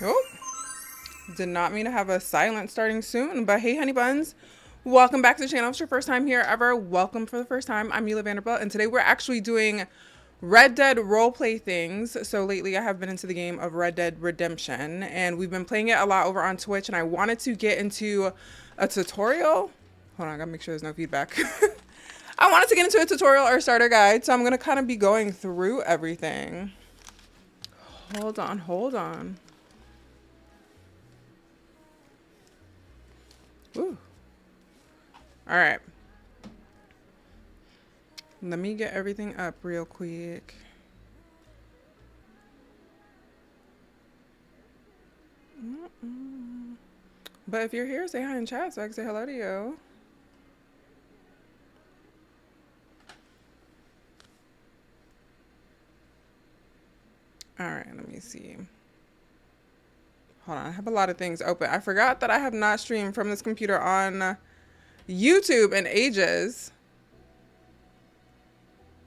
Oh, did not mean to have a silent starting soon, but hey, honey buns, welcome back to the channel. If it's your first time here ever, welcome for the first time. I'm Meela Vanderbuilt, and today we're actually doing Red Dead roleplay things. So lately I have been into the game of Red Dead Redemption, and we've been playing it a lot over on Twitch, and I wanted to get into a tutorial. Hold on, I gotta make sure there's no feedback. I wanted to get into a tutorial or starter guide, so I'm gonna kind of be going through everything. Hold on, hold on. Ooh. All right. Let me get everything up real quick. But if you're here, say hi in chat so I can say hello to you. All right, let me see. Hold on, I have a lot of things open. I forgot that I have not streamed from this computer on YouTube in ages.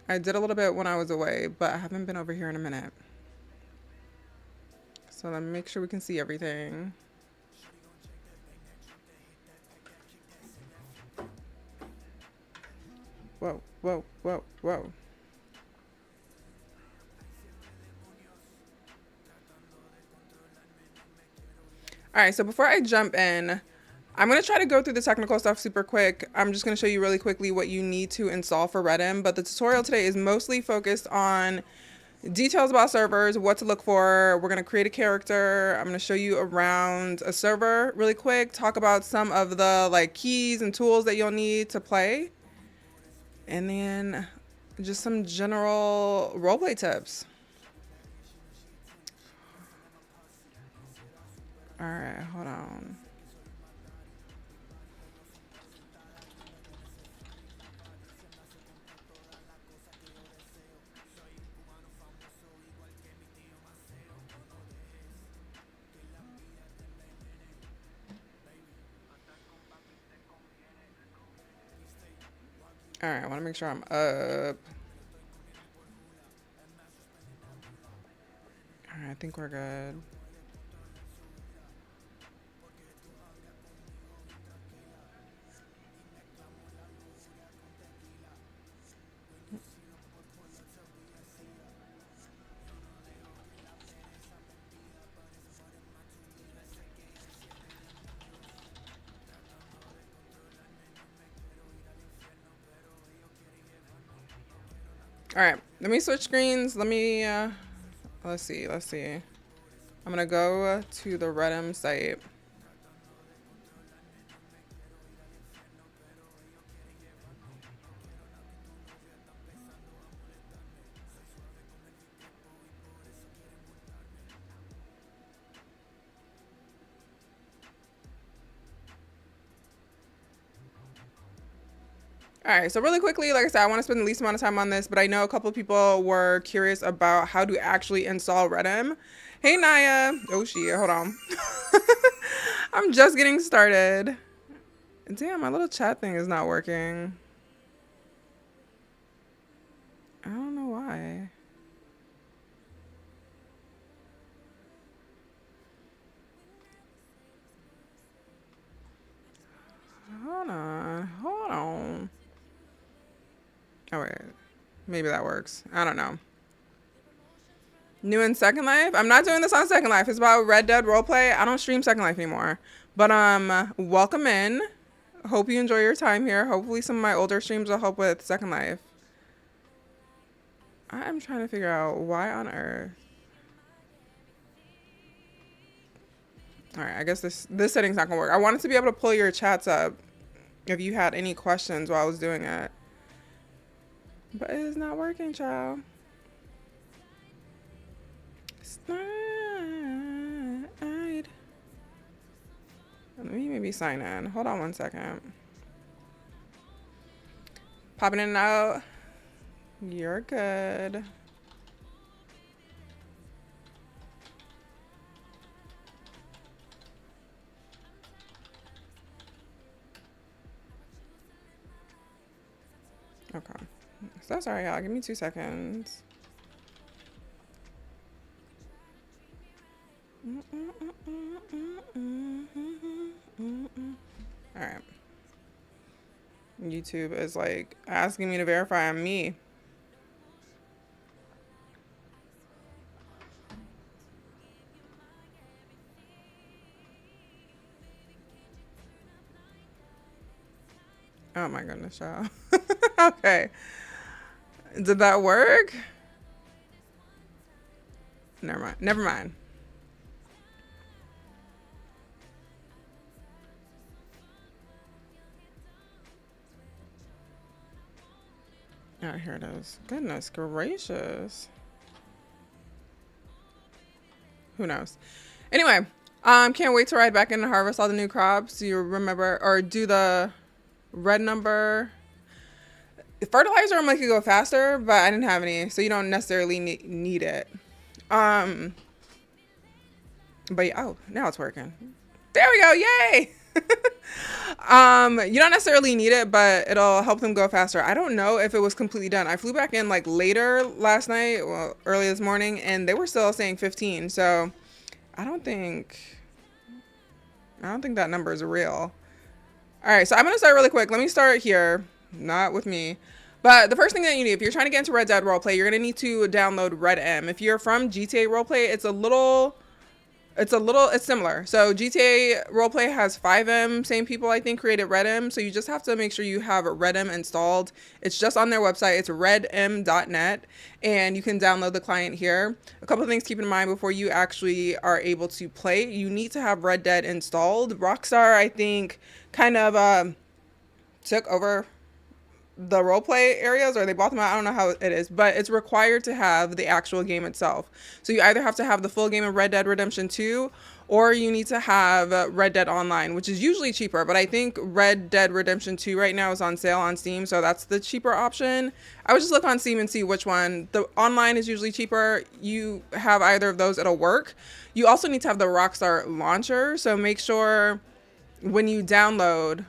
I did a little bit when I was away, but I haven't been over here in a minute. So let me make sure we can see everything. Whoa, whoa, whoa, whoa. All right, so before I jump in, I'm going to try to go through the technical stuff super quick. I'm just going to show you really quickly what you need to install for RedM, but the tutorial today is mostly focused on details about servers, what to look for. We're going to create a character. I'm going to show you around a server really quick, talk about some of the keys and tools that you'll need to play, and then just some general roleplay tips. All right, hold on. All right, I want to make sure I'm up. All right, I think we're good. All right, let me switch screens. Let me, let's see. I'm gonna go to the RedM site. All right, so really quickly, like I said, I want to spend the least amount of time on this, but I know a couple of people were curious about how to actually install RedM. Hey, Naya. Oh, shit, hold on. I'm just getting started. Damn, my little chat thing is not working. I don't know why. Hold on. Oh, wait. Maybe that works. I don't know. New in Second Life? I'm not doing this on Second Life. It's about Red Dead roleplay. I don't stream Second Life anymore. But welcome in. Hope you enjoy your time here. Hopefully some of my older streams will help with Second Life. I'm trying to figure out why on earth. All right, I guess this setting's not gonna work. I wanted to be able to pull your chats up if you had any questions while I was doing it. But it is not working, child. It's not. Let me maybe sign in. Hold on one second. Popping in and out. You're good. Okay. So sorry, y'all. Give me 2 seconds. All right. YouTube is like asking me to verify I'm me. Oh my goodness, y'all. Okay. Did that work? Never mind. Never mind. Oh, here it is. Goodness gracious. Who knows? Anyway, can't wait to ride back in and harvest all the new crops. You remember, or do the red number. Fertilizer will make it go faster, but I didn't have any, so you don't necessarily need it. But yeah, oh, now it's working. There we go, yay! You don't necessarily need it, but it'll help them go faster. I don't know if it was completely done. I flew back in like later last night, well, early this morning, and they were still saying 15. So I don't think that number is real. All right, so I'm gonna start really quick. Let me start here, not with me. But the first thing that you need, if you're trying to get into Red Dead Roleplay, you're gonna need to download RedM. If you're from GTA Roleplay, it's similar. So GTA Roleplay has 5M, same people I think created RedM. So you just have to make sure you have RedM installed. It's just on their website. It's redm.net, and you can download the client here. A couple of things to keep in mind before you actually are able to play. You need to have Red Dead installed. Rockstar, I think, kind of took over the roleplay areas, or they bought them out. I don't know how it is, but it's required to have the actual game itself. So you either have to have the full game of Red Dead Redemption 2, or you need to have Red Dead Online, which is usually cheaper, but I think Red Dead Redemption 2 right now is on sale on Steam, so that's the cheaper option. I would just look on Steam and see which one. The online is usually cheaper. You have either of those, it'll work. You also need to have the Rockstar launcher, so make sure when you download,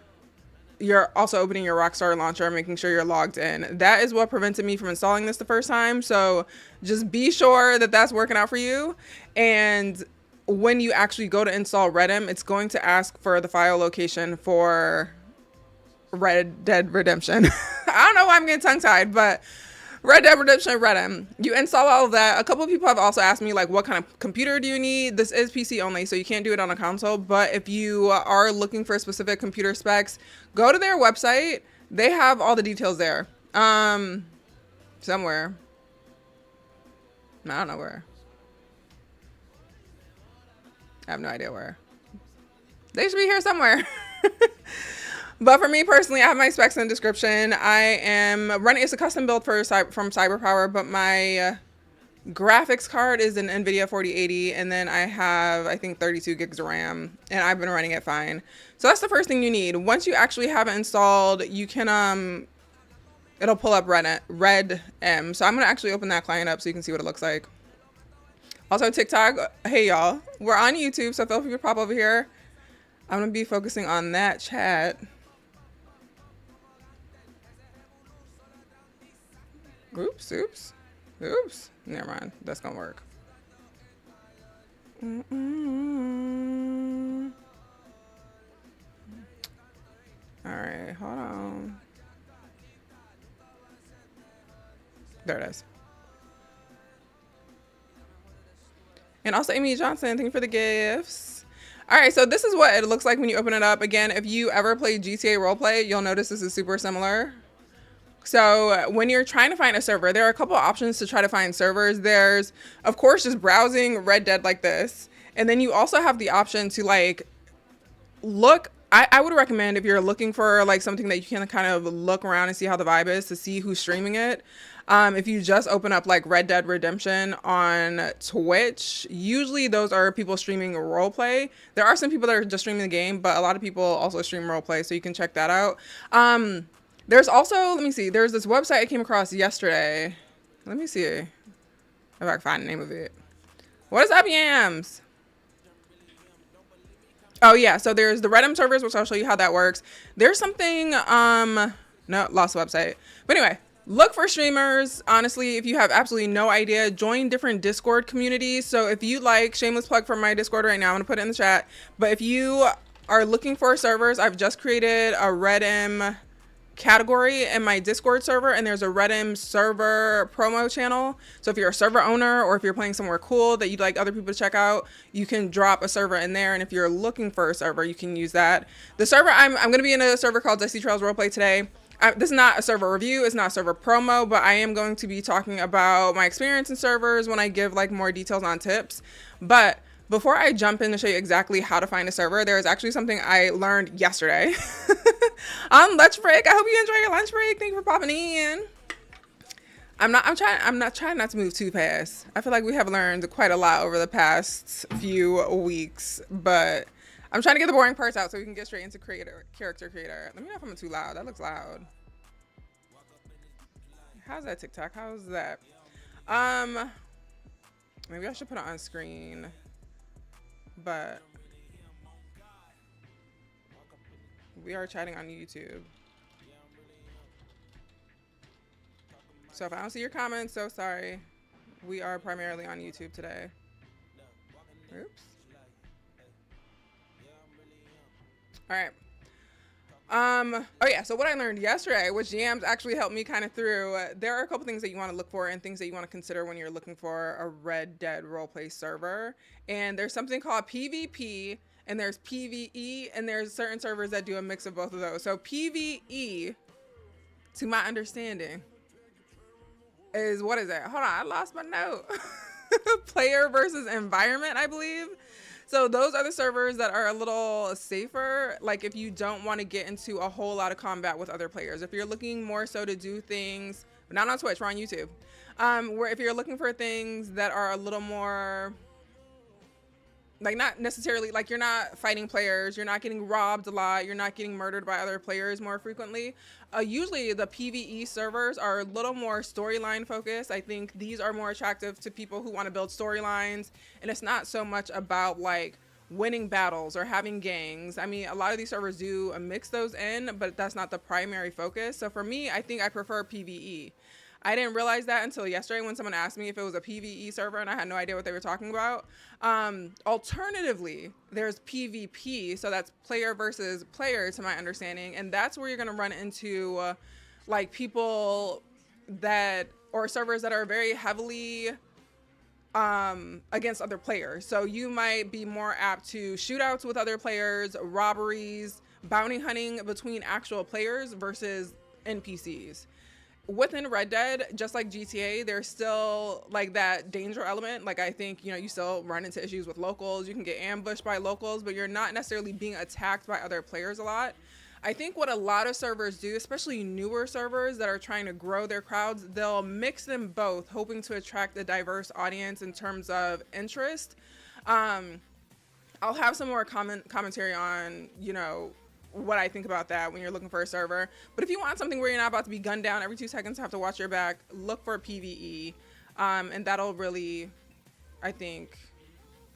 you're also opening your Rockstar launcher, making sure you're logged in. That is what prevented me from installing this the first time. So just be sure that that's working out for you. And when you actually go to install RedM, it's going to ask for the file location for Red Dead Redemption. I don't know why I'm getting tongue tied, but Red Dead Redemption RedM. You install all of that. A couple of people have also asked me, like, what kind of computer do you need? This is PC only, so you can't do it on a console. But if you are looking for specific computer specs, go to their website. They have all the details there. Somewhere. I don't know where. I have no idea where. They should be here somewhere. But for me personally, I have my specs in the description. I am running, it's a custom build from CyberPower, but my graphics card is an NVIDIA 4080, and then I have, I think, 32 gigs of RAM, and I've been running it fine. So that's the first thing you need. Once you actually have it installed, you can, it'll pull up RedM. So I'm gonna actually open that client up so you can see what it looks like. Also TikTok, hey y'all, we're on YouTube, so feel free to pop over here. I'm gonna be focusing on that chat. Oops. Never mind. That's gonna work. All right, hold on. There it is. And also Amy Johnson, thank you for the gifts. All right, so this is what it looks like when you open it up. Again, if you ever play GTA Roleplay, you'll notice this is super similar. So when you're trying to find a server, there are a couple of options to try to find servers. There's, of course, just browsing Red Dead like this. And then you also have the option to like look. I would recommend, if you're looking for like something that you can kind of look around and see how the vibe is, to see who's streaming it. If you just open up like Red Dead Redemption on Twitch, usually those are people streaming roleplay. There are some people that are just streaming the game, but a lot of people also stream roleplay, so you can check that out. There's also, let me see, there's this website I came across yesterday. Let me see if I can find the name of it. What is up, yams? Oh yeah, so there's the RedM servers, which I'll show you how that works. There's something, no, lost the website. But anyway, Look for streamers. Honestly, if you have absolutely no idea, join different Discord communities. So if you like, shameless plug for my Discord right now, I'm gonna put it in the chat. But if you are looking for servers, I've just created a RedM category in my Discord server, and there's a RedM server promo channel. So if you're a server owner, or if you're playing somewhere cool that you'd like other people to check out, you can drop a server in there. And if you're looking for a server, you can use that. The server I'm going to be in a server called Dusty Trails Roleplay today. This is not a server review, it's not a server promo, but I am going to be talking about my experience in servers when I give like more details on tips. But before I jump in to show you exactly how to find a server, there is actually something I learned yesterday on lunch break. I hope you enjoy your lunch break. Thank you for popping in. I'm not trying not to move too fast. I feel like we have learned quite a lot over the past few weeks, but I'm trying to get the boring parts out so we can get straight into character creator. Let me know if I'm too loud. That looks loud. How's that TikTok? How's that? Maybe I should put it on screen, but we are chatting on YouTube. So if I don't see your comments, so sorry. We are primarily on YouTube today. Oops. All right. Oh yeah, so what I learned yesterday, which Jams actually helped me kind of through, there are a couple things that you want to look for and things that you want to consider when you're looking for a Red Dead roleplay server. And there's something called PvP, and there's PvE, and there's certain servers that do a mix of both of those. So PvE, to my understanding, is, what is it? Hold on, I lost my note. Player versus environment, I believe. So those are the servers that are a little safer, like if you don't want to get into a whole lot of combat with other players. If you're looking more so to do things, not on Twitch, we're on YouTube, where if you're looking for things that are a little more, like not necessarily, like you're not fighting players, you're not getting robbed a lot, you're not getting murdered by other players more frequently. Usually the PvE servers are a little more storyline focused. I think these are more attractive to people who want to build storylines, and it's not so much about like winning battles or having gangs. I mean, a lot of these servers do mix those in, but that's not the primary focus. So for me, I think I prefer PvE. I didn't realize that until yesterday when someone asked me if it was a PvE server and I had no idea what they were talking about. Alternatively, there's PvP, so that's player versus player to my understanding, and that's where you're going to run into like people that, or servers that are very heavily against other players. So you might be more apt to shootouts with other players, robberies, bounty hunting between actual players versus NPCs. Within Red Dead, just like GTA, there's still like that danger element. Like I think, you know, you still run into issues with locals. You can get ambushed by locals, but you're not necessarily being attacked by other players a lot. I think what a lot of servers do, especially newer servers that are trying to grow their crowds, they'll mix them both, hoping to attract a diverse audience in terms of interest. I'll have some more commentary on, you know, what I think about that when you're looking for a server. But if you want something where you're not about to be gunned down every 2 seconds, have to watch your back, look for PvE, and that'll really, I think,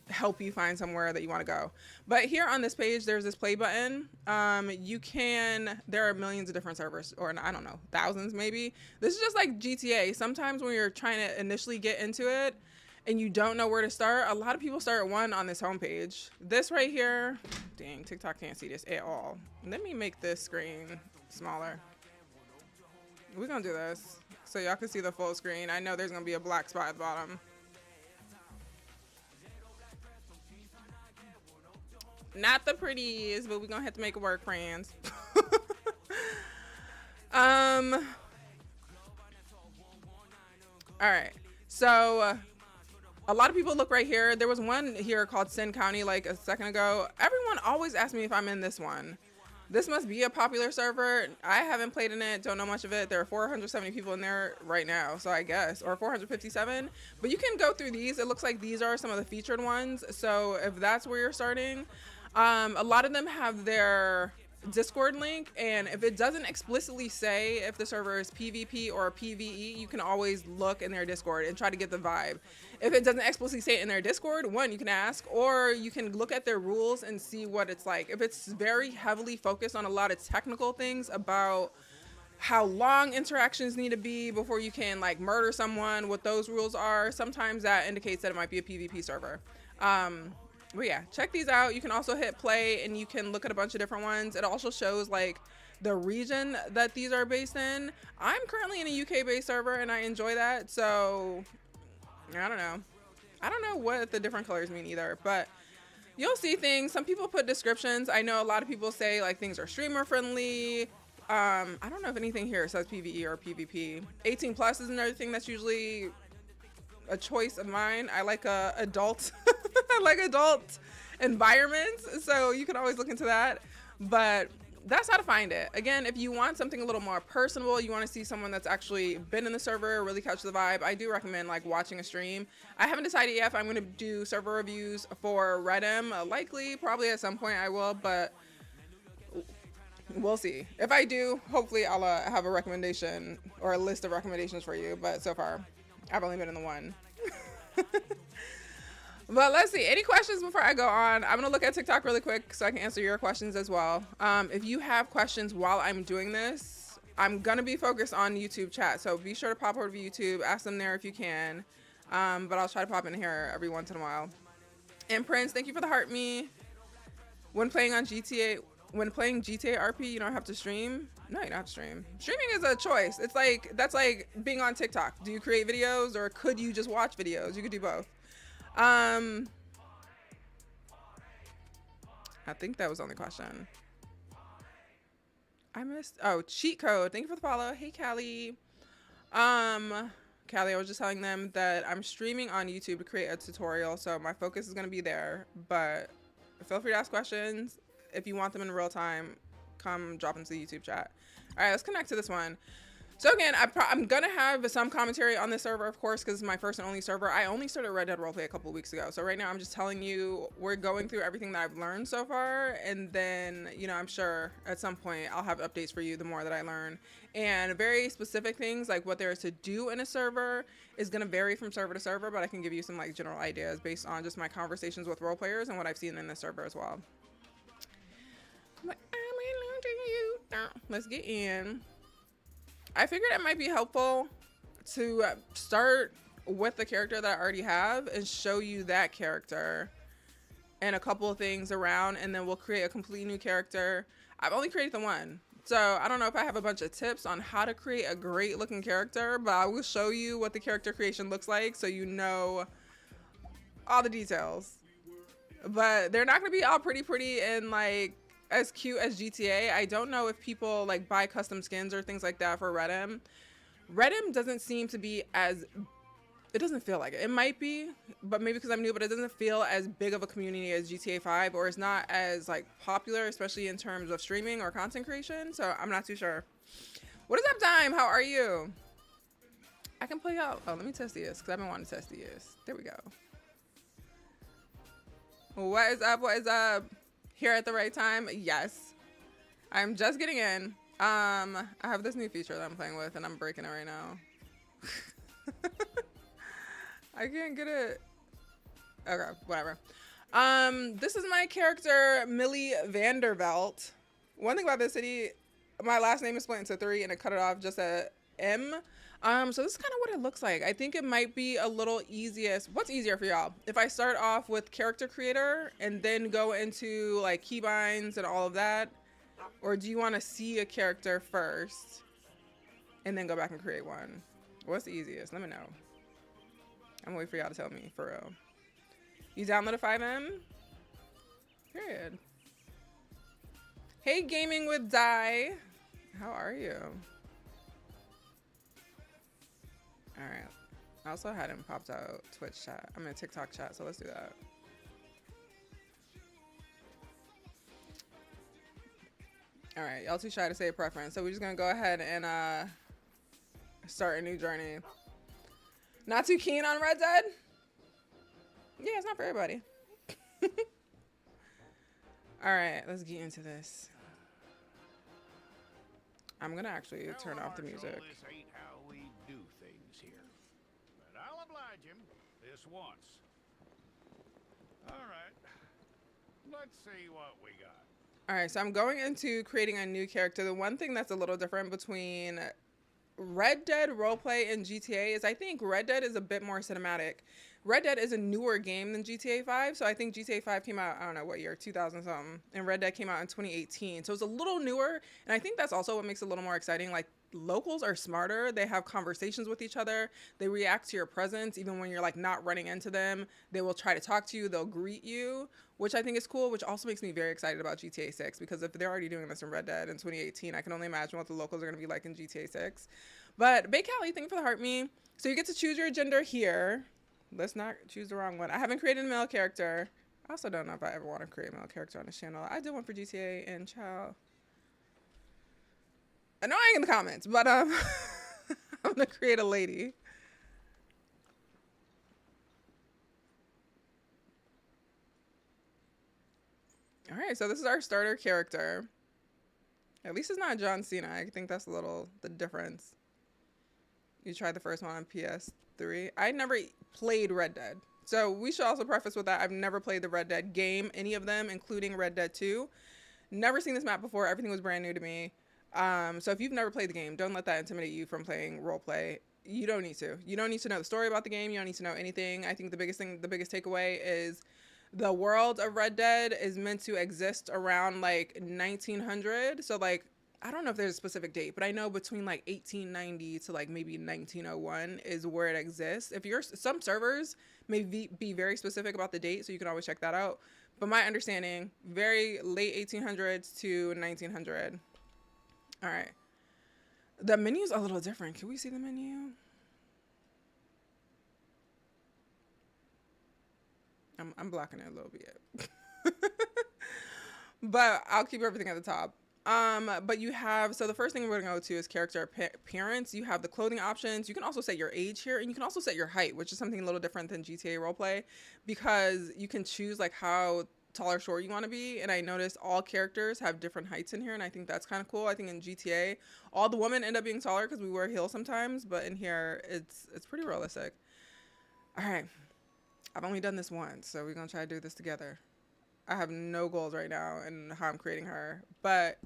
help you find somewhere that you want to go. But here on this page, there's this play button. There are millions of different servers, or I don't know, thousands maybe. This is just like GTA. Sometimes when you're trying to initially get into it and you don't know where to start, a lot of people start at one on this homepage. This right here, dang, TikTok can't see this at all. Let me make this screen smaller. We're gonna do this so y'all can see the full screen. I know there's gonna be a black spot at the bottom. Not the prettiest, but we're gonna have to make it work, friends. All right, so a lot of people look right here. There was one here called Sin County like a second ago. Everyone always asks me if I'm in this one. This must be a popular server. I haven't played in it, don't know much of it. There are 470 people in there right now, so I guess, or 457. But you can go through these. It looks like these are some of the featured ones. So if that's where you're starting, a lot of them have their Discord link, and if it doesn't explicitly say if the server is PvP or PvE, you can always look in their Discord and try to get the vibe. If it doesn't explicitly say it in their Discord, one, you can ask, or you can look at their rules and see what it's like. If it's very heavily focused on a lot of technical things about how long interactions need to be before you can like murder someone, what those rules are. Sometimes that indicates that it might be a PvP server. But yeah, check these out. You can also hit play and you can look at a bunch of different ones. It also shows like the region that these are based in. I'm currently in a UK based server and I enjoy that. So I don't know. I don't know what the different colors mean either, but you'll see things. Some people put descriptions. I know a lot of people say like things are streamer friendly. I don't know if anything here says PvE or PvP. 18 plus is another thing that's usually a choice of mine. I like adult I like adult environments, so you can always look into that. But that's how to find it. Again, if you want something a little more personable, you want to see someone that's actually been in the server, really catch the vibe, I do recommend like watching a stream. I haven't decided yet if I'm going to do server reviews for RedM. Likely, probably at some point I will, but we'll see. If I do, hopefully I'll have a recommendation or a list of recommendations for you, but so far I've only been in the one. But let's see, any questions before I go on? I'm gonna look at TikTok really quick so I can answer your questions as well. If you have questions while I'm doing this, I'm gonna be focused on YouTube chat, so be sure to pop over to YouTube, ask them there if you can. But I'll try to pop in here every once in a while. And Prince, thank you for the heart me. When playing GTA RP, you don't have to stream. No, you don't have to stream. Streaming is a choice. It's like, that's like being on TikTok. Do you create videos or could you just watch videos? You could do both. I think that was the only question. I missed, oh, cheat code. Thank you for the follow. Hey, Callie. Callie, I was just telling them that I'm streaming on YouTube to create a tutorial, so my focus is going to be there, but feel free to ask questions. If you want them in real time, come drop into the YouTube chat. All right, let's connect to this one. So again, I'm gonna have some commentary on this server, of course, because it's my first and only server. I only started RedM Roleplay a couple of weeks ago. So right now I'm just telling you, we're going through everything that I've learned so far. And then, you know, I'm sure at some point I'll have updates for you the more that I learn. And very specific things like what there is to do in a server is gonna vary from server to server, but I can give you some like general ideas based on just my conversations with role players and what I've seen in this server as well. Let's get in. I figured it might be helpful to start with the character that I already have and show you that character and a couple of things around, and then we'll create a completely new character. I've only created the one, so I don't know if I have a bunch of tips on how to create a great looking character, but I will show you what the character creation looks like so you know all the details. But they're not going to be all pretty and like as cute as GTA. I don't know if people like buy custom skins or things like that for RedM. RedM doesn't seem to be as, it doesn't feel like it. It might be, but maybe because I'm new, but it doesn't feel as big of a community as GTA 5, or it's not as like popular, especially in terms of streaming or content creation. So I'm not too sure. What is up, Dime? How are you? I can play out. Oh, let me test these because I've been wanting to test these. There we go. What is up? What is up? Here at the right time? Yes. I'm just getting in. I have this new feature that I'm playing with and I'm breaking it right now. I can't get it. Okay, whatever. This is my character, Meela Vanderbuilt. One thing about this city, my last name is split into 3 and it cut it off just at M. So this is kind of what it looks like. I think it might be a little easiest. What's easier for y'all? If I start off with character creator and then go into like keybinds and all of that, or do you want to see a character first and then go back and create one? What's the easiest? Let me know. I'm waiting for y'all to tell me, for real. You downloaded 5M? Period. Hey, Gaming with Die. How are you? All right. I also hadn't popped out Twitch chat. I'm in TikTok chat, so let's do that. All right, y'all too shy to say a preference, so we're just gonna go ahead and start a new journey. Not too keen on Red Dead? Yeah, it's not for everybody. All right, let's get into this. I'm gonna actually turn off the music. This ain't how we do things here, but I'll oblige him this once. All right, let's see what we got. All right, so I'm going into creating a new character. The one thing that's a little different between Red Dead Roleplay and GTA is I think Red Dead is a bit more cinematic. Red Dead is a newer game than GTA 5, so I think GTA 5 came out, I don't know what year, 2000 something, and Red Dead came out in 2018. So it's a little newer, and I think that's also what makes it a little more exciting. Like, locals are smarter, they have conversations with each other, they react to your presence even when you're like not running into them. They will try to talk to you, they'll greet you, which I think is cool, which also makes me very excited about GTA 6 because if they're already doing this in Red Dead in 2018, I can only imagine what the locals are going to be like in GTA 6. But Bay Callie, thank you for the heart me. So you get to choose your gender here. Let's not choose the wrong one. I haven't created a male character. I also don't know if I ever want to create a male character on this channel. I did one for GTA and child. Annoying in the comments, but I'm gonna create a lady. All right, so this is our starter character. At least it's not John Cena. I think that's a little the difference. You tried the first one on PS3. I never played Red Dead. So we should also preface with that. I've never played the Red Dead game, any of them, including Red Dead 2. Never seen this map before. Everything was brand new to me. So if you've never played the game, don't let that intimidate you from playing roleplay. You don't need to. You don't need to know the story about the game. You don't need to know anything. I think the biggest takeaway is the world of Red Dead is meant to exist around like 1900. So like, I don't know if there's a specific date, but I know between like 1890 to like maybe 1901 is where it exists. If you're some servers may be very specific about the date, so you can always check that out. But my understanding, very late 1800s to 1900. All right. The menu's a little different. Can we see the menu? I'm blocking it a little bit. But I'll keep everything at the top. But you have, so the first thing we're gonna go to is character appearance. You have the clothing options. You can also set your age here, and you can also set your height, which is something a little different than GTA roleplay because you can choose like how tall or short you want to be. And I noticed all characters have different heights in here, and I think that's kind of cool. I think in GTA, all the women end up being taller because we wear heels sometimes, but in here, it's pretty realistic. All right, I've only done this once, so we're gonna try to do this together. I have no goals right now in how I'm creating her, but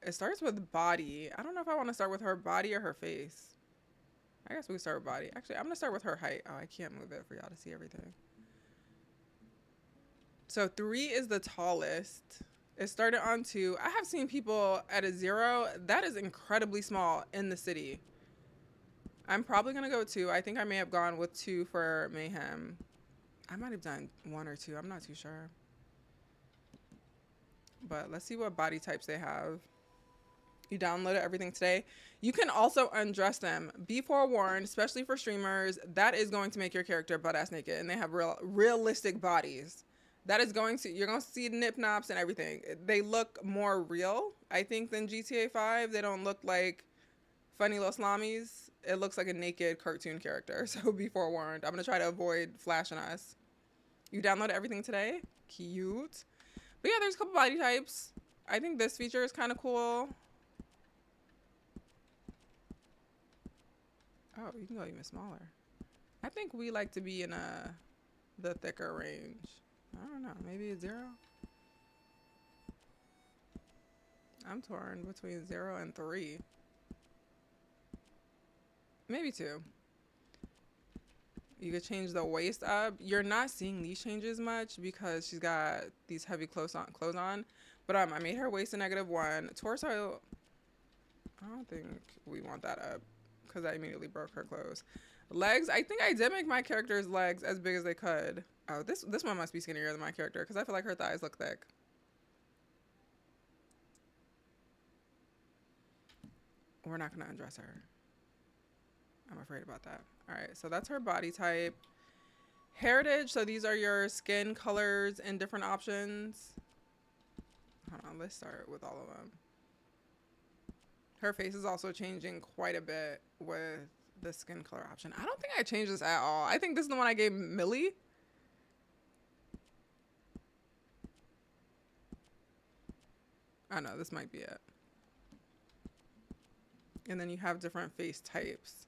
it starts with body. I don't know if I want to start with her body or her face. I guess we can start with body. Actually, I'm gonna start with her height. Oh, I can't move it for y'all to see everything. So 3 is the tallest. It started on 2. I have seen people at a 0. That is incredibly small in the city. I'm probably gonna go 2. I think I may have gone with 2 for Mayhem. I might have done 1 or 2. I'm not too sure. But let's see what body types they have. You downloaded everything today. You can also undress them. Be forewarned, especially for streamers, that is going to make your character butt-ass naked, and they have realistic bodies. That is going to, you're going to see nip nops and everything. They look more real, I think, than GTA 5. They don't look like funny little slamies. It looks like a naked cartoon character, so be forewarned. I'm going to try to avoid flashing us. You downloaded everything today? Cute. But yeah, there's a couple body types. I think this feature is kind of cool. Oh, you can go even smaller. I think we like to be in the thicker range. I don't know, maybe a 0? I'm torn between 0 and 3. Maybe 2. You could change the waist up. You're not seeing these changes much because she's got these heavy clothes on. But I made her waist a -1. Torso, I don't think we want that up because I immediately broke her clothes. Legs, I think I did make my character's legs as big as they could. Oh, this one must be skinnier than my character because I feel like her thighs look thick. We're not going to undress her. I'm afraid about that. All right, so that's her body type. Heritage, so these are your skin colors and different options. Hold on, let's start with all of them. Her face is also changing quite a bit with the skin color option. I don't think I changed this at all. I think this is the one I gave Millie. I know, this might be it. And then you have different face types.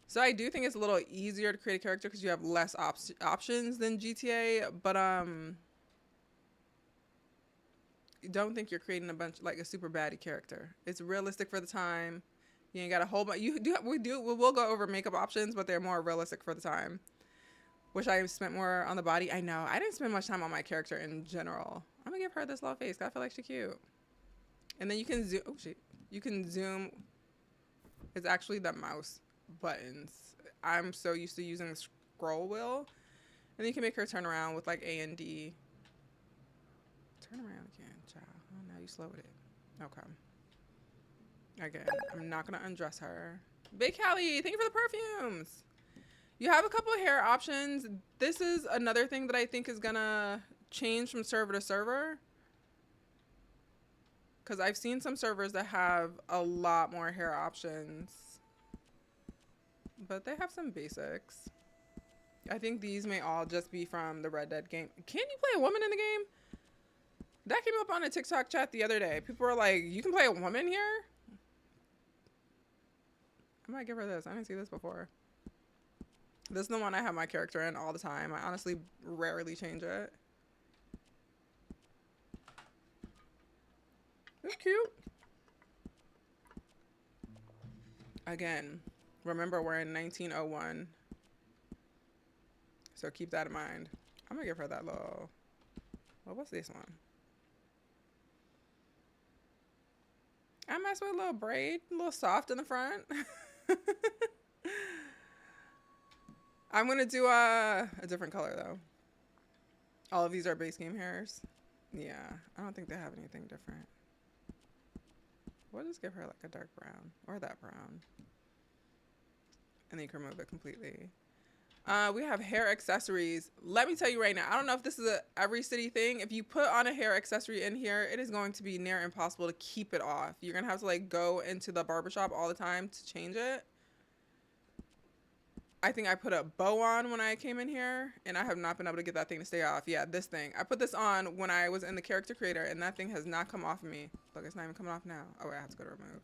So I do think it's a little easier to create a character because you have less options than GTA. But don't think you're creating a bunch like a super baddie character. It's realistic for the time. You ain't got a whole bunch. We'll go over makeup options, but they're more realistic for the time. Wish I spent more on the body. I know. I didn't spend much time on my character in general. I'm gonna give her this little face. I feel like she's cute. And then you can zoom. Oh shit. You can zoom. It's actually the mouse buttons. I'm so used to using the scroll wheel. And then you can make her turn around with like A and D. Turn around again, child. Oh, now you slowed it. Okay. Again, I'm not gonna undress her. Big Callie, thank you for the perfumes. You have a couple of hair options. This is another thing that I think is gonna change from server to server. Because I've seen some servers that have a lot more hair options. But they have some basics. I think these may all just be from the Red Dead game. Can you play a woman in the game? That came up on a TikTok chat the other day. People were like, you can play a woman here? I might give her this. I didn't see this before. This is the one I have my character in all the time. I honestly rarely change it. It's cute. Again, remember we're in 1901. So keep that in mind. I'm gonna give her that little... Well, what's this one? I mess with a little braid, a little soft in the front. I'm gonna do a different color though. All of these are base game hairs. Yeah, I don't think they have anything different. We'll just give her like a dark brown or that brown. And then you can remove it completely. We have hair accessories. Let me tell you right now, I don't know if this is a every city thing. If you put on a hair accessory in here, it is going to be near impossible to keep it off. You're gonna have to like go into the barbershop all the time to change it. I think I put a bow on when I came in here and I have not been able to get that thing to stay off. Yeah, this thing. I put this on when I was in the character creator and that thing has not come off of me. Look, it's not even coming off now. Oh, wait, I have to go to remove.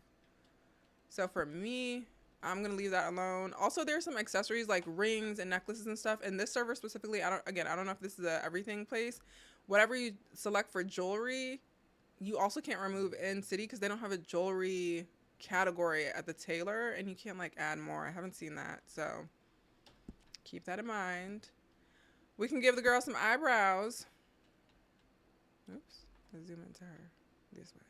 So for me, I'm going to leave that alone. Also, there's some accessories like rings and necklaces and stuff. In this server specifically, I don't know if this is a everything place. Whatever you select for jewelry, you also can't remove in city because they don't have a jewelry category at the tailor and you can't like add more. I haven't seen that. So keep that in mind. We can give the girl some eyebrows. Oops. Let's zoom into her this way.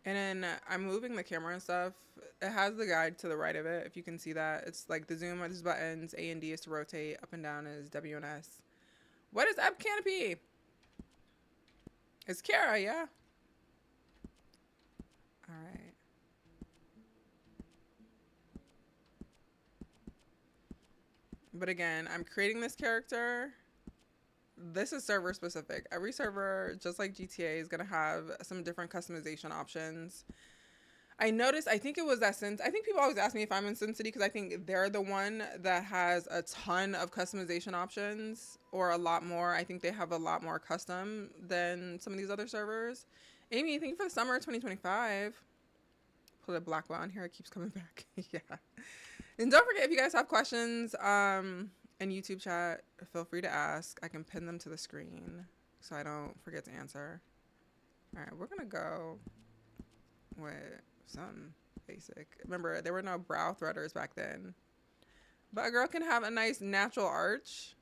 And then I'm moving the camera and stuff. It has the guide to the right of it. If you can see that, it's like the zoom is buttons. A and D is to rotate. Up and down is W and S. What is up, Canopy? It's Kara, yeah. All right. But again, I'm creating this character. This is server specific. Every server, just like GTA, is going to have some different customization options. I noticed, I think it was that Sin. I think people always ask me if I'm in Sin City because I think they're the one that has a ton of customization options or a lot more. I think they have a lot more custom than some of these other servers. Amy, thank you for the summer 2025. Put a black one on here. It keeps coming back. Yeah. And don't forget, if you guys have questions in YouTube chat, feel free to ask. I can pin them to the screen so I don't forget to answer. All right, we're going to go with something basic. Remember, there were no brow threaders back then. But a girl can have a nice natural arch.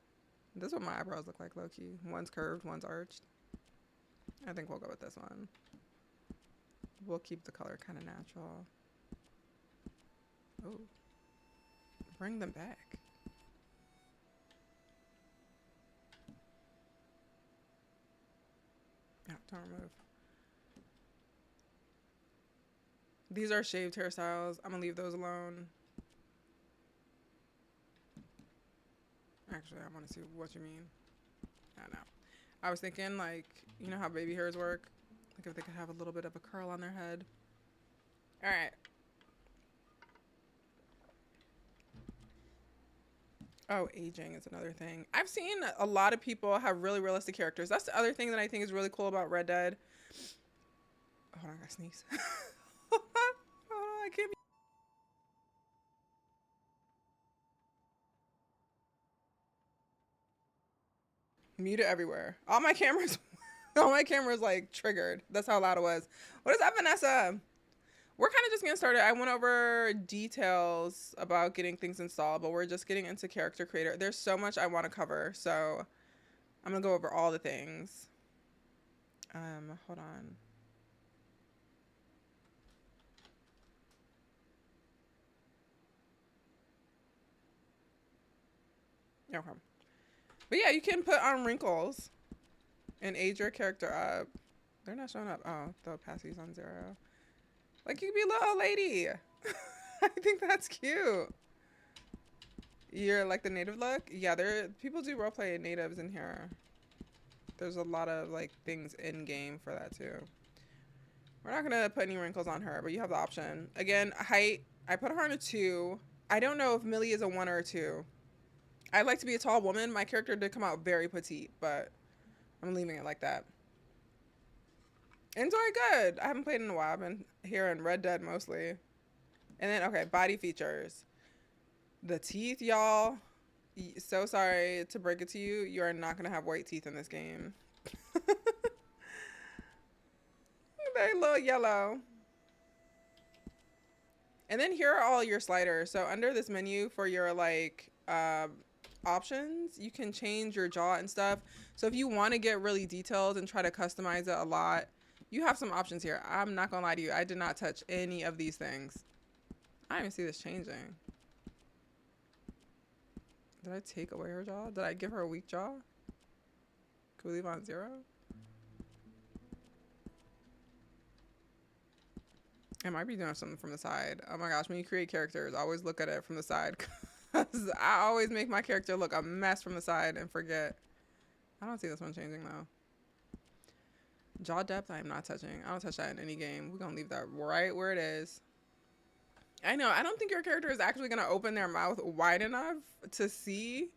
This is what my eyebrows look like, low-key. One's curved, one's arched. I think we'll go with this one. We'll keep the color kind of natural. Oh. Bring them back. No, don't remove. These are shaved hairstyles. I'm gonna leave those alone. Actually, I want to see what you mean. I don't know. I was thinking, like, you know how baby hairs work? Like if they could have a little bit of a curl on their head. All right. Oh, aging is another thing. I've seen a lot of people have really realistic characters. That's the other thing that I think is really cool about Red Dead. Hold on, I gotta sneeze. Oh, I can't be. Mute it everywhere. All my cameras, all my cameras like triggered. That's how loud it was. What is up, Vanessa? We're kind of just getting started. I went over details about getting things installed, but we're just getting into character creator. There's so much I want to cover, so I'm gonna go over all the things. Hold on. Okay. But yeah, you can put on wrinkles and age your character up. They're not showing up. Oh, the opacity's on 0. Like, you could be a little old lady. I think that's cute. You're like the native look? Yeah, people do roleplay natives in here. There's a lot of like things in game for that too. We're not gonna put any wrinkles on her, but you have the option. Again, height, I put her on a 2. I don't know if Millie is a 1 or a 2. I'd like to be a tall woman. My character did come out very petite, but I'm leaving it like that. Enjoy good. I haven't played in a while. I've been here in Red Dead mostly. And then, okay, body features. The teeth, y'all. So sorry to break it to you. You are not going to have white teeth in this game. They're a little yellow. And then here are all your sliders. So under this menu for your like options, you can change your jaw and stuff. So if you want to get really detailed and try to customize it a lot, you have some options here. I'm not gonna lie to you, I did not touch any of these things. I don't even see this changing. Did I take away her jaw? Did I give her a weak jaw? Could we leave on 0? I might be doing something from the side. Oh my gosh, when you create characters, always look at it from the side. Cause I always make my character look a mess from the side and forget. I don't see this one changing though. Jaw depth, I am not touching. I don't touch that in any game. We're gonna leave that right where it is. I know, I don't think your character is actually gonna open their mouth wide enough to see.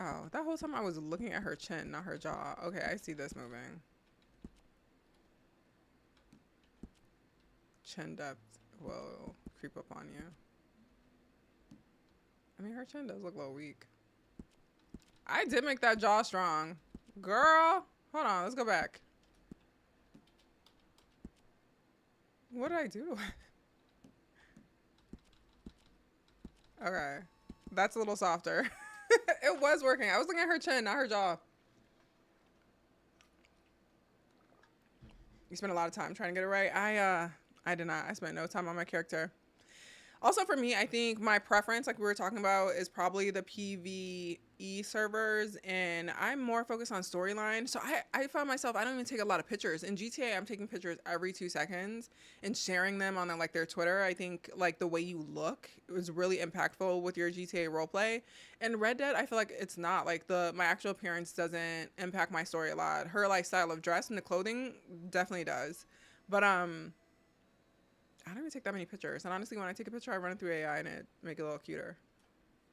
Oh, that whole time I was looking at her chin, not her jaw. Okay, I see this moving. Chin depth will creep up on you. I mean, her chin does look a little weak. I did make that jaw strong. Girl, hold on, let's go back. What did I do? Okay, that's a little softer. It was working. I was looking at her chin, not her jaw. You spent a lot of time trying to get it right. I did not. I spent no time on my character. Also for me, I think my preference, like we were talking about, is probably the PvE servers, and I'm more focused on storyline. So I found myself, I don't even take a lot of pictures. In GTA, I'm taking pictures every 2 seconds and sharing them on like their Twitter. I think like the way you look is really impactful with your GTA roleplay. And Red Dead, I feel like it's not like my actual appearance doesn't impact my story a lot. Her like style of dress and the clothing definitely does. But I don't even take that many pictures. And honestly, when I take a picture, I run it through AI and it make it a little cuter.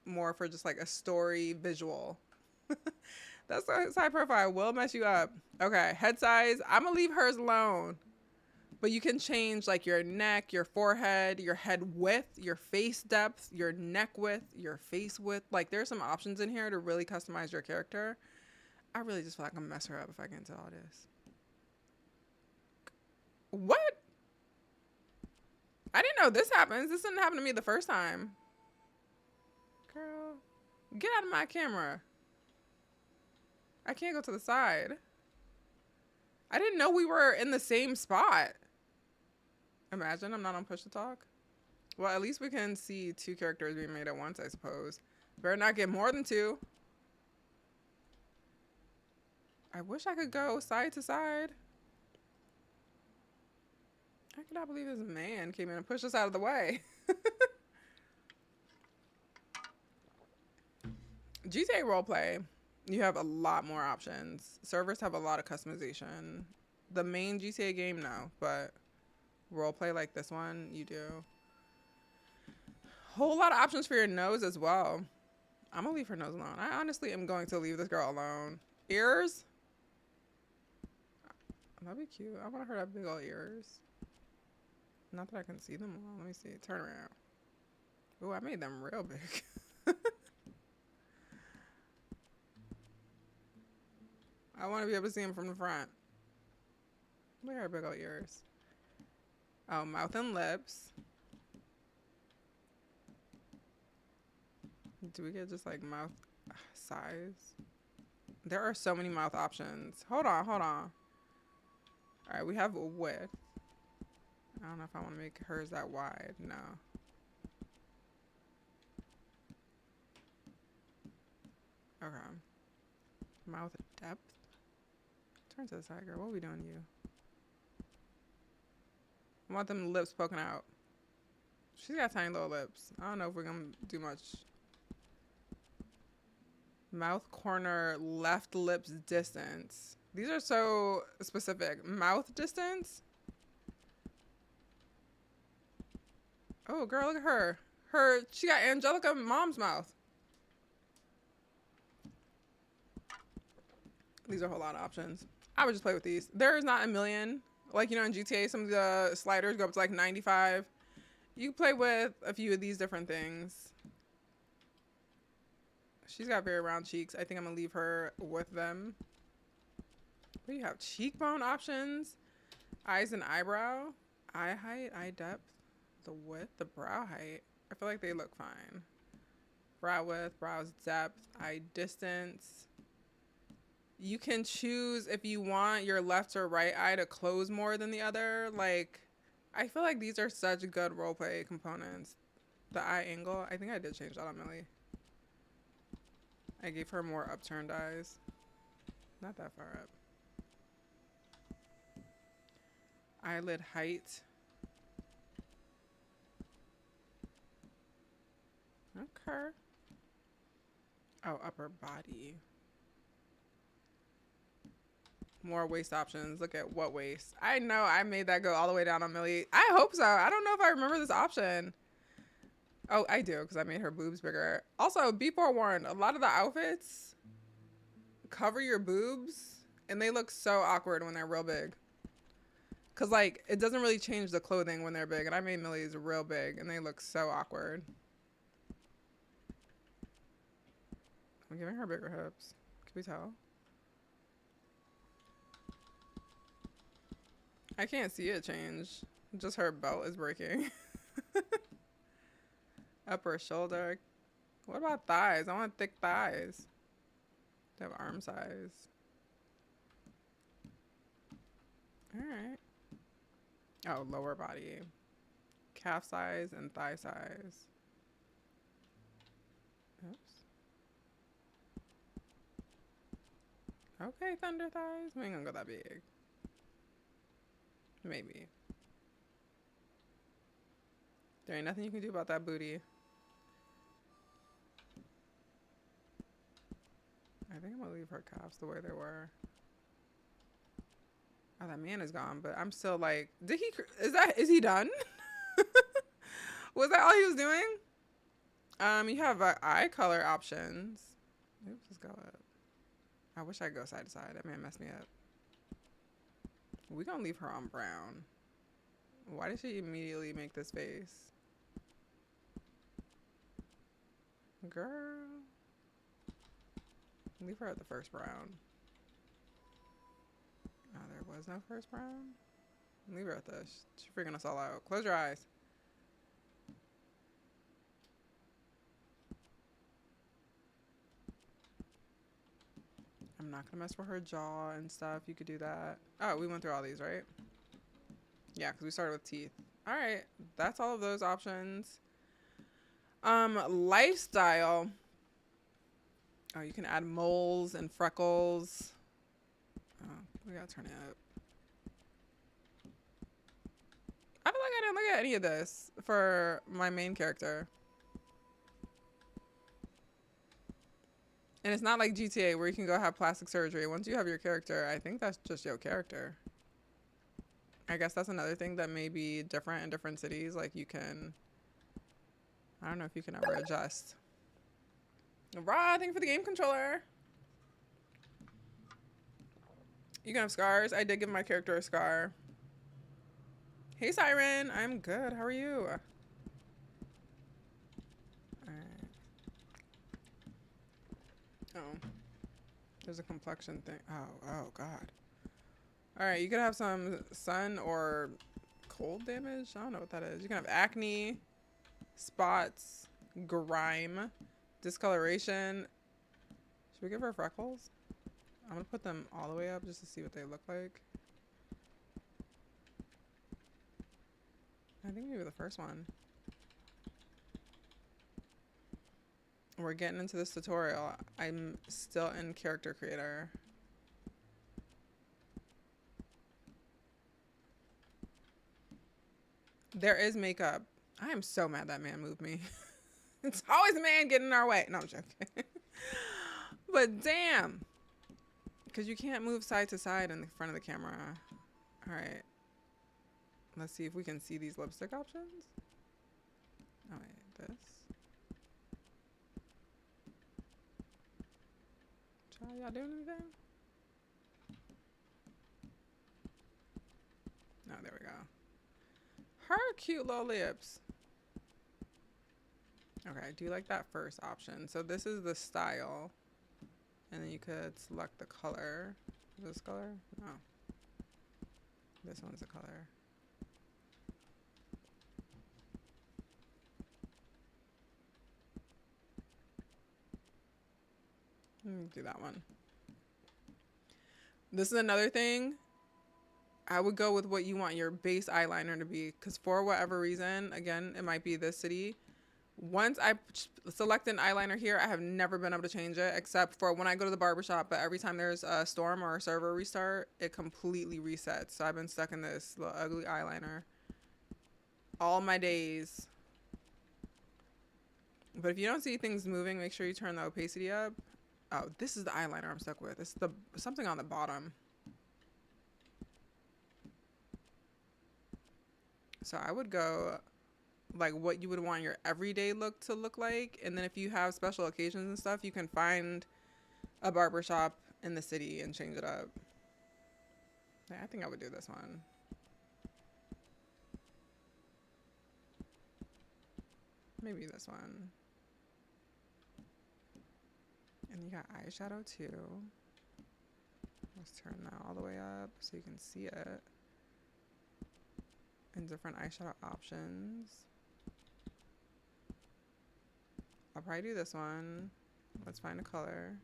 More for just like a story visual. That's a side profile. Will mess you up. Okay, head size. I'm gonna leave hers alone. But you can change like your neck, your forehead, your head width, your face depth, your neck width, your face width. Like there's some options in here to really customize your character. I really just feel like I'm gonna mess her up if I get into all this. What? I didn't know this happens. This didn't happen to me the first time. Girl, get out of my camera. I can't go to the side. I didn't know we were in the same spot. Imagine I'm not on push to talk. Well, at least we can see 2 characters being made at once, I suppose. Better not get more than 2. I wish I could go side to side. I cannot believe this man came in and pushed us out of the way. GTA roleplay, you have a lot more options. Servers have a lot of customization. The main GTA game, no, but roleplay like this one, you do. Whole lot of options for your nose as well. I'm gonna leave her nose alone. I honestly am going to leave this girl alone. Ears? That'd be cute. I want her to have big old ears. Not that I can see them well. Let me see. Turn around. Oh, I made them real big. I want to be able to see him from the front. Look at her big old ears. Oh, mouth and lips. Do we get just like mouth size? There are so many mouth options. Hold on, hold on. All right, we have a width. I don't know if I want to make hers that wide. No. Okay. Mouth depth. Turn to the side, girl. What are we doing to you? I want them lips poking out. She's got tiny little lips. I don't know if we're going to do much. Mouth corner left lips distance. These are so specific. Mouth distance? Oh, girl, look at her. She got Angelica mom's mouth. These are a whole lot of options. I would just play with these. There is not a million. Like, you know, in GTA, some of the sliders go up to like 95. You can play with a few of these different things. She's got very round cheeks. I think I'm going to leave her with them. What do you have? Cheekbone options. Eyes and eyebrow. Eye height, eye depth. The width, the brow height. I feel like they look fine. Brow width, brows depth, eye distance. You can choose if you want your left or right eye to close more than the other. Like, I feel like these are such good roleplay components. The eye angle, I think I did change that on Millie. I gave her more upturned eyes. Not that far up. Eyelid height. Okay. Oh, upper body. More waist options. Look at what waist. I know I made that go all the way down on Millie. I hope so. I don't know if I remember this option. Oh, I do, because I made her boobs bigger. Also, be forewarned, a lot of the outfits cover your boobs, and they look so awkward when they're real big. Because, like, it doesn't really change the clothing when they're big, and I made Millie's real big, and they look so awkward. I'm giving her bigger hips. Can we tell? I can't see it change. Just her belt is breaking. Upper shoulder. What about thighs? I want thick thighs. They have arm size. Alright. Oh, lower body. Calf size and thigh size. Oops. Okay, thunder thighs. We ain't gonna go that big. Maybe. There ain't nothing you can do about that booty. I think I'm gonna leave her calves the way they were. Oh, that man is gone, but I'm still like, is he done? Was that all he was doing? You have eye color options. Oops, let's go up. I wish I could go side to side. That man messed me up. We're gonna leave her on brown. Why did she immediately make this face? Girl. Leave her at the first brown. Oh, there was no first brown? Leave her at this. She's freaking us all out. Close your eyes. I'm not gonna mess with her jaw and stuff. You could do that. Oh, we went through all these, right? Yeah, because we started with teeth. All right, that's all of those options. Lifestyle. Oh, you can add moles and freckles. Oh, we gotta turn it up. I feel like I didn't look at any of this for my main character. And it's not like GTA where you can go have plastic surgery. Once you have your character, I think that's just your character. I guess that's another thing that may be different in different cities. Like you can, I don't know if you can ever adjust. Raw, thank you for the game controller. You can have scars. I did give my character a scar. Hey, Siren. I'm good. How are you? Alright. Oh. There's a complexion thing. Oh God. All right, you could have some sun or cold damage. I don't know what that is. You can have acne, spots, grime, discoloration. Should we give her freckles? I'm gonna put them all the way up just to see what they look like. I think maybe the first one. We're getting into this tutorial. I'm still in character creator. There is makeup. I am so mad that man moved me. It's always a man getting in our way. No, I'm joking. But damn. Because you can't move side to side in the front of the camera. All right. Let's see if we can see these lipstick options. Oh, wait. This. Child, y'all doing anything? No, there we go. Her cute little lips. Okay, I do like that first option. So this is the style. And then you could select the color. This color? No. This one's the color. Do that one. This is another thing. I would go with what you want your base eyeliner to be. Because for whatever reason, again, it might be this city. Once I select an eyeliner here, I have never been able to change it except for when I go to the barbershop. But every time there's a storm or a server restart, it completely resets. So I've been stuck in this little ugly eyeliner all my days. But if you don't see things moving, make sure you turn the opacity up. Oh, this is the eyeliner I'm stuck with. It's the something on the bottom. So I would go like what you would want your everyday look to look like. And then if you have special occasions and stuff, you can find a barbershop in the city and change it up. Yeah, I think I would do this one. Maybe this one. And you got eyeshadow too. Let's turn that all the way up so you can see it. And different eyeshadow options. I'll probably do this one. Let's find a color.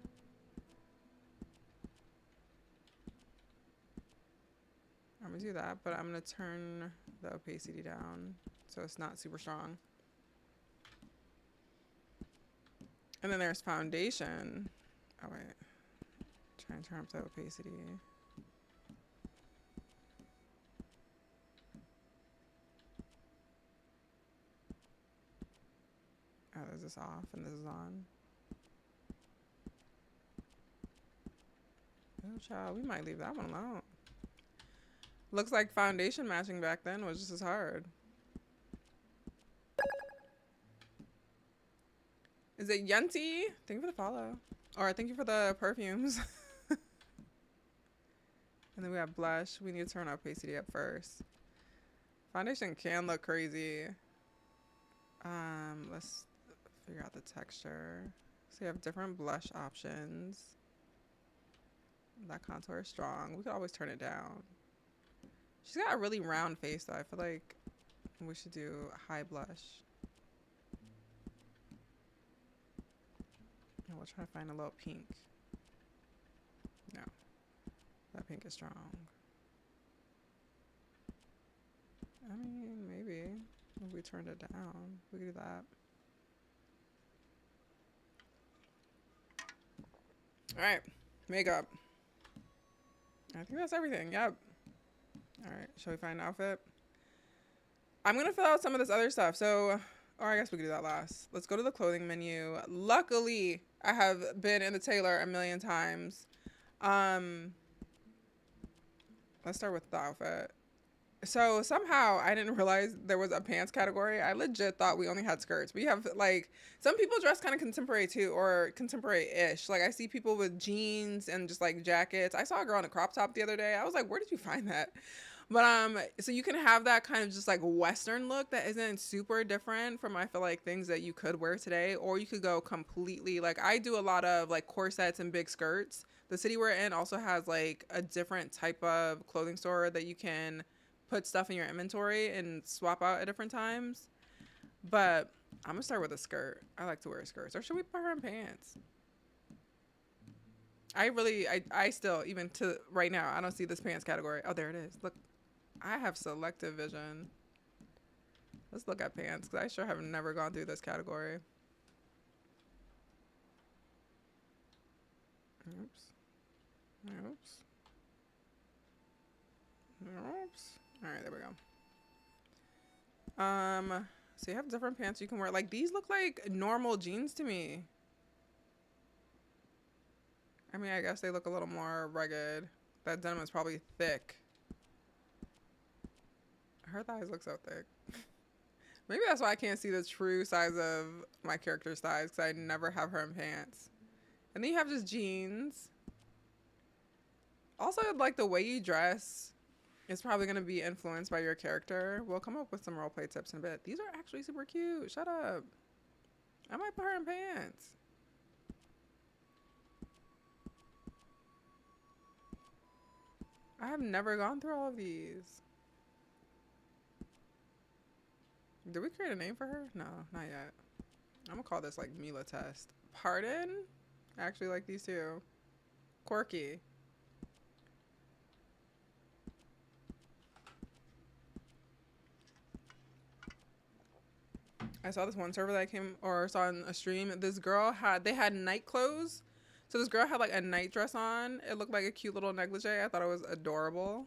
I'm gonna do that, but I'm gonna turn the opacity down so it's not super strong. And then there's foundation. Oh wait, try and turn up the opacity. Oh, is this off and this is on? Oh child, we might leave that one alone. Looks like foundation matching back then was just as hard. Is it Yunty? Thank you for the follow. Or thank you for the perfumes. And then we have blush. We need to turn our opacity up first. Foundation can look crazy. Let's figure out the texture. So you have different blush options. That contour is strong. We could always turn it down. She's got a really round face though. I feel like we should do high blush. And we'll try to find a little pink. No. That pink is strong. I mean, maybe. If we turned it down, we could do that. Alright. Makeup. I think that's everything. Yep. Alright. Shall we find an outfit? I'm going to fill out some of this other stuff. So, or I guess we could do that last. Let's go to the clothing menu. Luckily, I have been in the tailor a million times. Let's start with the outfit. So somehow I didn't realize there was a pants category. I legit thought we only had skirts. We have like some people dress kind of contemporary too, or contemporary-ish. Like I see people with jeans and just like jackets. I saw a girl in a crop top the other day. I was like, where did you find that? But so you can have that kind of just like Western look that isn't super different from I feel like things that you could wear today, or you could go completely like I do a lot of like corsets and big skirts. The city we're in also has like a different type of clothing store that you can put stuff in your inventory and swap out at different times. But I'm gonna start with a skirt. I like to wear skirts, or should we put her in pants? I still, even to right now, I don't see this pants category. Oh, there it is. Look, I have selective vision. Let's look at pants, because I sure have never gone through this category. Oops. Oops. Oops. All right, there we go. So you have different pants you can wear. Like, these look like normal jeans to me. I mean, I guess they look a little more rugged. That denim is probably thick. Her thighs look so thick. Maybe that's why I can't see the true size of my character's thighs, because I never have her in pants. And then you have just jeans. Also, like the way you dress is probably going to be influenced by your character. We'll come up with some roleplay tips in a bit. These are actually super cute. Shut up. I might put her in pants. I have never gone through all of these. Did we create a name for her? No, not yet. I'm gonna call this like Meela test. Pardon? I actually like these too. Quirky. I saw this one server that I came or saw on a stream. This girl they had night clothes. So this girl had like a night dress on. It looked like a cute little negligee. I thought it was adorable.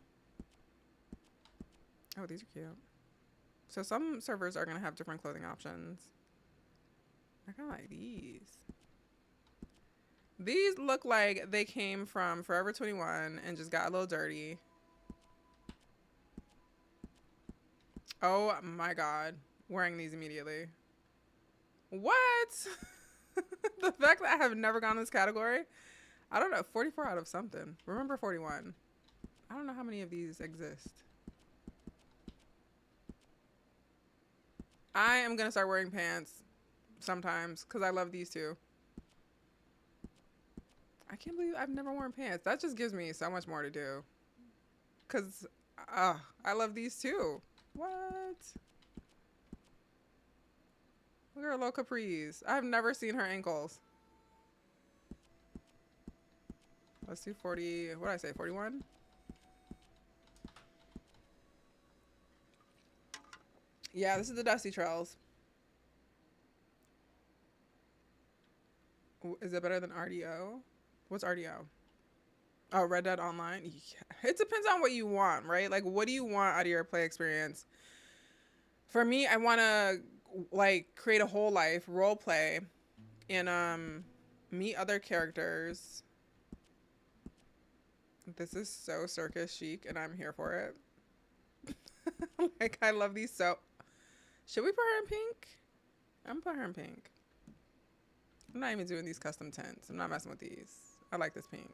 Oh, these are cute. So some servers are going to have different clothing options. I kind of like these. These look like they came from Forever 21 and just got a little dirty. Oh my God. Wearing these immediately. What? The fact that I have never gone this category. I don't know. 44 out of something. Remember 41. I don't know how many of these exist. I am going to start wearing pants sometimes because I love these too. I can't believe I've never worn pants. That just gives me so much more to do. Because I love these too. What? Look at her little capris. I've never seen her ankles. Let's do 40. What did I say? 41? Yeah, this is the Dusty Trails. Is it better than RDO? What's RDO? Oh, Red Dead Online? Yeah. It depends on what you want, right? Like, what do you want out of your play experience? For me, I want to, like, create a whole life, role play, and meet other characters. This is so circus chic, and I'm here for it. Like, I love these so... Should we put her in pink? I'm gonna put her in pink. I'm not even doing these custom tints. I'm not messing with these. I like this pink.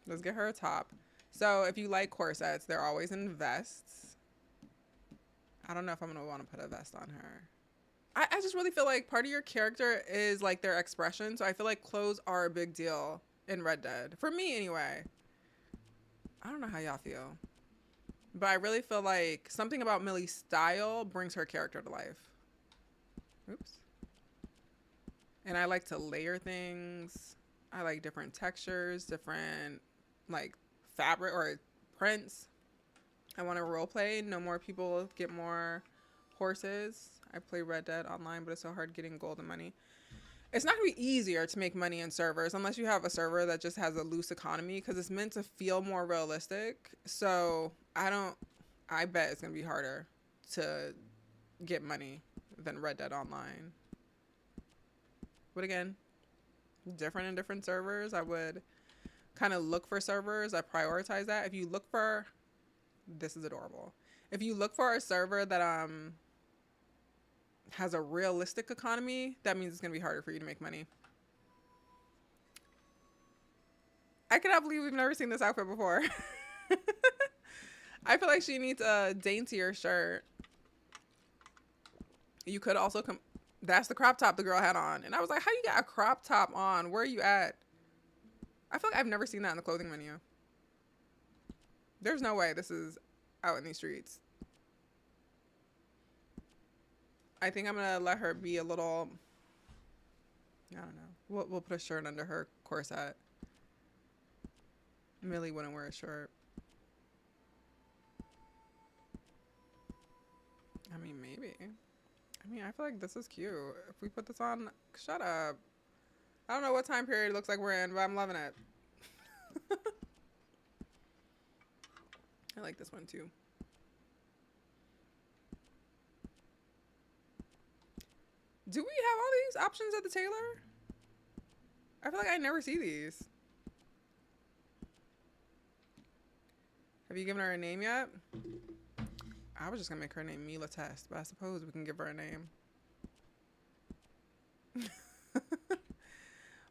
Let's get her a top. So if you like corsets, they're always in vests. I don't know if I'm gonna want to put a vest on her. I just really feel like part of your character is like their expression. So I feel like clothes are a big deal in Red Dead. For me anyway. I don't know how y'all feel. But I really feel like something about Millie's style brings her character to life. Oops. And I like to layer things. I like different textures, different like fabric or prints. I want to role play. No more people get more horses. I play Red Dead Online, but it's so hard getting gold and money. It's not going to be easier to make money in servers unless you have a server that just has a loose economy because it's meant to feel more realistic. So I bet it's going to be harder to get money than Red Dead Online. But again, different in different servers. I would kind of look for servers that prioritize that. If you look for, this is adorable. If you look for a server that has a realistic economy, that means it's going to be harder for you to make money. I cannot believe we've never seen this outfit before. I feel like she needs a daintier shirt. You could also come. That's the crop top the girl had on. And I was like, how you got a crop top on? Where are you at? I feel like I've never seen that in the clothing menu. There's no way this is out in these streets. I think I'm going to let her be a little... I don't know. We'll put a shirt under her corset. Millie wouldn't wear a shirt. I mean, maybe. I mean, I feel like this is cute. If we put this on... Shut up. I don't know what time period it looks like we're in, but I'm loving it. I like this one too. Do we have all these options at the tailor? I feel like I never see these. Have you given her a name yet? I was just gonna make her name Meela Test, but I suppose we can give her a name.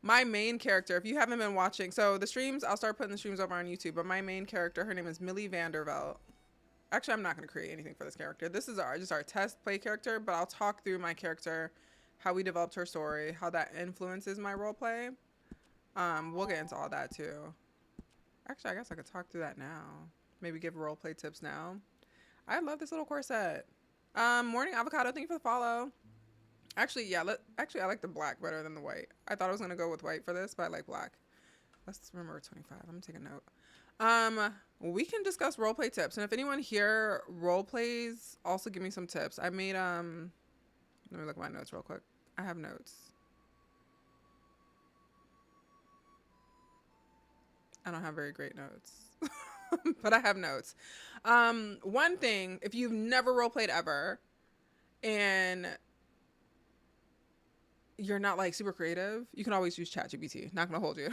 My main character, if you haven't been watching, so the streams, I'll start putting the streams over on YouTube, but my main character, her name is Millie Vanderbuilt. Actually, I'm not going to create anything for this character. This is just our test play character, but I'll talk through my character, how we developed her story, how that influences my role play. We'll get into all that too. Actually, I guess I could talk through that now. Maybe give role play tips now. I love this little corset. Morning Avocado, thank you for the follow. Actually, yeah, I like the black better than the white. I thought I was going to go with white for this, but I like black. Let's remember 25. I'm going to take a note. We can discuss roleplay tips. And if anyone here roleplays, also give me some tips. I made, let me look at my notes real quick. I have notes. I don't have very great notes, but I have notes. One thing, if you've never roleplayed ever and you're not like super creative, you can always use ChatGPT. Not gonna hold you.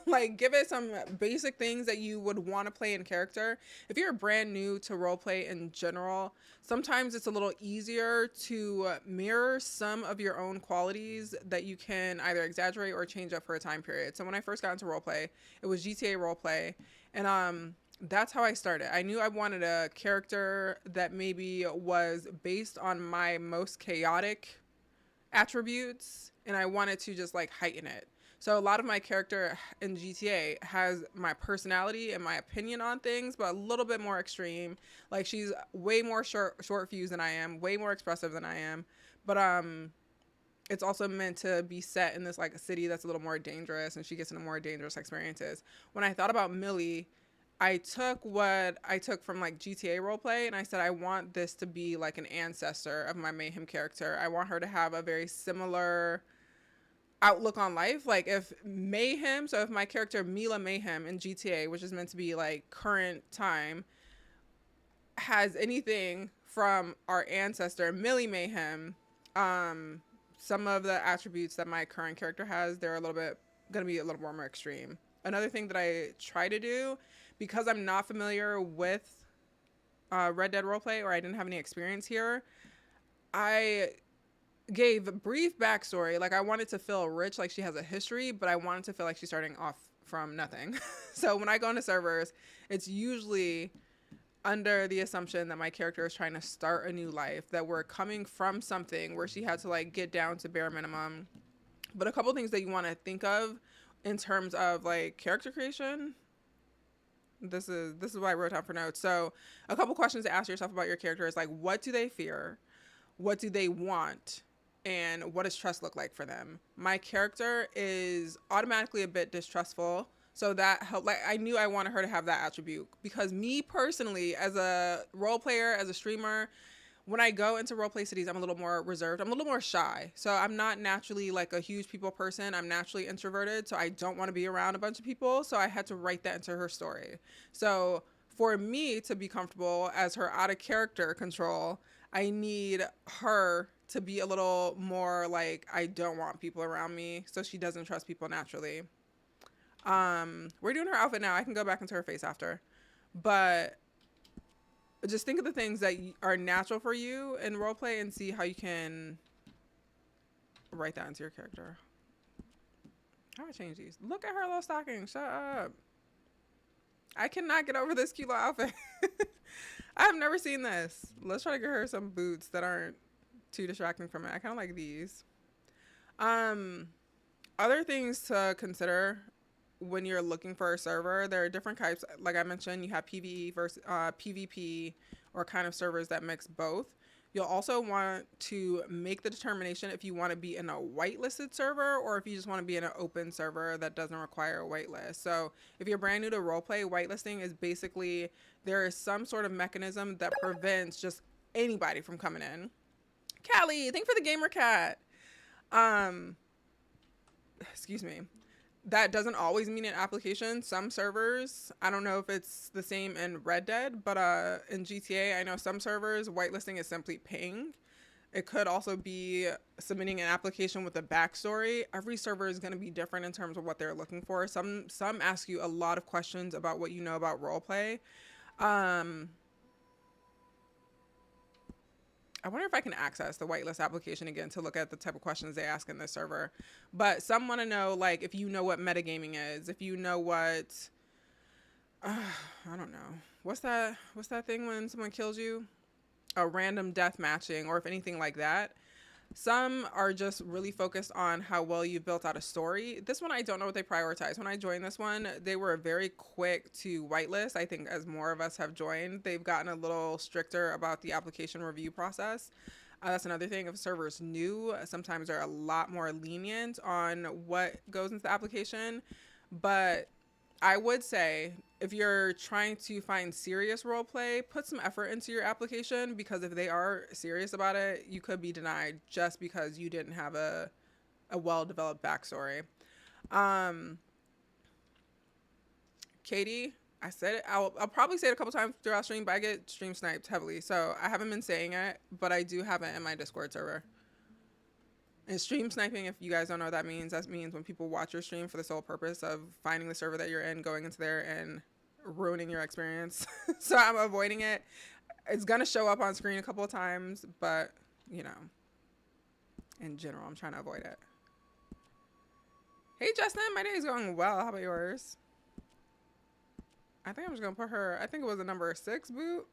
Like, give it some basic things that you would want to play in character. If you're brand new to roleplay in general, sometimes it's a little easier to mirror some of your own qualities that you can either exaggerate or change up for a time period. So when I first got into roleplay, it was GTA roleplay, and that's how I started. I knew I wanted a character that maybe was based on my most chaotic attributes, and I wanted to just like heighten it. So a lot of my character in GTA has my personality and my opinion on things, but a little bit more extreme. Like, she's way more short fuse than I am, way more expressive than I am. But it's also meant to be set in this like a city that's a little more dangerous, and she gets into more dangerous experiences. When I thought about Millie, I took what I took from like GTA roleplay, and I said, I want this to be like an ancestor of my Mayhem character. I want her to have a very similar outlook on life. Like, if Mayhem, so if my character Meela Mayhem in GTA, which is meant to be like current time, has anything from our ancestor Millie Mayhem, some of the attributes that my current character has, they're gonna be a little more extreme. Another thing that I try to do, because I'm not familiar with Red Dead Roleplay, or I didn't have any experience here, I gave a brief backstory. Like, I wanted to feel rich, like she has a history, but I wanted to feel like she's starting off from nothing. So when I go into servers, it's usually under the assumption that my character is trying to start a new life, that we're coming from something where she had to like get down to bare minimum. But a couple things that you want to think of in terms of like character creation, this is what I wrote down for notes. So a couple questions to ask yourself about your character is like, what do they fear? What do they want? And what does trust look like for them? My character is automatically a bit distrustful. So that helped. Like, I knew I wanted her to have that attribute, because me personally, as a role player, as a streamer, when I go into roleplay cities, I'm a little more reserved. I'm a little more shy. So I'm not naturally like a huge people person. I'm naturally introverted. So I don't want to be around a bunch of people. So I had to write that into her story. So for me to be comfortable as her out of character control, I need her to be a little more like, I don't want people around me. So she doesn't trust people naturally. We're doing her outfit now. I can go back into her face after. But just think of the things that are natural for you in roleplay and see how you can write that into your character. How do I change these? Look at her little stocking. Shut up. I cannot get over this cute little outfit. I have never seen this. Let's try to get her some boots that aren't too distracting from it. I kind of like these. Um, Other things to consider when you're looking for a server, there are different types. Like I mentioned, you have PvE versus PvP, or kind of servers that mix both. You'll also want to make the determination if you want to be in a whitelisted server or if you just want to be in an open server that doesn't require a whitelist. So if you're brand new to roleplay, whitelisting is basically there is some sort of mechanism that prevents just anybody from coming in. Callie, thank you for the gamer cat. Um, Excuse me. That doesn't always mean an application. Some servers, I don't know if it's the same in Red Dead, but in GTA, I know some servers, whitelisting is simply ping. It could also be submitting an application with a backstory. Every server is going to be different in terms of what they're looking for. Some ask you a lot of questions about what you know about roleplay. I wonder if I can access the whitelist application again to look at the type of questions they ask in this server. But some want to know, like, if you know what metagaming is, if you know what, I don't know. What's that thing when someone kills you? A random death matching, or if anything like that. Some are just really focused on how well you built out a story. This one, I don't know what they prioritize. When I joined this one, they were very quick to whitelist. I think as more of us have joined, they've gotten a little stricter about the application review process. That's another thing. If a server is new, sometimes they're a lot more lenient on what goes into the application. But I would say if you're trying to find serious role play, put some effort into your application, because if they are serious about it, you could be denied just because you didn't have a well-developed backstory. Katie, I said it. I'll probably say it a couple times throughout stream, but I get stream sniped heavily, so I haven't been saying it, but I do have it in my Discord server. And stream sniping, if you guys don't know what that means when people watch your stream for the sole purpose of finding the server that you're in, going into there and ruining your experience. So I'm avoiding it. It's going to show up on screen a couple of times, but, you know, in general, I'm trying to avoid it. Hey, Justin, my day is going well. How about yours? I think I'm just going to put her, I think it was a number 6 boot.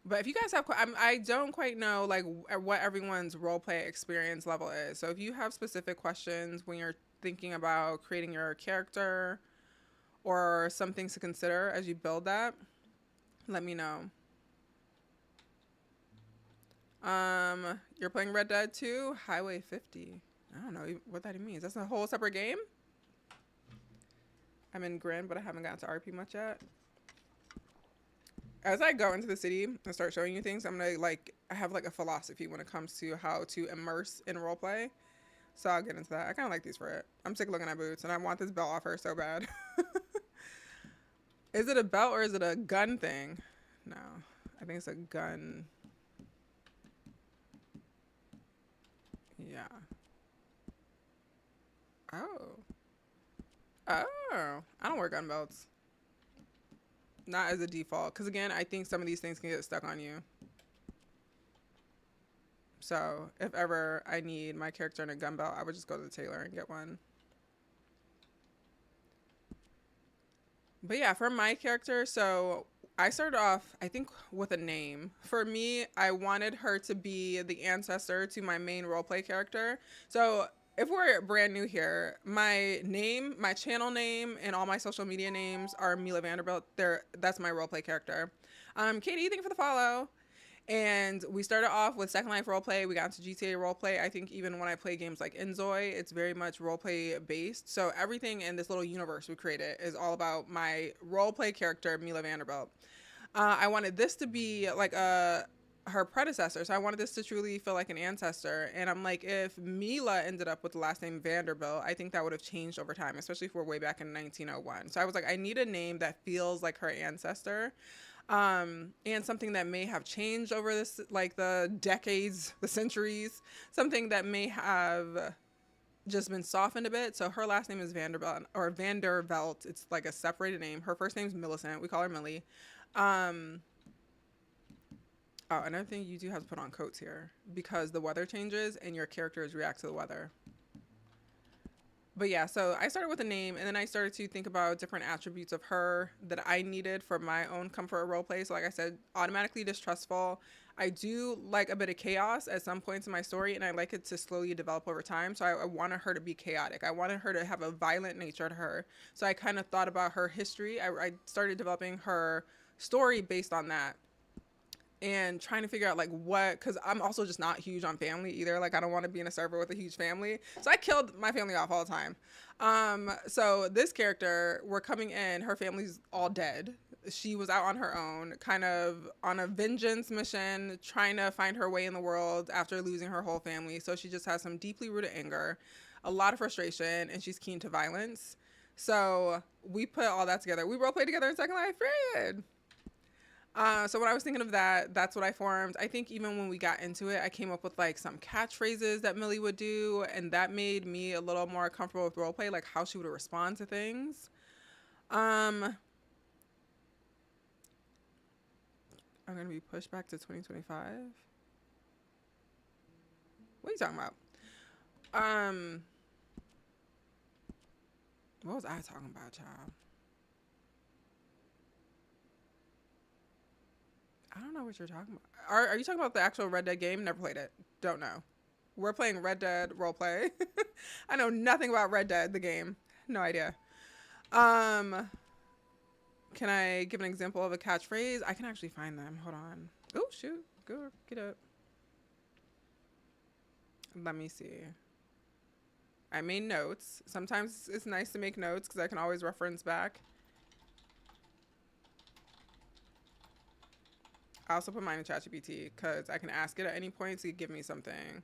But if you guys have, I don't quite know like what everyone's roleplay experience level is. So if you have specific questions when you're thinking about creating your character or some things to consider as you build that, let me know. You're playing Red Dead 2, Highway 50. I don't know what that means. That's a whole separate game? I'm in Grin, but I haven't gotten to RP much yet. As I go into the city and start showing you things, I'm gonna I have like a philosophy when it comes to how to immerse in roleplay. So I'll get into that. I kind of like these for it. I'm sick of looking at boots, and I want this belt off her so bad. Is it a belt or is it a gun thing? No, I think it's a gun. Yeah. Oh. Oh. I don't wear gun belts. Not as a default, because again, I think some of these things can get stuck on you. So if ever I need my character in a gun belt, I would just go to the tailor and get one. But yeah, for my character, so I started off, I think, with a name. For me, I wanted her to be the ancestor to my main roleplay character. So if we're brand new here, my name, my channel name, and all my social media names are Meela Vanderbuilt. That's my roleplay character. Katie, thank you for the follow. And we started off with Second Life roleplay. We got into GTA roleplay. I think even when I play games like Enzoy, it's very much roleplay based. So everything in this little universe we created is all about my roleplay character, Meela Vanderbilt. I wanted this to be like her predecessor. So I wanted this to truly feel like an ancestor. And I'm like, if Meela ended up with the last name Vanderbilt, I think that would have changed over time, especially if we're way back in 1901. So I was like, I need a name that feels like her ancestor. And something that may have changed over this, like the decades, the centuries, something that may have just been softened a bit. So her last name is Vanderbilt or Vanderbilt. It's like a separated name. Her first name is Millicent. We call her Millie. Oh, another thing, you do have to put on coats here because the weather changes and your characters react to the weather. But yeah, so I started with a name, and then I started to think about different attributes of her that I needed for my own comfort role play. So like I said, automatically distrustful. I do like a bit of chaos at some points in my story, and I like it to slowly develop over time. So I wanted her to be chaotic. I wanted her to have a violent nature to her. So I kind of thought about her history. I started developing her story based on that, and trying to figure out like what, because I'm also just not huge on family either. Like I don't want to be in a server with a huge family, so I killed my family off all the time. So this character, we're coming in, her family's all dead. She was out on her own, kind of on a vengeance mission, trying to find her way in the world after losing her whole family. So she just has some deeply rooted anger, a lot of frustration, and she's keen to violence. So we put all that together. We role play together in Second Life, period. So when I was thinking of that, that's what I formed. I think even when we got into it, I came up with like some catchphrases that Millie would do, and that made me a little more comfortable with roleplay, like how she would respond to things. I'm gonna be pushed back to 2025. What are you talking about? Um, what was I talking about, child? I don't know what you're talking about. Are you talking about the actual Red Dead game? Never played it. Don't know. We're playing Red Dead roleplay. I know nothing about Red Dead, the game. No idea. Um, can I give an example of a catchphrase? I can actually find them. Hold on. Oh, shoot. Go get up. Let me see. I made notes. Sometimes it's nice to make notes because I can always reference back. I also put mine in ChatGPT because I can ask it at any point to give me something.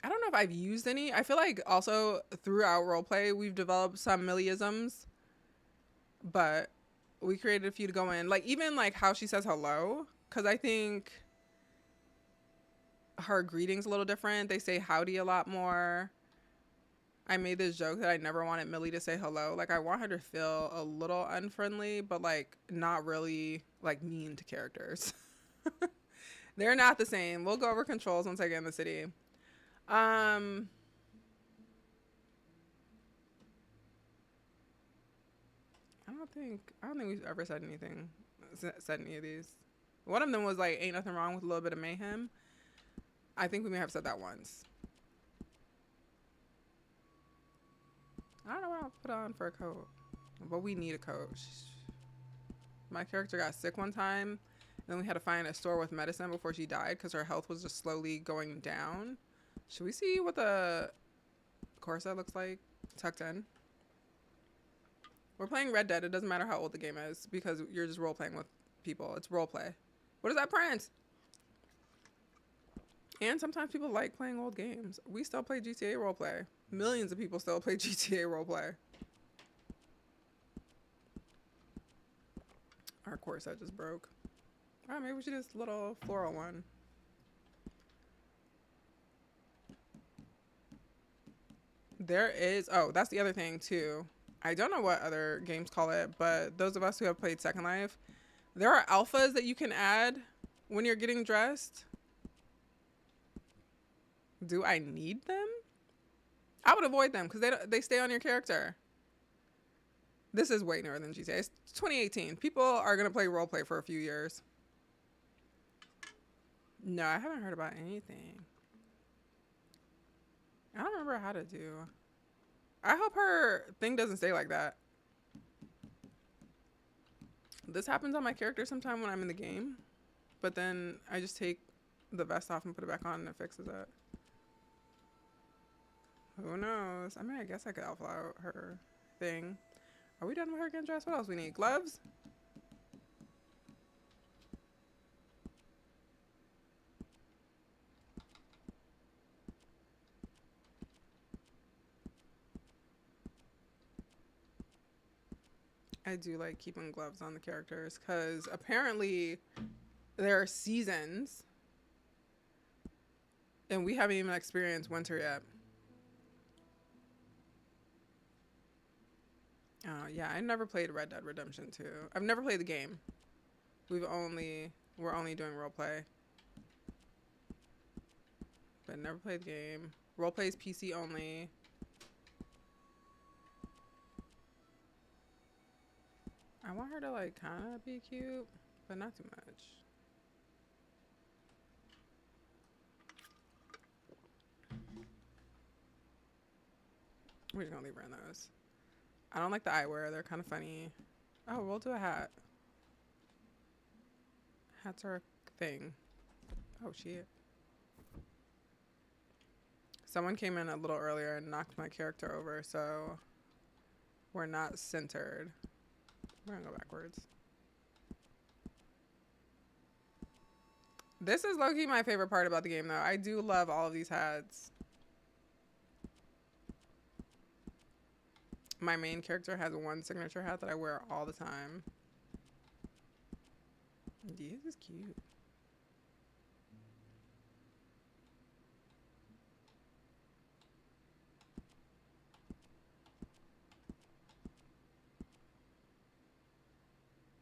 I don't know if I've used any. I feel like also throughout roleplay, we've developed some Milliisms, but we created a few to go in. Like even like how she says hello, because I think her greeting's a little different. They say howdy a lot more. I made this joke that I never wanted Millie to say hello. Like I want her to feel a little unfriendly, but like not really like mean to characters. They're not the same. We'll go over controls once I get in the city. Um, I don't think we've ever said anything, said any of these. One of them was like, ain't nothing wrong with a little bit of mayhem. I think we may have said that once. I don't know what I'll put on for a coat, but we need a coat. My character got sick one time, and then we had to find a store with medicine before she died because her health was just slowly going down. Should we see what the corset looks like tucked in? We're playing Red Dead. It doesn't matter how old the game is because you're just role playing with people. It's role play. What is that, Prince? And sometimes people like playing old games. We still play GTA roleplay. Millions of people still play GTA roleplay. Our corset just broke. All right, maybe we should do this little floral one. There is, oh, that's the other thing too. I don't know what other games call it, but those of us who have played Second Life, there are alphas that you can add when you're getting dressed. Do I need them? I would avoid them because they stay on your character. This is way newer than GTA. It's 2018. People are going to play roleplay for a few years. No, I haven't heard about anything. I don't remember how to do. I hope her thing doesn't stay like that. This happens on my character sometime when I'm in the game. But then I just take the vest off and put it back on and it fixes it. Who knows? I mean, I guess I could alpha out her thing. Are we done with her getting dressed? What else we need? Gloves? I do like keeping gloves on the characters because apparently there are seasons and we haven't even experienced winter yet. Yeah, I never played Red Dead Redemption 2. I've never played the game. We're only doing role play, but never played the game. Role play is PC only. I want her to like kind of be cute, but not too much. We're just gonna leave her in those. I don't like the eyewear. They're kind of funny. Oh, we'll do a hat. Hats are a thing. Oh, shit. Someone came in a little earlier and knocked my character over, so we're not centered. We're gonna go backwards. This is low-key my favorite part about the game, though. I do love all of these hats. My main character has one signature hat that I wear all the time. This is cute.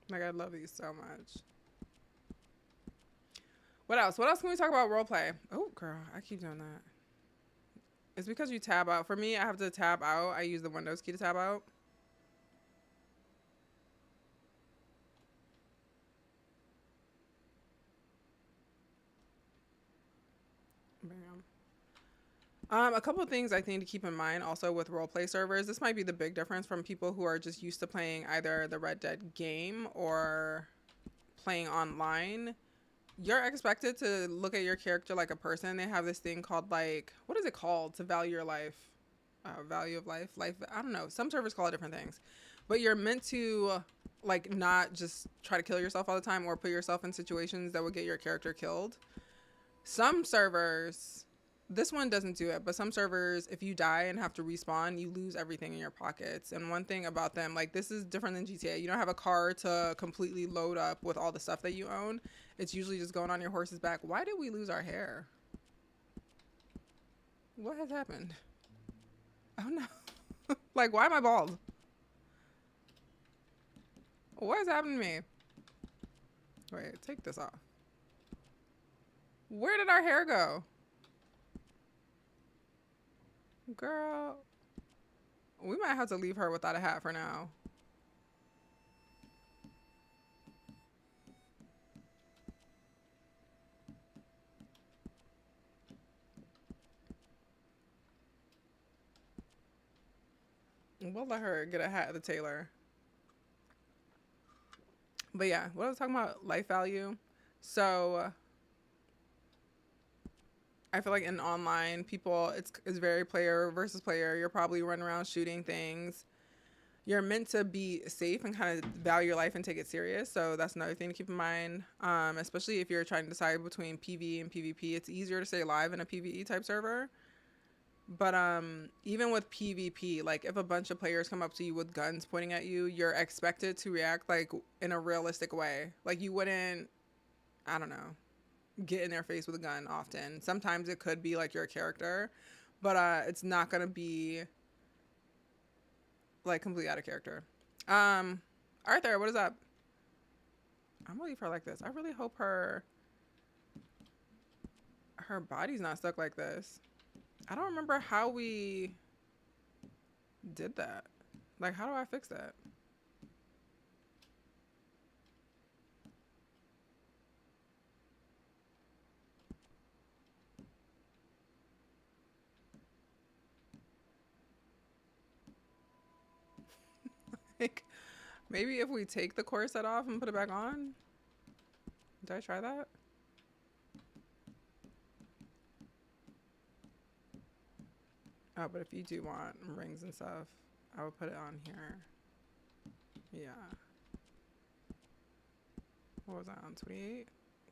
Like, I love these so much. What else? What else can we talk about roleplay? Oh, girl, I keep doing that. It's because you tab out. For me, I have to tab out. I use the Windows key to tab out. Bam. A couple of things I think to keep in mind also with roleplay servers. This might be the big difference from people who are just used to playing either the Red Dead game or playing online. You're expected to look at your character like a person. They have this thing called, like, what is it called to value your life? Value of life? Life, I don't know. Some servers call it different things. But you're meant to, like, not just try to kill yourself all the time or put yourself in situations that would get your character killed. Some servers, this one doesn't do it, but some servers, if you die and have to respawn, you lose everything in your pockets. And one thing about them, like, this is different than GTA. You don't have a car to completely load up with all the stuff that you own. It's usually just going on your horse's back. Why did we lose our hair? What has happened? Oh no. Like, why am I bald? What has happened to me? Wait, take this off. Where did our hair go? Girl, we might have to leave her without a hat for now. We'll let her get a hat at the tailor. But yeah, what I was talking about, life value. So I feel like in online, people, it's very player versus player. You're probably running around shooting things. You're meant to be safe and kind of value your life and take it serious. So that's another thing to keep in mind, especially if you're trying to decide between PvE and PvP. It's easier to stay alive in a PvE type server. But even with PvP, like if a bunch of players come up to you with guns pointing at you, you're expected to react like in a realistic way. Like you wouldn't, I don't know, get in their face with a gun often. Sometimes it could be like your character, but it's not gonna be like completely out of character. Arthur, what is up? I'm gonna leave her like this. I really hope her body's not stuck like this. I don't remember how we did that. Like, how do I fix that? Like, maybe if we take the corset off and put it back on? Did I try that? Oh, but if you do want rings and stuff, I would put it on here. Yeah. What was I on? 28?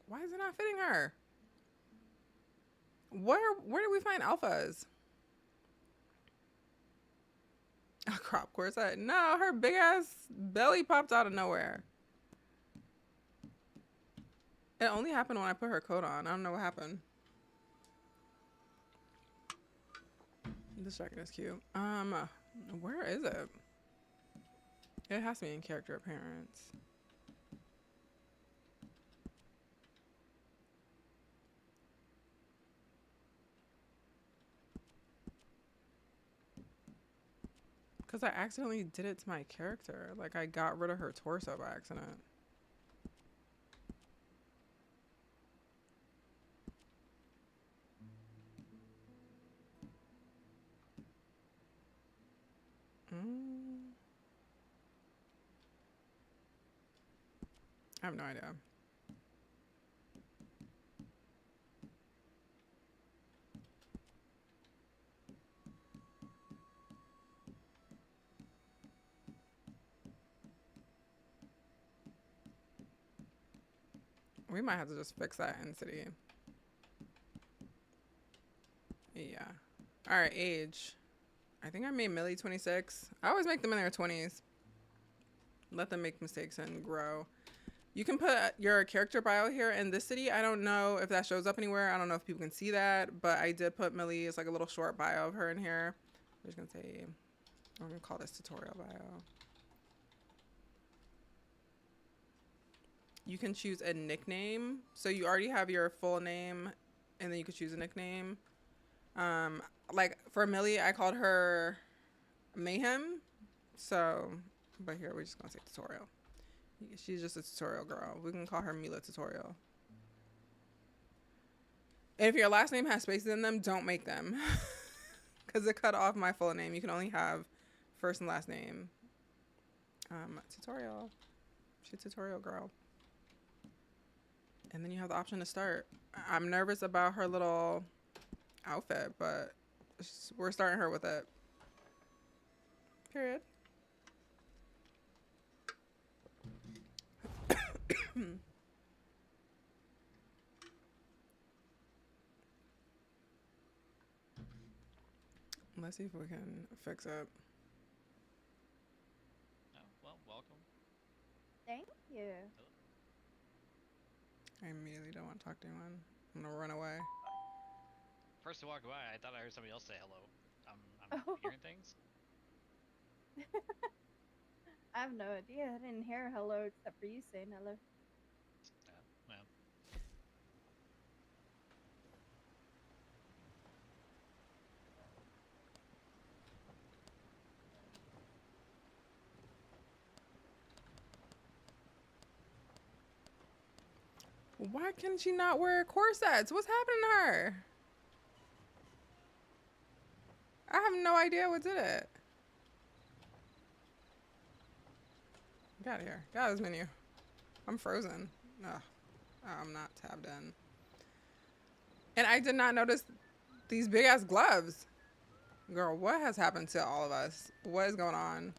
Why is it not fitting her? Where did we find alphas? A crop corset? No, her big ass belly popped out of nowhere. It only happened when I put her coat on. I don't know what happened. This jacket is cute. Where is it? It has to be in character appearance. Because I accidentally did it to my character. Like, I got rid of her torso by accident. I have no idea. We might have to just fix that in city. Yeah. All right, age. I think I made Millie 26. I always make them in their 20s. Let them make mistakes and grow. You can put your character bio here in this city. I don't know if that shows up anywhere. I don't know if people can see that, but I did put Millie as like a little short bio of her in here. I'm just gonna say, I'm gonna call this tutorial bio. You can choose a nickname. So you already have your full name and then you could choose a nickname. Like for Millie, I called her Mayhem. So, but here we're just gonna say tutorial. She's just a tutorial girl. We can call her Meela Tutorial. And if your last name has spaces in them, don't make them. Because it cut off my full name. You can only have first and last name. Tutorial. She's a tutorial girl. And then you have the option to start. I'm nervous about her little outfit, but we're starting her with it. Period. Let's see if we can fix it. Oh, well, welcome. Thank you. I immediately don't want to talk to anyone. I'm gonna run away. First to walk away, I thought I heard somebody else say hello. I'm hearing things. I have no idea. I didn't hear hello except for you saying hello. Well. Why can she not wear corsets? What's happening to her? I have no idea what did it. Get out of here. Get out of this menu. I'm frozen. Ugh. Oh, I'm not tabbed in. And I did not notice these big ass gloves. Girl, what has happened to all of us? What is going on?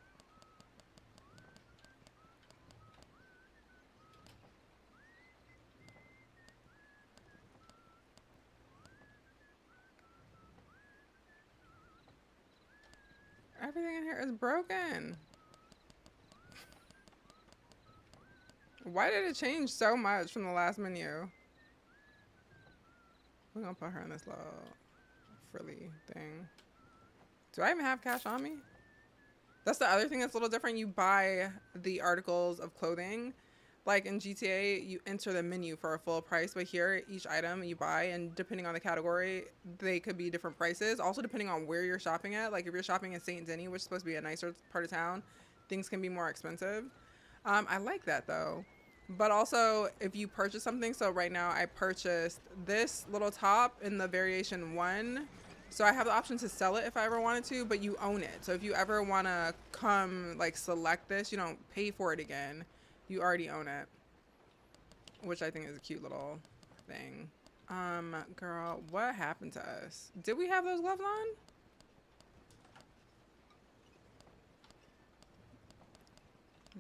Everything in here is broken. Why did it change so much from the last menu? We're gonna put her in this little frilly thing. Do I even have cash on me? That's the other thing that's a little different. You buy the articles of clothing. Like in GTA, you enter the menu for a full price, but here, each item you buy, and depending on the category, they could be different prices. Also, depending on where you're shopping at. Like if you're shopping in St. Denis, which is supposed to be a nicer part of town, things can be more expensive. I like that though. But also, if you purchase something, so right now I purchased this little top in the variation 1. So I have the option to sell it if I ever wanted to, but you own it. So if you ever want to come like select this, you don't pay for it again. You already own it, which I think is a cute little thing. Girl, what happened to us? Did we have those gloves on?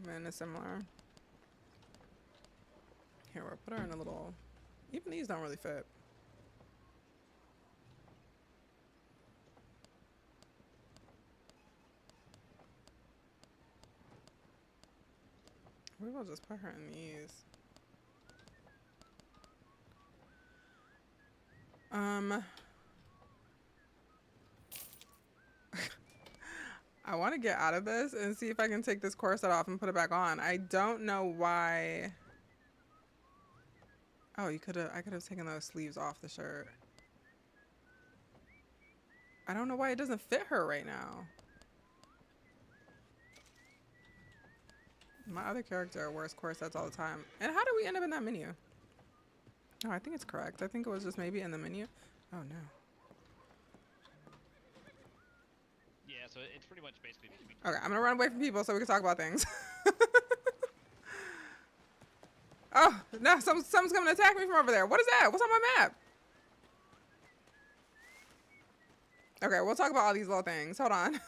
Man, it's similar. Here, we'll put her in a little... Even these don't really fit. We will just put her in these. I want to get out of this and see if I can take this corset off and put it back on. I don't know why... Oh, I could have taken those sleeves off the shirt. I don't know why it doesn't fit her right now. My other character wears corsets all the time. And how did we end up in that menu? Oh, I think it's correct. I think it was just maybe in the menu. Oh, no. Yeah, so it's pretty much basically between. Okay, I'm gonna run away from people so we can talk about things. Oh, no, someone's coming to attack me from over there. What is that? What's on my map? Okay, we'll talk about all these little things. Hold on.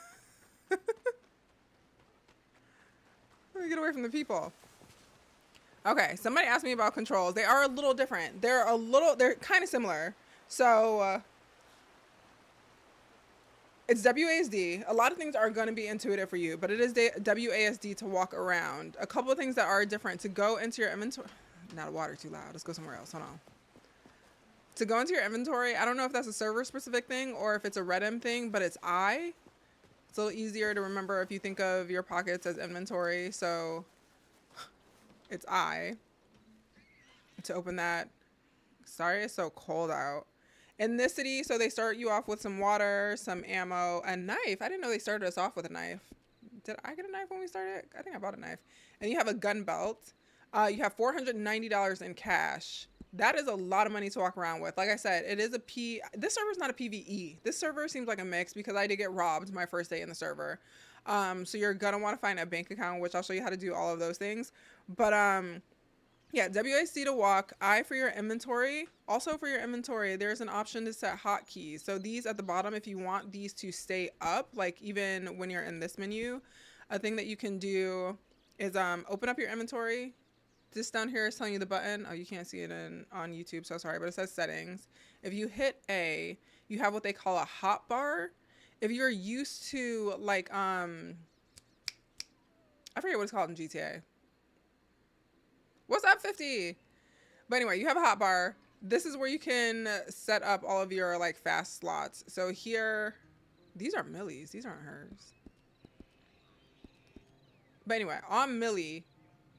Let me get away from the people. Okay, somebody asked me about controls. They are a little different. They're kind of similar. So, it's WASD. A lot of things are going to be intuitive for you, but it is WASD to walk around. A couple of things that are different: to go into your inventory. Not water too loud. Let's go somewhere else. Hold on. To go into your inventory, I don't know if that's a server specific thing or if it's a RedM thing, but it's I. It's a little easier to remember if you think of your pockets as inventory. So it's I. To open that. Sorry, it's so cold out. In this city, so they start you off with some water, some ammo, a knife. I didn't know they started us off with a knife. Did I get a knife when we started? I think I bought a knife. And you have a gun belt. You have $490 in cash. That is a lot of money to walk around with. Like I said, it is this server is not a PvE. This server seems like a mix because I did get robbed my first day in the server. So you're going to want to find a bank account, which I'll show you how to do all of those things. But, yeah, WASD to walk, I for your inventory. Also for your inventory, there's an option to set hotkeys. So these at the bottom, if you want these to stay up, like even when you're in this menu, a thing that you can do is open up your inventory. This down here is telling you the button. Oh, you can't see it on YouTube, so sorry, but it says settings. If you hit A, you have what they call a hot bar. If you're used to like, I forget what it's called in GTA. What's up, 50? But anyway, you have a hot bar. This is where you can set up all of your like fast slots. So here, these are Millie's. These aren't hers. But anyway, on Millie,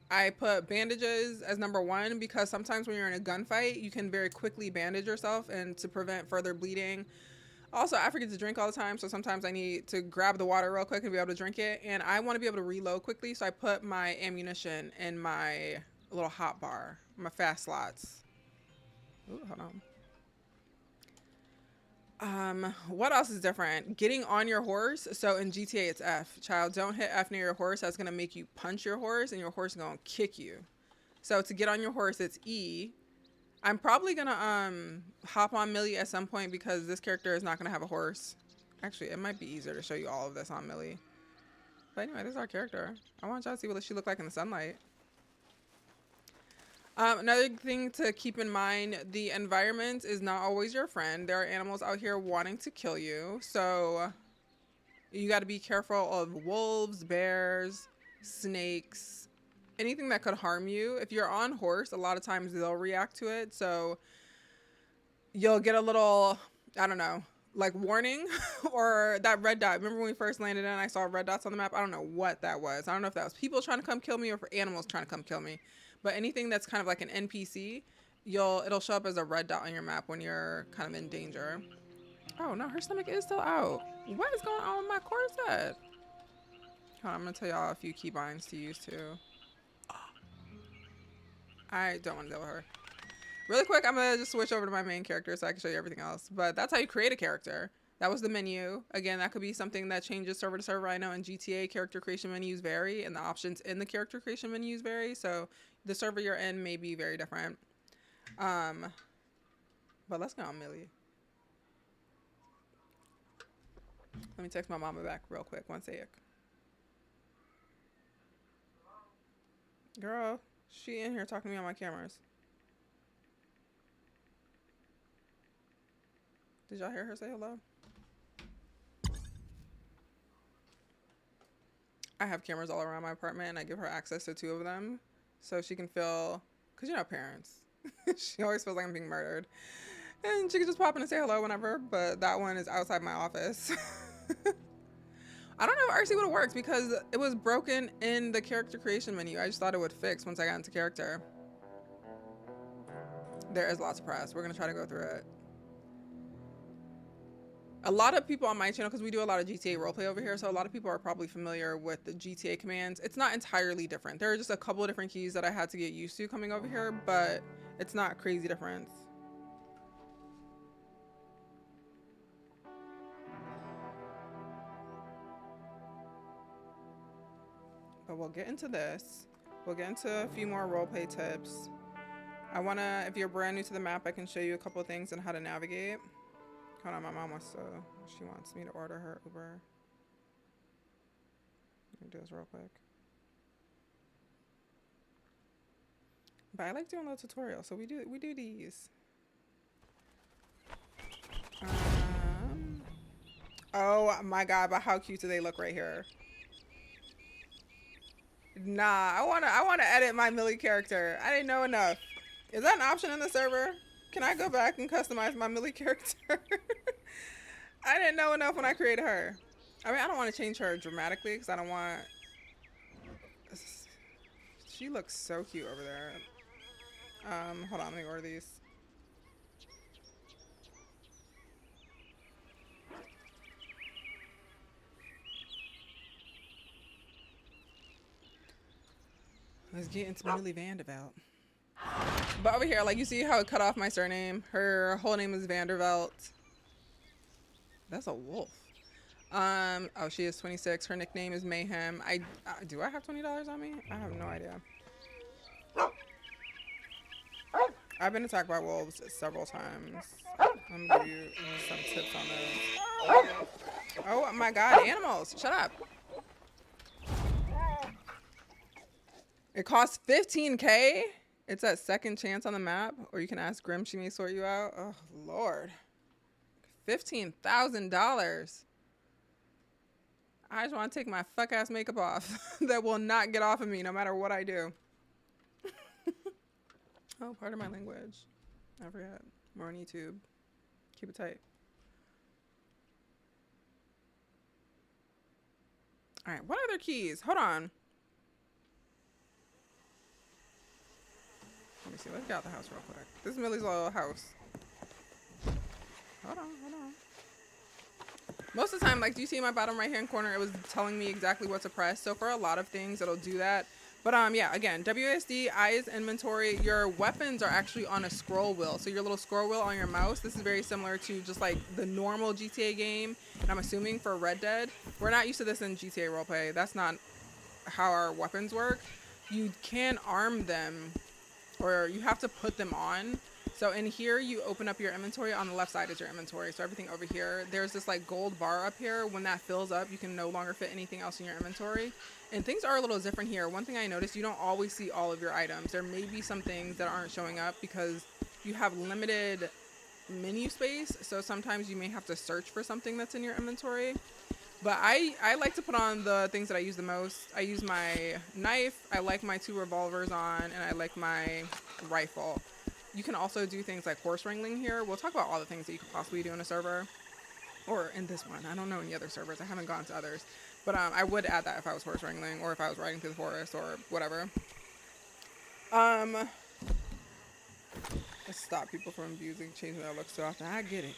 I put bandages as number 1 because sometimes when you're in a gunfight, you can very quickly bandage yourself and to prevent further bleeding. Also, I forget to drink all the time, so sometimes I need to grab the water real quick and be able to drink it. And I want to be able to reload quickly, so I put my ammunition in my little hot bar, my fast slots. Ooh, hold on. What else is different? Getting on your horse. So in GTA, it's F. Child, don't hit F near your horse. That's going to make you punch your horse, and your horse is going to kick you. So to get on your horse, it's E. I'm probably going to hop on Millie at some point because this character is not going to have a horse. Actually, it might be easier to show you all of this on Millie. But anyway, this is our character. I want y'all to see what she look like in the sunlight. Another thing to keep in mind, the environment is not always your friend. There are animals out here wanting to kill you. So you got to be careful of wolves, bears, snakes, anything that could harm you. If you're on horse, a lot of times they'll react to it. So you'll get a little, I don't know, like warning or that red dot. Remember when we first landed in, I saw red dots on the map? I don't know what that was. I don't know if that was people trying to come kill me or for animals trying to come kill me. But anything that's kind of like an NPC, it'll show up as a red dot on your map when you're kind of in danger. Oh no, her stomach is still out. What is going on with my corset? Hold on, I'm gonna tell y'all a few keybinds to use too. I don't want to deal with her. Really quick, I'm gonna just switch over to my main character so I can show you everything else. But that's how you create a character. That was the menu. Again, that could be something that changes server to server. I know in GTA, character creation menus vary and the options in the character creation menus vary. So the server you're in may be very different. But let's go on Millie. Let me text my mama back real quick. One sec. Girl, she in here talking to me on my cameras. Did y'all hear her say hello? I have cameras all around my apartment and I give her access to 2 of them so she can feel, because you know parents, she always feels like I'm being murdered. And she can just pop in and say hello whenever, but that one is outside my office. I don't know if RC would have worked because it was broken in the character creation menu. I just thought it would fix once I got into character. There is lots of press. We're going to try to go through it. A lot of people on my channel, because we do a lot of GTA roleplay over here, so a lot of people are probably familiar with the GTA commands. It's not entirely different. There are just a couple of different keys that I had to get used to coming over here, but it's not crazy difference. But we'll get into this. We'll get into a few more roleplay tips. I wanna, if you're brand new to the map, I can show you a couple of things on how to navigate. Hold on, my mom wants to, she wants me to order her Uber. Let me do this real quick. But I like doing little tutorials, so we do these. Oh my god, but how cute do they look right here? Nah, I wanna edit my Millie character. I didn't know enough. Is that an option in the server? Can I go back and customize my Millie character? I didn't know enough when I created her. I mean, I don't want to change her dramatically because I don't want... She looks so cute over there. Hold on, let me order these. Let's get into Millie Vanderbilt. But over here, like, you see how it cut off my surname? Her whole name is Vanderbilt. That's a wolf. Oh, she is 26. Her nickname is Mayhem. Do I have $20 on me? I have no idea. I've been attacked by wolves several times. I'm gonna give you some tips on those. Oh my god, animals! Shut up. It costs 15K? It's at second chance on the map, or you can ask Grim, she may sort you out. Oh, Lord. $15,000. I just want to take my fuck-ass makeup off. That will not get off of me no matter what I do. Oh, part of my language. I forgot. We're on YouTube. Keep it tight. All right, what other keys? Hold on. Let me see. Let's get out the house real quick. This is Millie's little house. Hold on, hold on. Most of the time, like, do you see in my bottom right hand corner, it was telling me exactly what to press. So for a lot of things, it'll do that. But yeah, again, WSD, eyes, inventory, your weapons are actually on a scroll wheel. So your little scroll wheel on your mouse, this is very similar to just like the normal GTA game. And I'm assuming for Red Dead, we're not used to this in GTA roleplay. That's not how our weapons work. You can arm them, or you have to put them on. So in here, you open up your inventory. On the left side is your inventory. So everything over here, there's this like gold bar up here. When that fills up, you can no longer fit anything else in your inventory. And things are a little different here. One thing I noticed, you don't always see all of your items. There may be some things that aren't showing up because you have limited menu space. So sometimes you may have to search for something that's in your inventory. But I like to put on the things that I use the most. I use my knife. I like my 2 revolvers on, and I like my rifle. You can also do things like horse wrangling here. We'll talk about all the things that you could possibly do in a server. Or in this one. I don't know any other servers. I haven't gone to others. But I would add that if I was horse wrangling or if I was riding through the forest or whatever. Let's stop people from abusing, changing their looks so often. I get it.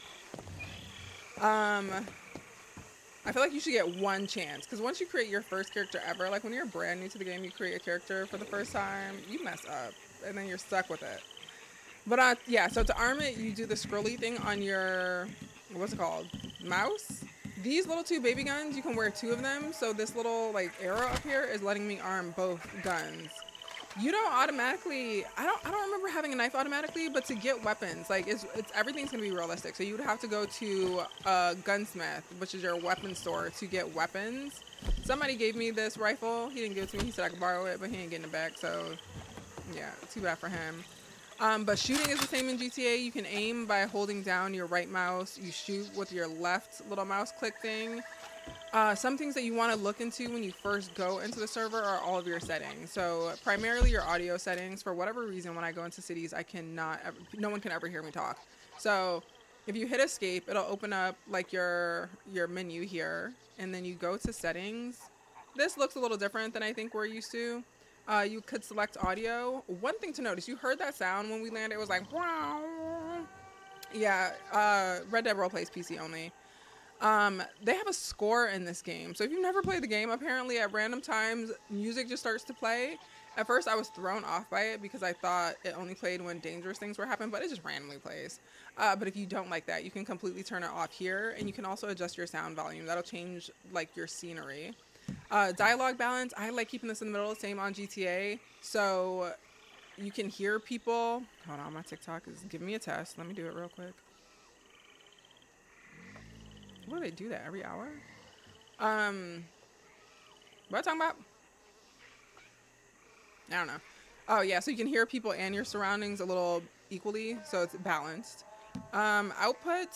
I feel like you should get one chance. Because once you create your first character ever, like when you're brand new to the game, you create a character for the first time, you mess up. And then you're stuck with it. But yeah, so to arm it, you do the scrolly thing on your, what's it called? Mouse? These little 2 baby guns, you can wear 2 of them. So this little like arrow up here is letting me arm both guns. You don't automatically, I don't remember having a knife automatically, but to get weapons, like it's everything's gonna be realistic. So you would have to go to a gunsmith, which is your weapon store, to get weapons. Somebody gave me this rifle. He didn't give it to me. He said I could borrow it, but he ain't getting it back. So yeah, too bad for him. But shooting is the same in GTA. You can aim by holding down your right mouse. You shoot with your left little mouse click thing. Some things that you want to look into when you first go into the server are all of your settings. So primarily your audio settings. For whatever reason, when I go into cities, no one can ever hear me talk. So if you hit escape, it'll open up like your menu here, and then you go to settings. This looks a little different than I think we're used to. You could select audio. One thing to notice, you heard that sound when we landed. It was like, wow. Yeah, Red Dead Roleplay is PC only. They have a score in this game. So if you've never played the game, apparently at random times, music just starts to play. At first, I was thrown off by it because I thought it only played when dangerous things were happening, but it just randomly plays. But if you don't like that, you can completely turn it off here, and you can also adjust your sound volume. That'll change like your scenery. Dialogue balance, I like keeping this in the middle, same on GTA. So you can hear people. Hold on, my TikTok is giving me a test. Let me do it real quick. What do they do that every hour? What am I talking about? I don't know. Oh yeah, so you can hear people and your surroundings a little equally, so it's balanced. Output,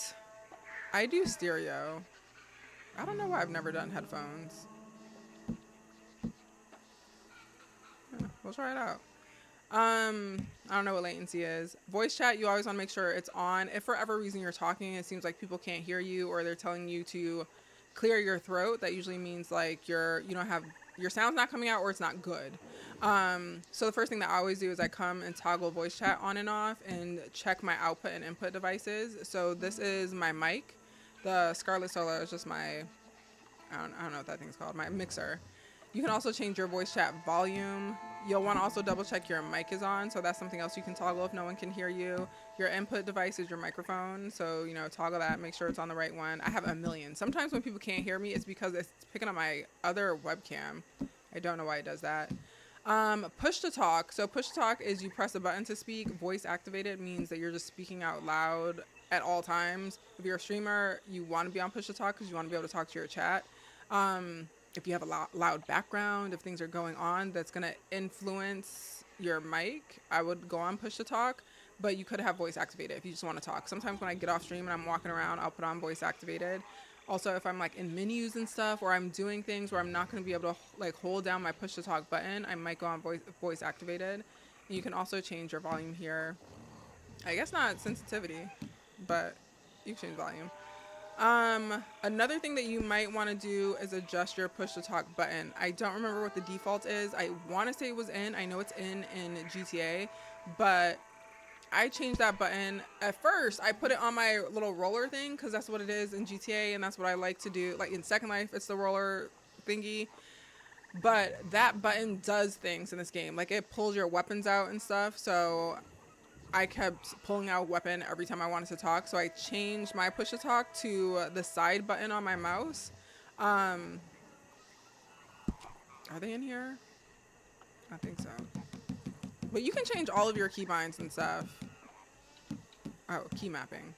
I do stereo. I don't know why I've never done headphones. Yeah, we'll try it out. I don't know what latency is. Voice chat, you always want to make sure it's on. If for whatever reason you're talking, it seems like people can't hear you, or they're telling you to clear your throat, that usually means like you don't have your sound's not coming out, or it's not good. So the first thing that I always do is I come and toggle voice chat on and off and check my output and input devices. So this is my mic. The Scarlett Solo is just my, I don't know what that thing's called, my mixer. You can also change your voice chat volume. You'll want to also double check your mic is on. So that's something else you can toggle if no one can hear you. Your input device is your microphone. So, you know, toggle that, make sure it's on the right one. I have a million. Sometimes when people can't hear me, it's because it's picking up my other webcam. I don't know why it does that. Push to talk. So push to talk is you press a button to speak. Voice activated means that you're just speaking out loud at all times. If you're a streamer, you want to be on push to talk because you want to be able to talk to your chat. If you have a loud background, if things are going on that's going to influence your mic, I would go on push to talk, but you could have voice activated if you just want to talk. Sometimes when I get off stream and I'm walking around, I'll put on voice activated. Also, if I'm like in menus and stuff, or I'm doing things where I'm not going to be able to like hold down my push to talk button, I might go on voice activated. And you can also change your volume here. I guess not sensitivity, but you can change volume. Another thing that you might want to do is adjust your push to talk button. I don't remember what the default is. I want to say it was in. I know it's in GTA, but I changed that button. At first, I put it on my little roller thing because that's what it is in GTA, and that's what I like to do. Like in Second Life, it's the roller thingy. But that button does things in this game. Like it pulls your weapons out and stuff. So I kept pulling out a weapon every time I wanted to talk. So I changed my push to talk to the side button on my mouse. Are they in here? I think so. But you can change all of your keybinds and stuff. Oh, key mapping.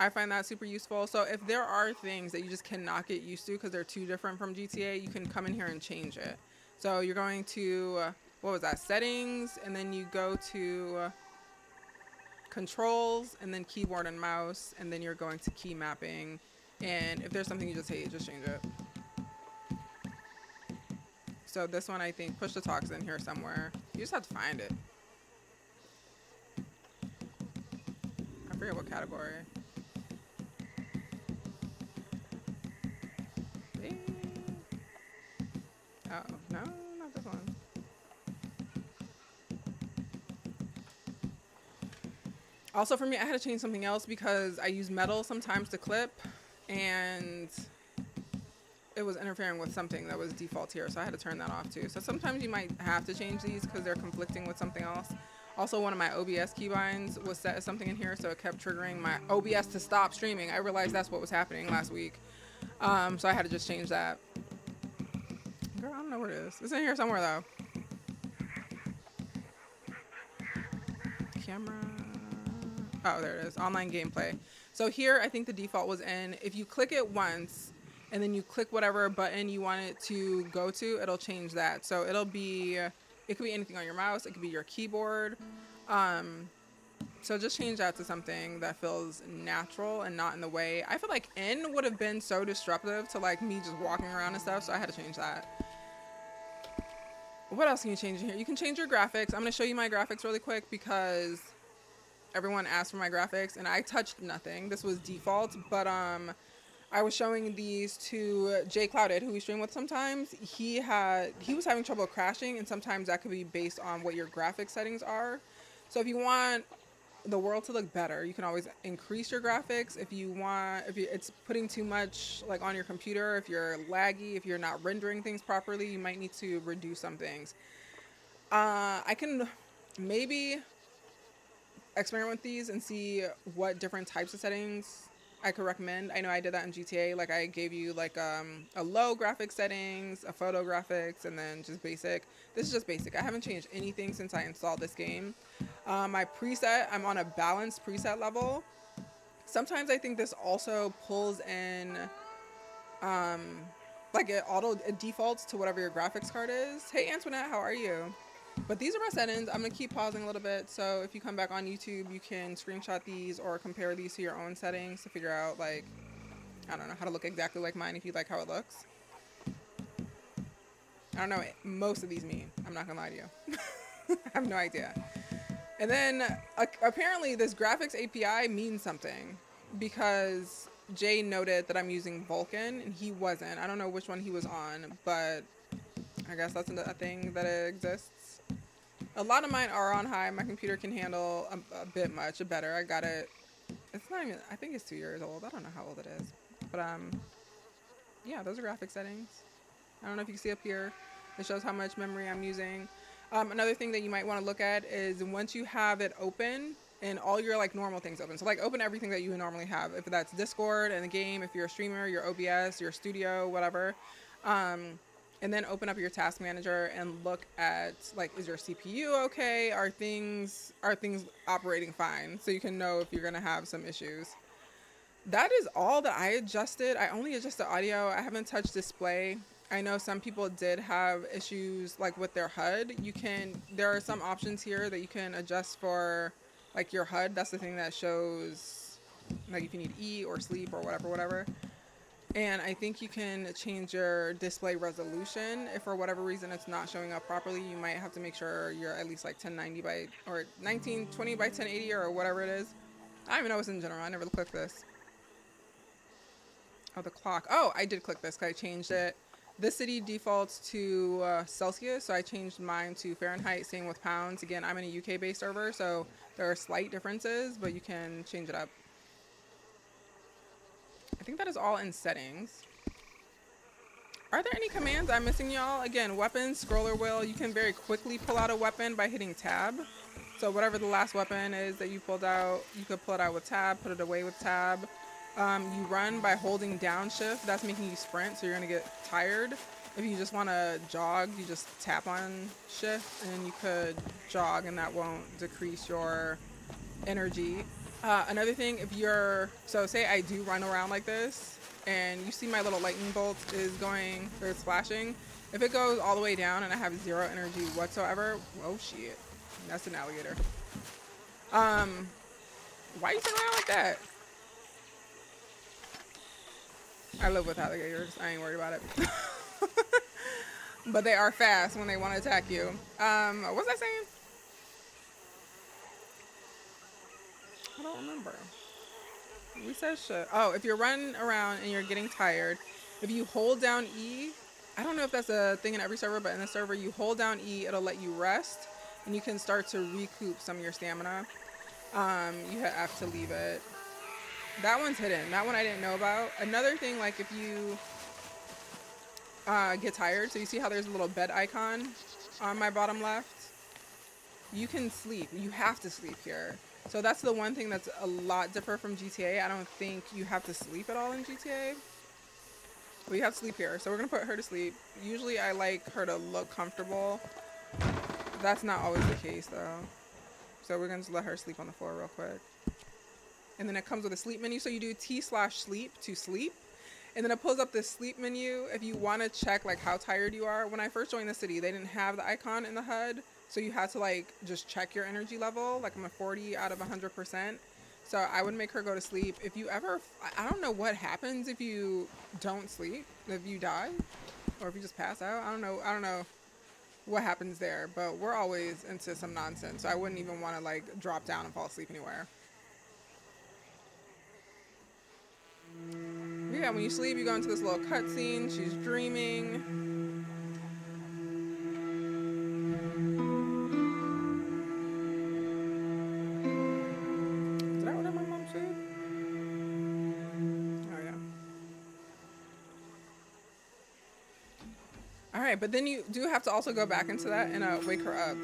I find that super useful. So if there are things that you just cannot get used to because they're too different from GTA, you can come in here and change it. So you're going to, what was that? Settings, and then you go to controls, and then keyboard and mouse, and then you're going to key mapping. And if there's something you just hate, just change it. So this one, I think, push to talk's in here somewhere. You just have to find it. I forget what category. Oh, no, not this one. Also for me, I had to change something else because I use metal sometimes to clip, and it was interfering with something that was default here, so I had to turn that off too. So sometimes you might have to change these because they're conflicting with something else. Also, one of my OBS keybinds was set as something in here, so it kept triggering my OBS to stop streaming. I realized that's what was happening last week. So I had to just change that. Girl, I don't know where it is. It's in here somewhere though. Camera. Oh, there it is. Online gameplay. So here, I think the default was in. If you click it once, and then you click whatever button you want it to go to, it'll change that. So it'll be, it could be anything on your mouse. It could be your keyboard. So just change that to something that feels natural and not in the way. I feel like in would have been so disruptive to like me just walking around and stuff. So I had to change that. What else can you change in here? You can change your graphics. I'm going to show you my graphics really quick because everyone asked for my graphics and I touched nothing. This was default, but I was showing these to Jay Clouded, who we stream with sometimes. He was having trouble crashing, and sometimes that could be based on what your graphics settings are. So if you want the world to look better, you can always increase your graphics if you want. If it's putting too much like on your computer, if you're laggy, if you're not rendering things properly, you might need to reduce some things. I can maybe experiment with these and see what different types of settings I could recommend. I know I did that in GTA. Like I gave you like a low graphics settings, a photo graphics, and then just basic. This is just basic. I haven't changed anything since I installed this game. My preset, I'm on a balanced preset level. Sometimes I think this also pulls in, like it defaults to whatever your graphics card is. Hey Antoinette, how are you? But these are my settings. I'm gonna keep pausing a little bit, so if you come back on YouTube, you can screenshot these or compare these to your own settings to figure out, like, I don't know, how to look exactly like mine if you like how it looks. I don't know what most of these mean. I'm not gonna lie to you. I have no idea. And then apparently this graphics API means something, because Jay noted that I'm using Vulkan and he wasn't. I don't know which one he was on, but I guess that's a thing that exists. A lot of mine are on high. My computer can handle a bit much better. I got it. It's not even, I think it's 2 years old. I don't know how old it is. But yeah, those are graphic settings. I don't know if you can see up here. It shows how much memory I'm using. Another thing that you might want to look at is once you have it open and all your like normal things open. So like open everything that you would normally have. If that's Discord and the game, if you're a streamer, your OBS, your studio, whatever. And then open up your task manager and look at like, is your CPU okay? Are things operating fine? So you can know if you're gonna have some issues. That is all that I adjusted. I only adjusted audio. I haven't touched display. I know some people did have issues like with their HUD. There are some options here that you can adjust for like your HUD. That's the thing that shows like if you need E or sleep or whatever. And I think you can change your display resolution. If for whatever reason it's not showing up properly, you might have to make sure you're at least like 1090 by, or 1920 by 1080 or whatever it is. I don't even know what's in general. I never clicked this. Oh, the clock. Oh, I did click this because I changed it. This city defaults to Celsius, so I changed mine to Fahrenheit, same with pounds. Again, I'm in a UK-based server, so there are slight differences, but you can change it up. I think that is all in settings. Are there any commands I'm missing, y'all? Again, weapons, scroller wheel. You can very quickly pull out a weapon by hitting tab. So whatever the last weapon is that you pulled out, you could pull it out with tab, put it away with tab. You run by holding down shift. That's making you sprint, so you're gonna get tired. If you just wanna jog, you just tap on shift and you could jog and that won't decrease your energy. Another thing, so say I do run around like this and you see my little lightning bolt is going, or it's flashing. If it goes all the way down and I have 0 energy whatsoever, oh shit, that's an alligator. Why you turn around like that? I live with alligators, I ain't worried about it. But they are fast when they want to attack you. What was I saying? I don't remember. We said shit. Oh, if you're running around and you're getting tired, if you hold down E, I don't know if that's a thing in every server, but in the server you hold down E, it'll let you rest and you can start to recoup some of your stamina. You have to leave it. That one's hidden. That one I didn't know about. Another thing, like if you get tired, so you see how there's a little bed icon on my bottom left? You can sleep. You have to sleep here. So that's the one thing that's a lot different from GTA. I don't think you have to sleep at all in GTA. But you have to sleep here. So we're going to put her to sleep. Usually I like her to look comfortable. That's not always the case though. So we're going to just let her sleep on the floor real quick. And then it comes with a sleep menu. So you do T/sleep to sleep. And then it pulls up this sleep menu if you want to check like how tired you are. When I first joined the city, they didn't have the icon in the HUD. So you had to like just check your energy level. Like I'm a 40 out of 100%. So I would make her go to sleep. If you ever, I don't know what happens if you don't sleep, if you die or if you just pass out. I don't know what happens there, but we're always into some nonsense. So I wouldn't even want to like drop down and fall asleep anywhere. But yeah, when you sleep, you go into this little cutscene. She's dreaming. right, but then you do have to also go back into that and wake her up.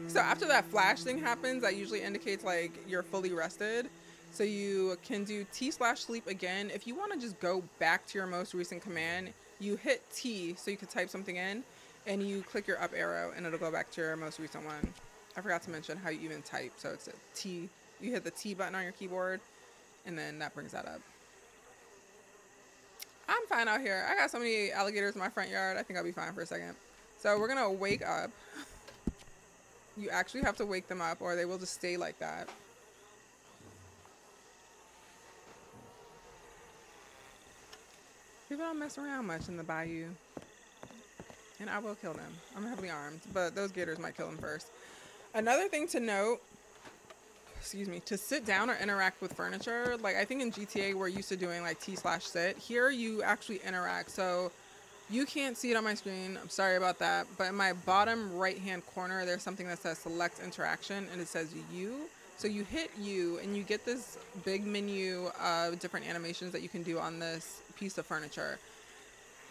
So after that flash thing happens, that usually indicates like you're fully rested. So you can do T/sleep again. If you want to just go back to your most recent command, you hit T so you can type something in, and you click your up arrow and it'll go back to your most recent one. I forgot to mention how you even type. So it's a T. You hit the T button on your keyboard, and then that brings that up. I'm fine out here. I got so many alligators in my front yard. I think I'll be fine for a second. So we're gonna wake up. You actually have to wake them up or they will just stay like that. People don't mess around much in the bayou. And I will kill them. I'm heavily armed, but those gators might kill them first. Another thing to note, excuse me, to sit down or interact with furniture, like I think in GTA we're used to doing like T/sit. Here you actually interact. So you can't see it on my screen. I'm sorry about that. But in my bottom right hand corner, there's something that says select interaction and it says U. So you hit U and you get this big menu of different animations that you can do on this piece of furniture.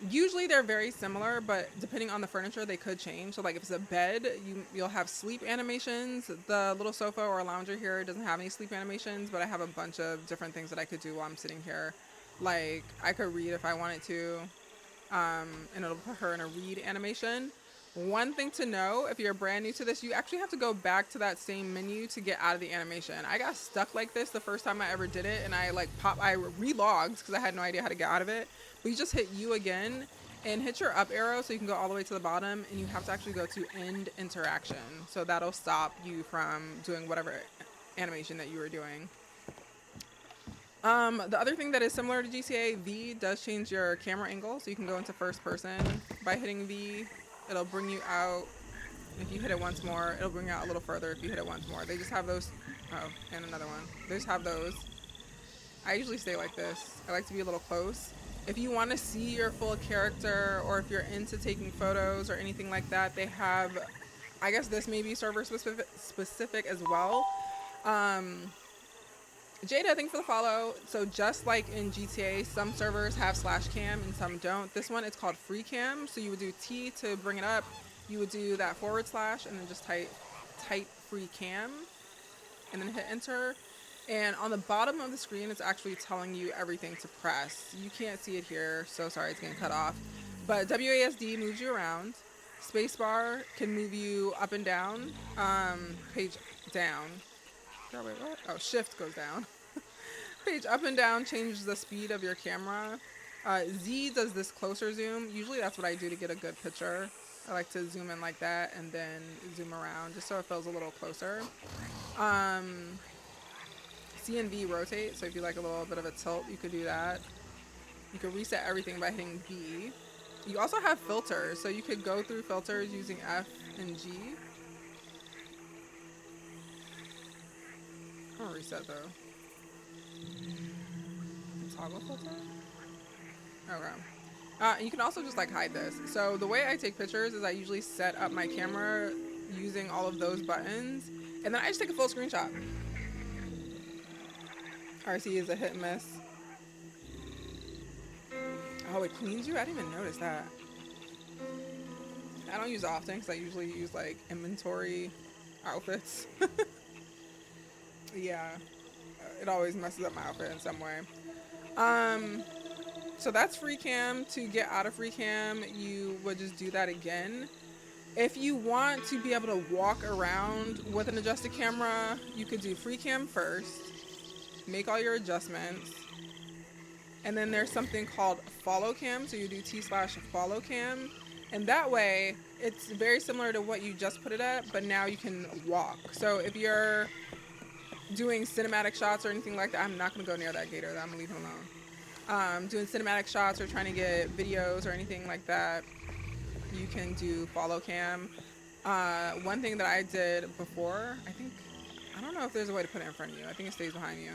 Usually they're very similar, but depending on the furniture, they could change. So like if it's a bed, you'll have sleep animations. The little sofa or lounger here doesn't have any sleep animations, but I have a bunch of different things that I could do while I'm sitting here. Like I could read if I wanted to, and it'll put her in a read animation. One thing to know, if you're brand new to this, you actually have to go back to that same menu to get out of the animation. I got stuck like this the first time I ever did it, and I relogged because I had no idea how to get out of it. But you just hit U again and hit your up arrow so you can go all the way to the bottom, and you have to actually go to end interaction. So that'll stop you from doing whatever animation that you were doing. The other thing that is similar to GTA, V does change your camera angle, so you can go into first person by hitting V. It'll bring you out. If you hit it once more, it'll bring you out a little further if you hit it once more. They just have those. Oh, and another one. They just have those. I usually stay like this. I like to be a little close. If you want to see your full character, or if you're into taking photos or anything like that, they have, I guess this may be server specific as well. Jada, thanks for the follow. So just like in GTA, some servers have /cam and some don't. This one, it's called free cam. So you would do T to bring it up. You would do that / and then just type free cam and then hit enter. And on the bottom of the screen, it's actually telling you everything to press. You can't see it here, so sorry, it's getting cut off. But WASD moves you around. Spacebar can move you up and down. Page down. Oh, wait, what? Oh, shift goes down. Page up and down changes the speed of your camera. Z does this closer zoom. Usually that's what I do to get a good picture. I like to zoom in like that and then zoom around just so it feels a little closer. C and V rotate, so if you like a little bit of a tilt, you could do that. You could reset everything by hitting B. You also have filters, so you could go through filters using F and G. I'm gonna reset though. Toggle filter? Okay. You can also just like hide this. So the way I take pictures is I usually set up my camera using all of those buttons, and then I just take a full screenshot. RC is a hit and miss. Oh, it cleans you? I didn't even notice that. I don't use it often because I usually use like inventory outfits. Yeah, it always messes up my outfit in some way. So that's free cam. To get out of free cam, you would just do that again. If you want to be able to walk around with an adjusted camera, you could do free cam first, make all your adjustments, and then there's something called follow cam. So you do T/follow cam, and that way it's very similar to what you just put it at, but now you can walk. So if you're doing cinematic shots or anything like that, I'm not going to go near that gator. I'm going to leave him alone. Doing cinematic shots or trying to get videos or anything like that, you can do follow cam. One thing that I did before, I don't know if there's a way to put it in front of you. I think it stays behind you.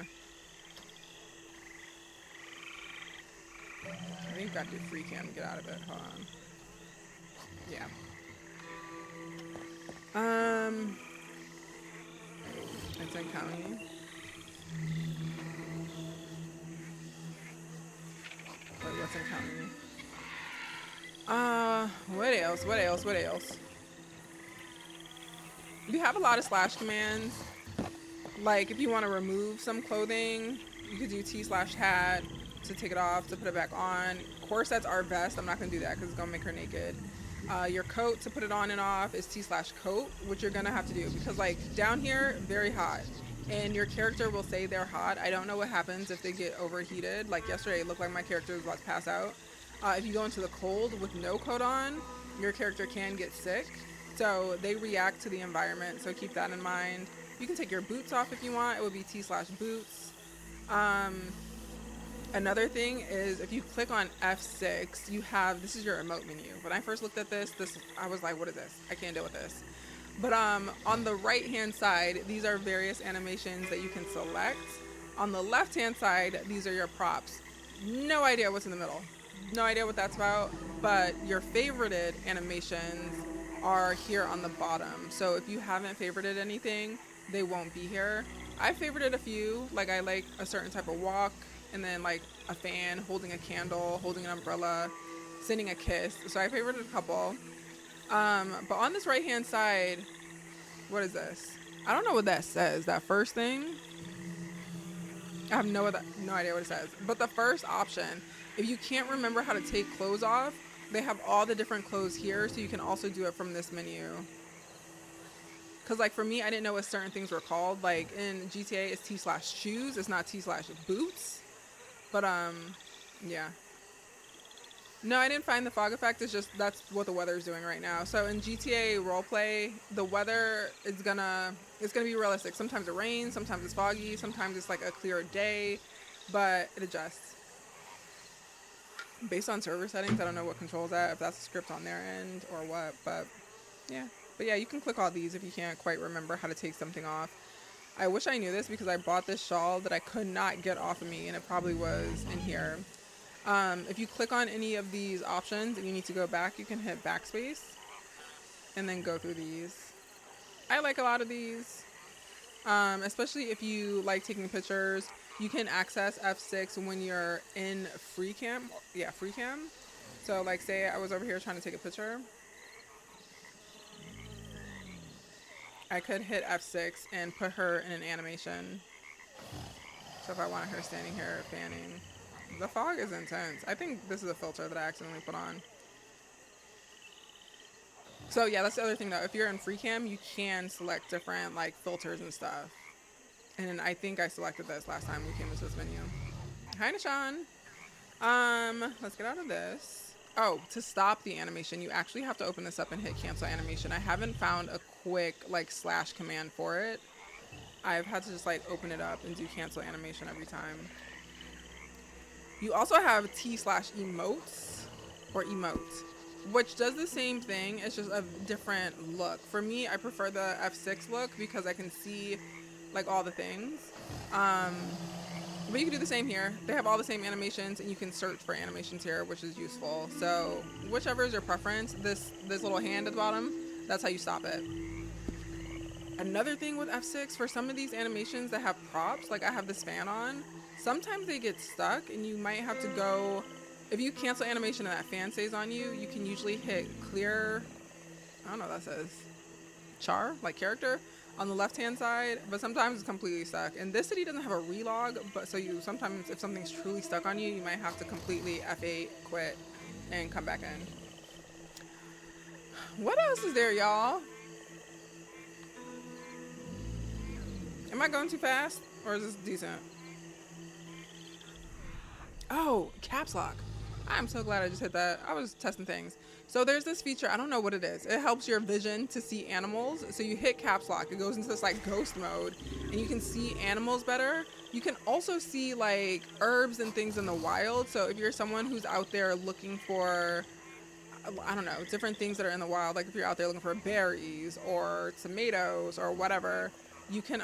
I think you've got to do free cam to get out of it. Hold on. Yeah. It's incoming. Wait, what's incoming? What else? What else? What else? You have a lot of slash commands. Like if you want to remove some clothing, you could do T/hat to take it off, to put it back on. Corsets are best. I'm not going to do that because it's going to make her naked. Your coat, to put it on and off, is T/coat, which you're going to have to do because like down here, very hot. And your character will say they're hot. I don't know what happens if they get overheated. Like yesterday, it looked like my character was about to pass out. If you go into the cold with no coat on, your character can get sick. So they react to the environment, so keep that in mind. You can take your boots off if you want. It would be T/boots. Another thing is if you click on F6, you have, this is your emote menu. When I first looked at this, I was like, what is this? I can't deal with this. But on the right hand side, these are various animations that you can select. On the left hand side, these are your props. No idea what's in the middle. No idea what that's about, but your favorited animations are here on the bottom. So if you haven't favorited anything, they won't be here. I favorited a few, like I like a certain type of walk, and then like a fan, holding a candle, holding an umbrella, sending a kiss. So I favorited a couple. But on this right hand side, what is this? I don't know what that says, that first thing. I have no idea what it says. But the first option, if you can't remember how to take clothes off, they have all the different clothes here, so you can also do it from this menu. Because like for me, I didn't know what certain things were called. Like in GTA, it's T/shoes, it's not T/boots. But yeah. No, I didn't find the fog effect. It's just that's what the weather is doing right now. So in GTA roleplay, the weather is it's gonna be realistic. Sometimes it rains, sometimes it's foggy, sometimes it's like a clear day, but it adjusts based on server settings. I don't know what controls that, if that's a script on their end or what, but yeah. But yeah, you can click all these if you can't quite remember how to take something off. I wish I knew this because I bought this shawl that I could not get off of me, and it probably was in here. If you click on any of these options and you need to go back, you can hit backspace and then go through these. I like a lot of these, especially if you like taking pictures. You can access F6 when you're in free cam. Yeah, free cam. So like say I was over here trying to take a picture. I could hit F6 and put her in an animation. So if I wanted her standing here fanning. The fog is intense. I think this is a filter that I accidentally put on. So yeah, that's the other thing though. If you're in free cam, you can select different like filters and stuff. And I think I selected this last time we came into this menu. Hi Nishan. Let's get out of this. Oh, to stop the animation, you actually have to open this up and hit cancel animation. I haven't found a quick like slash command for it. I've had to just like open it up and do cancel animation every time. You also have T/emotes or emotes, which does the same thing. It's just a different look. For me, I prefer the F6 look because I can see like all the things. But you can do the same here. They have all the same animations, and you can search for animations here, which is useful. So whichever is your preference, this little hand at the bottom, that's how you stop it. Another thing with F6, for some of these animations that have props, like I have this fan on, sometimes they get stuck and you might have to go, if you cancel animation and that fan stays on you, you can usually hit clear, I don't know what that says, char, like character, on the left hand side, but sometimes it's completely stuck. And this city doesn't have a relog, but so you sometimes, if something's truly stuck on you, you might have to completely F8, quit, and come back in. What else is there, y'all? Am I going too fast, or is this decent? Oh, caps lock. I'm so glad I just hit that. I was testing things. So there's this feature, I don't know what it is. It helps your vision to see animals. So you hit caps lock, it goes into this like ghost mode, and you can see animals better. You can also see like herbs and things in the wild. So if you're someone who's out there looking for, I don't know, different things that are in the wild, like if you're out there looking for berries or tomatoes or whatever, you can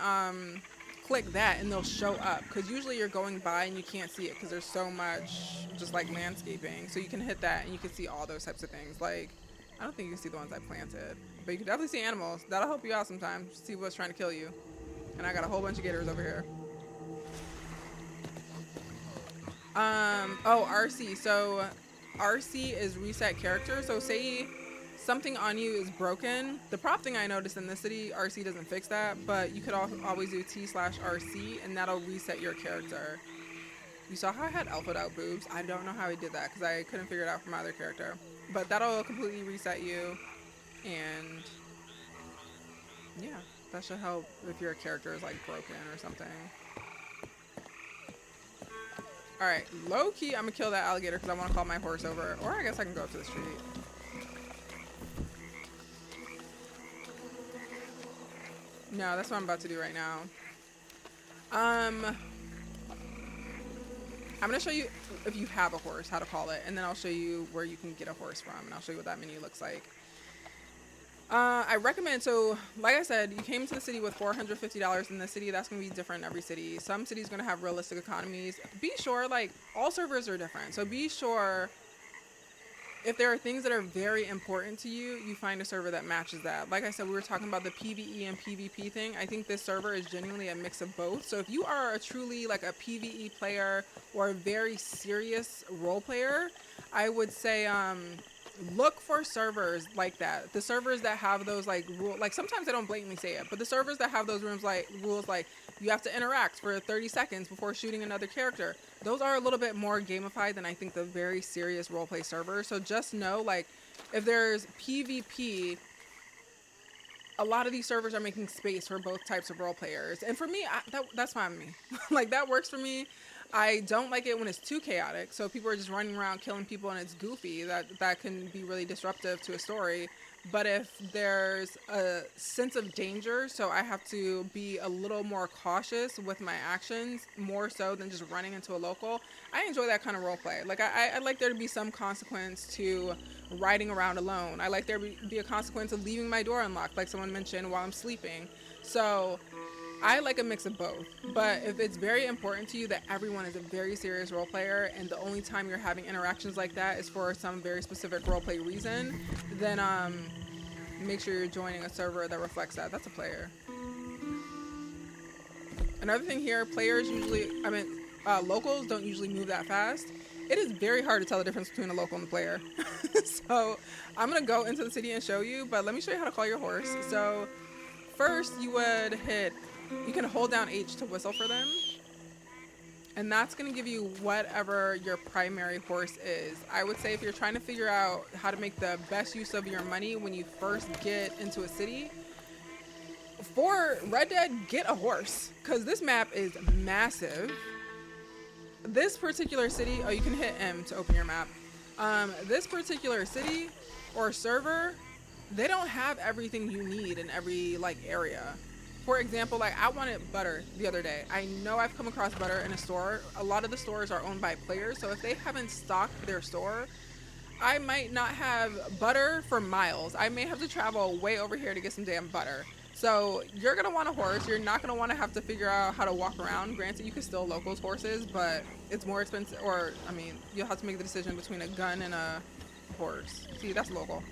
click that and they'll show up, because usually you're going by and you can't see it because there's so much just like landscaping. So you can hit that and you can see all those types of things. Like I don't think you can see the ones I planted, but you can definitely see animals. That'll help you out sometimes, see what's trying to kill you. And I got a whole bunch of gators over here. Oh, RC. So RC is reset character. So say something on you is broken. The prop thing I noticed in the city, RC doesn't fix that, but you could always do T/RC and that'll reset your character. You saw how I had alpha out boobs? I don't know how I did that because I couldn't figure it out for my other character. But that'll completely reset you, and yeah, that should help if your character is like broken or something. Alright, low key, I'm gonna kill that alligator because I want to call my horse over. Or I guess I can go up to the street. No, that's what I'm about to do right now. I'm gonna show you, if you have a horse, how to call it, and then I'll show you where you can get a horse from, and I'll show you what that menu looks like. I recommend, so like I said, you came to the city with $450 in the city. That's going to be different in every city. Some cities going to have realistic economies. Be sure, like, all servers are different. So be sure if there are things that are very important to you, you find a server that matches that. Like I said, we were talking about the PvE and PvP thing. I think this server is genuinely a mix of both. So if you are a truly like a PvE player or a very serious role player, I would say, look for servers like that. The servers that have those like rule, like sometimes they don't blatantly say it, but the servers that have those rules like you have to interact for 30 seconds before shooting another character. Those are a little bit more gamified than I think the very serious roleplay servers. So just know, like, if there's PvP, a lot of these servers are making space for both types of role players. And for me, that's fine with me. Like, that works for me. I don't like it when it's too chaotic. So people are just running around killing people and it's goofy. That can be really disruptive to a story. But if there's a sense of danger, so I have to be a little more cautious with my actions, more so than just running into a local, I enjoy that kind of role play. Like, I like there to be some consequence to riding around alone. I like there to be a consequence of leaving my door unlocked, like someone mentioned, while I'm sleeping. So I like a mix of both. But if it's very important to you that everyone is a very serious role player and the only time you're having interactions like that is for some very specific roleplay reason, then make sure you're joining a server that reflects that. That's a player. Another thing here, players usually, locals don't usually move that fast. It is very hard to tell the difference between a local and a player. So I'm gonna go into the city and show you, but let me show you how to call your horse. So first you can hold down H to whistle for them. And that's going to give you whatever your primary horse is. I would say if you're trying to figure out how to make the best use of your money when you first get into a city, for Red Dead, get a horse. Because this map is massive. This particular city, oh, you can hit M to open your map. This particular city or server, they don't have everything you need in every like area. For example, like I wanted butter the other day. I know I've come across butter in a store. A lot of the stores are owned by players, so if they haven't stocked their store, I might not have butter for miles. I may have to travel way over here to get some damn butter. So you're gonna want a horse. You're not gonna want to have to figure out how to walk around. Granted, you can still locals horses, but it's more expensive. Or I mean, you'll have to make the decision between a gun and a horse. See, that's local.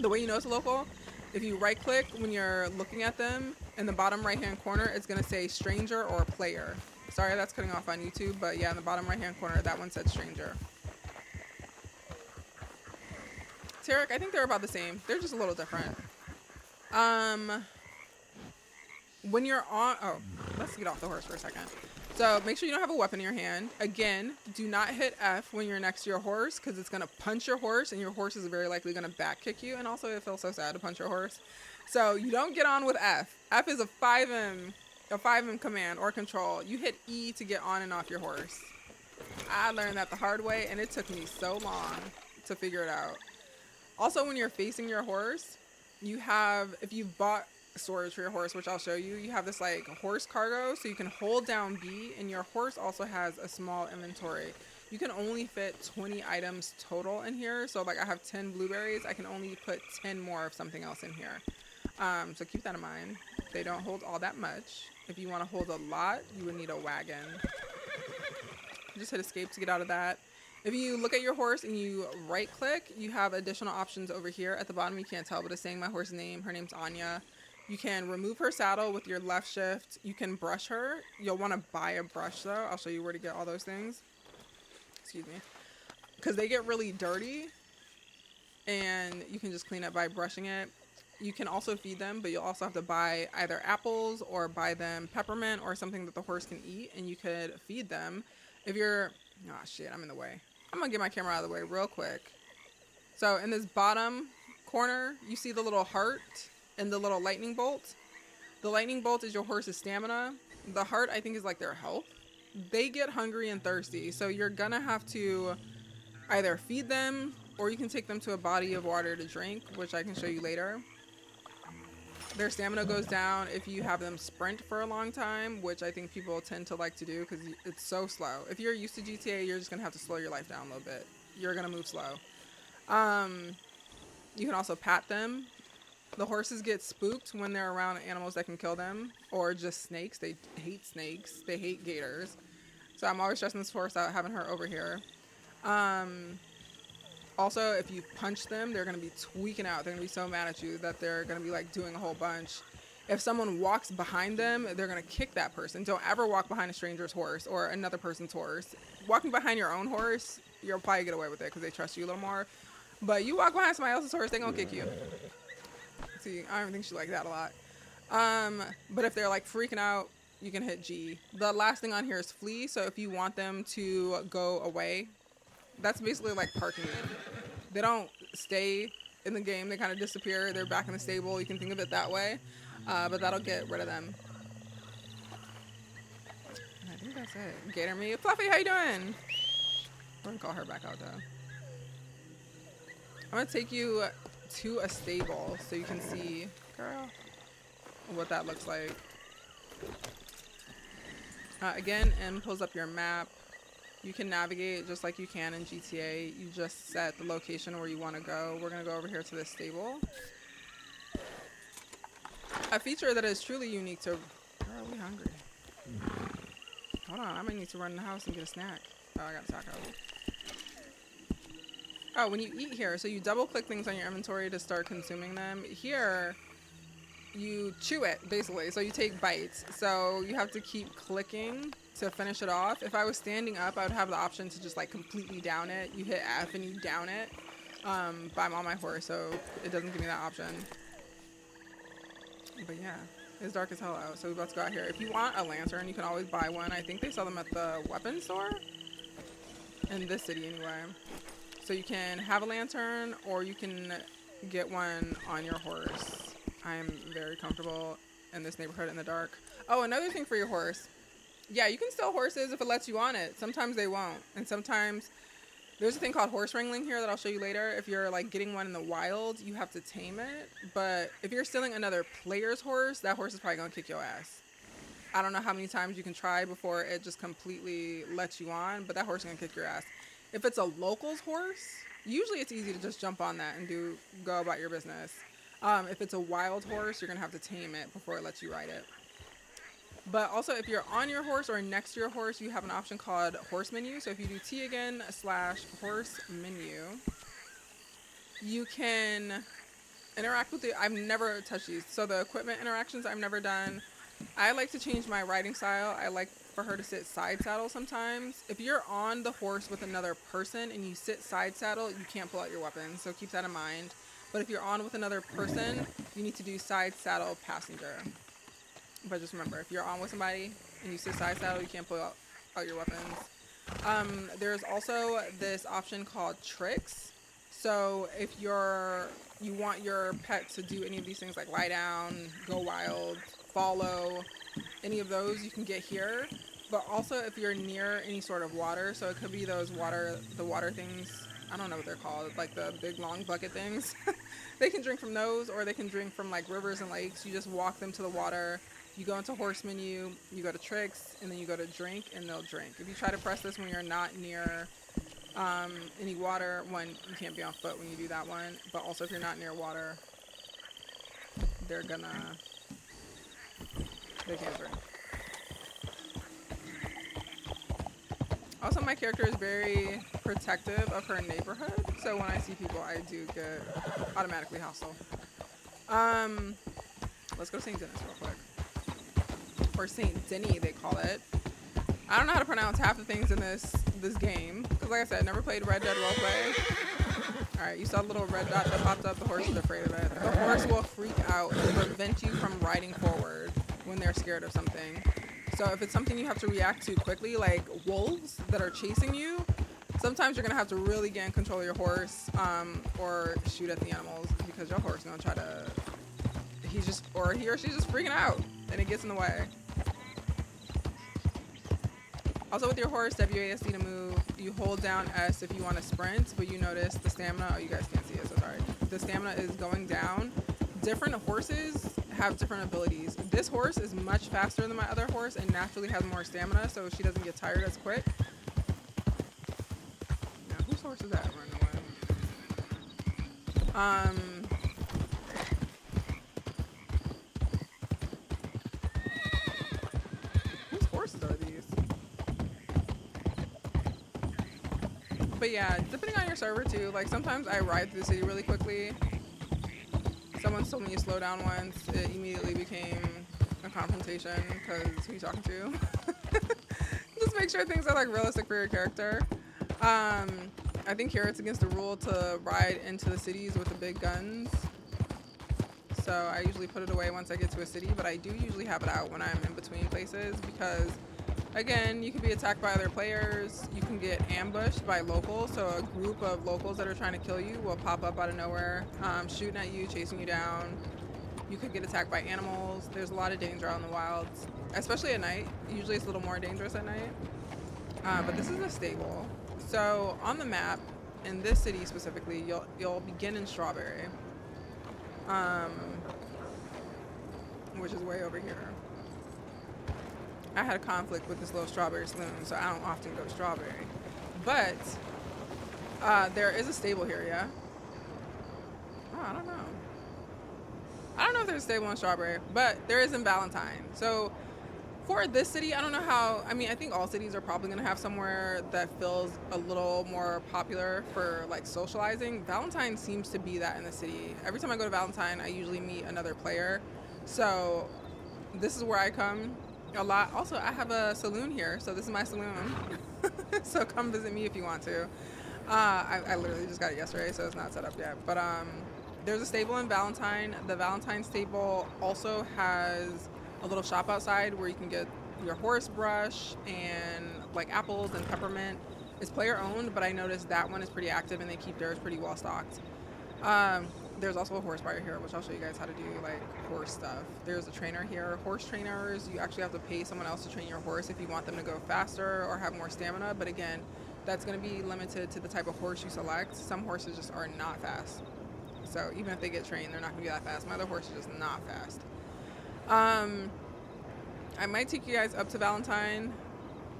The way you know it's local, if you right click when you're looking at them, in the bottom right hand corner, it's going to say stranger or player. Sorry, that's cutting off on YouTube, but yeah, in the bottom right hand corner, that one said stranger. Tarek, I think they're about the same. They're just a little different. When you're on, oh, let's get off the horse for a second. So make sure you don't have a weapon in your hand. Again, do not hit F when you're next to your horse because it's going to punch your horse and your horse is very likely going to back kick you. And also it feels so sad to punch your horse. So you don't get on with F. F is a 5M command or control. You hit E to get on and off your horse. I learned that the hard way and it took me so long to figure it out. Also, when you're facing your horse, you have, if you've bought storage for your horse, which I'll show you, you have this like horse cargo, so you can hold down B, and your horse also has a small inventory. You can only fit 20 items total in here, so like I have 10 blueberries, I can only put 10 more of something else in here. So keep that in mind. They don't hold all that much. If you want to hold a lot, you would need a wagon. Just hit escape to get out of that. If you look at your horse and you right click, you have additional options over here at the bottom. You can't tell, but it's saying my horse's name. Her name's Anya. You can remove her saddle with your left shift. You can brush her. You'll want to buy a brush though. I'll show you where to get all those things. Excuse me. because they get really dirty, and you can just clean it by brushing it. You can also feed them, but you'll also have to buy either apples or buy them peppermint or something that the horse can eat, and you could feed them. If you're, oh shit, I'm in the way. I'm gonna get my camera out of the way real quick. So in this bottom corner, you see the little heart and the little lightning bolt. The lightning bolt is your horse's stamina. The heart, I think, is like their health. They get hungry and thirsty, so you're gonna have to either feed them or you can take them to a body of water to drink, which I can show you later. Their stamina goes down if you have them sprint for a long time, which I think people tend to like to do because it's so slow. If you're used to GTA, you're just gonna have to slow your life down a little bit. You're gonna move slow. You can also pat them. The horses get spooked when they're around animals that can kill them, or just snakes. They hate snakes. They hate gators. So I'm always stressing this horse out, having her over here. Also, if you punch them, they're going to be tweaking out. They're going to be so mad at you that they're going to be like doing a whole bunch. If someone walks behind them, they're going to kick that person. Don't ever walk behind a stranger's horse or another person's horse. Walking behind your own horse, you'll probably get away with it because they trust you a little more. But you walk behind somebody else's horse, they're going to kick you. See, I don't think she liked that a lot. But if they're like freaking out, you can hit G. The last thing on here is flee. So if you want them to go away, that's basically like parking them. They don't stay in the game. They kind of disappear. They're back in the stable. You can think of it that way. But that'll get rid of them. And I think that's it. Gator me. Fluffy, how you doing? We're gonna call her back out though. I'm gonna take you to a stable so you can see, girl, what that looks like. Again, M pulls up your map. You can navigate just like you can in GTA. You just set the location where you want to go. We're going to go over here to this stable. A feature that is truly unique to... Girl, we hungry. Hold on, I might need to run in the house and get a snack. Oh, I got a taco. Oh, when you eat here, so you double click things on your inventory to start consuming them. Here, you chew it, basically. So you take bites. So you have to keep clicking to finish it off. If I was standing up, I would have the option to just like completely down it. You hit F and you down it. But I'm on my horse, so it doesn't give me that option. But yeah, it's dark as hell out, so we're about to go out here. If you want a lantern, you can always buy one. I think they sell them at the weapons store. In this city, anyway. So you can have a lantern, or you can get one on your horse. I am very comfortable in this neighborhood in the dark. Oh, another thing for your horse. Yeah, you can steal horses if it lets you on it. Sometimes they won't. And sometimes there's a thing called horse wrangling here that I'll show you later. If you're like getting one in the wild, you have to tame it. But if you're stealing another player's horse, that horse is probably going to kick your ass. I don't know how many times you can try before it just completely lets you on, but that horse is going to kick your ass. If it's a local's horse, usually it's easy to just jump on that and go about your business. If it's a wild horse, you're going to have to tame it before it lets you ride it. But also, if you're on your horse or next to your horse, you have an option called horse menu. So if you do T again / horse menu, you can interact with the... I've never touched these. So the equipment interactions I've never done. I like to change my riding style. I like for her to sit side saddle sometimes. If you're on the horse with another person and you sit side saddle, you can't pull out your weapon. So keep that in mind. But if you're on with another person, you need to do side saddle passenger. But just remember, if you're on with somebody and you sit side saddle, you can't pull out your weapons. There's also this option called tricks. So if you want your pet to do any of these things like lie down, go wild, follow, any of those you can get here. But also if you're near any sort of water, so it could be those the water things, I don't know what they're called, like the big long bucket things. They can drink from those, or they can drink from like rivers and lakes. You just walk them to the water. You go into horse menu, you go to tricks, and then you go to drink, and they'll drink. If you try to press this when you're not near any water, one, you can't be on foot when you do that one. But also if you're not near water, they can't drink. Also, my character is very protective of her neighborhood, so when I see people, I do get automatically hostile. Let's go to St. Denis real quick. Or St. Denis, they call it. I don't know how to pronounce half the things in this game because, like I said, never played Red Dead Roleplay. All right, you saw the little red dot that popped up. The horse is afraid of it. The horse will freak out and prevent you from riding forward when they're scared of something. So if it's something you have to react to quickly, like wolves that are chasing you, sometimes you're gonna have to really get in control of your horse, or shoot at the animals because your horse is gonna try to. He or she's just freaking out, and it gets in the way. Also with your horse, WASD to move, you hold down S if you want to sprint, but you notice the stamina, oh, you guys can't see it, so sorry. The stamina is going down. Different horses have different abilities. This horse is much faster than my other horse and naturally has more stamina, so she doesn't get tired as quick. Now, whose horse is that running away? Whose horses are these? But yeah, depending on your server too, like sometimes I ride through the city really quickly. Someone told me to slow down once. It immediately became a confrontation because who are you talking to? Just make sure things are like realistic for your character. I think here it's against the rule to ride into the cities with the big guns. So I usually put it away once I get to a city, but I do usually have it out when I'm in between places because again, you can be attacked by other players. You can get ambushed by locals. So a group of locals that are trying to kill you will pop up out of nowhere, shooting at you, chasing you down. You could get attacked by animals. There's a lot of danger out in the wilds, especially at night. Usually it's a little more dangerous at night. But this is a stable. So on the map, in this city specifically, you'll begin in Strawberry, which is way over here. I had a conflict with this little Strawberry Saloon, so I don't often go to Strawberry. But there is a stable here, yeah? Oh, I don't know. I don't know if there's a stable in Strawberry, but there is in Valentine. So for this city, I don't know how, I mean, I think all cities are probably gonna have somewhere that feels a little more popular for like socializing. Valentine seems to be that in the city. Every time I go to Valentine, I usually meet another player. So this is where I come a lot. Also, I have a saloon here, so this is my saloon. So come visit me if you want to. I literally just got it yesterday, so it's not set up yet. But there's a stable in Valentine. The Valentine stable also has a little shop outside where you can get your horse brush and like apples and peppermint. It's player owned, but I noticed that one is pretty active and they keep theirs pretty well stocked. There's also a horse buyer here, which I'll show you guys how to do like horse stuff. There's a trainer here. Horse trainers, you actually have to pay someone else to train your horse if you want them to go faster or have more stamina. But again, that's going to be limited to the type of horse you select. Some horses just are not fast. So even if they get trained, they're not going to be that fast. My other horse is just not fast. I might take you guys up to Valentine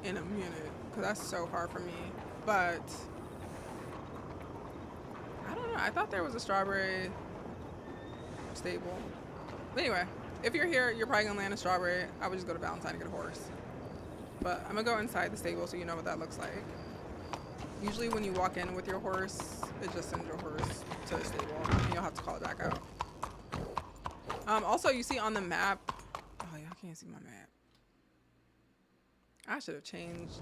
in a minute because that's so far from me. But I don't know. I thought there was a Strawberry stable. But anyway, if you're here, you're probably gonna land in Strawberry. I would just go to Valentine and get a horse. But I'm gonna go inside the stable so you know what that looks like. Usually when you walk in with your horse, it just sends your horse to the stable and you'll have to call it back out. Also, you see on the map, oh, y'all can't see my map. I should have changed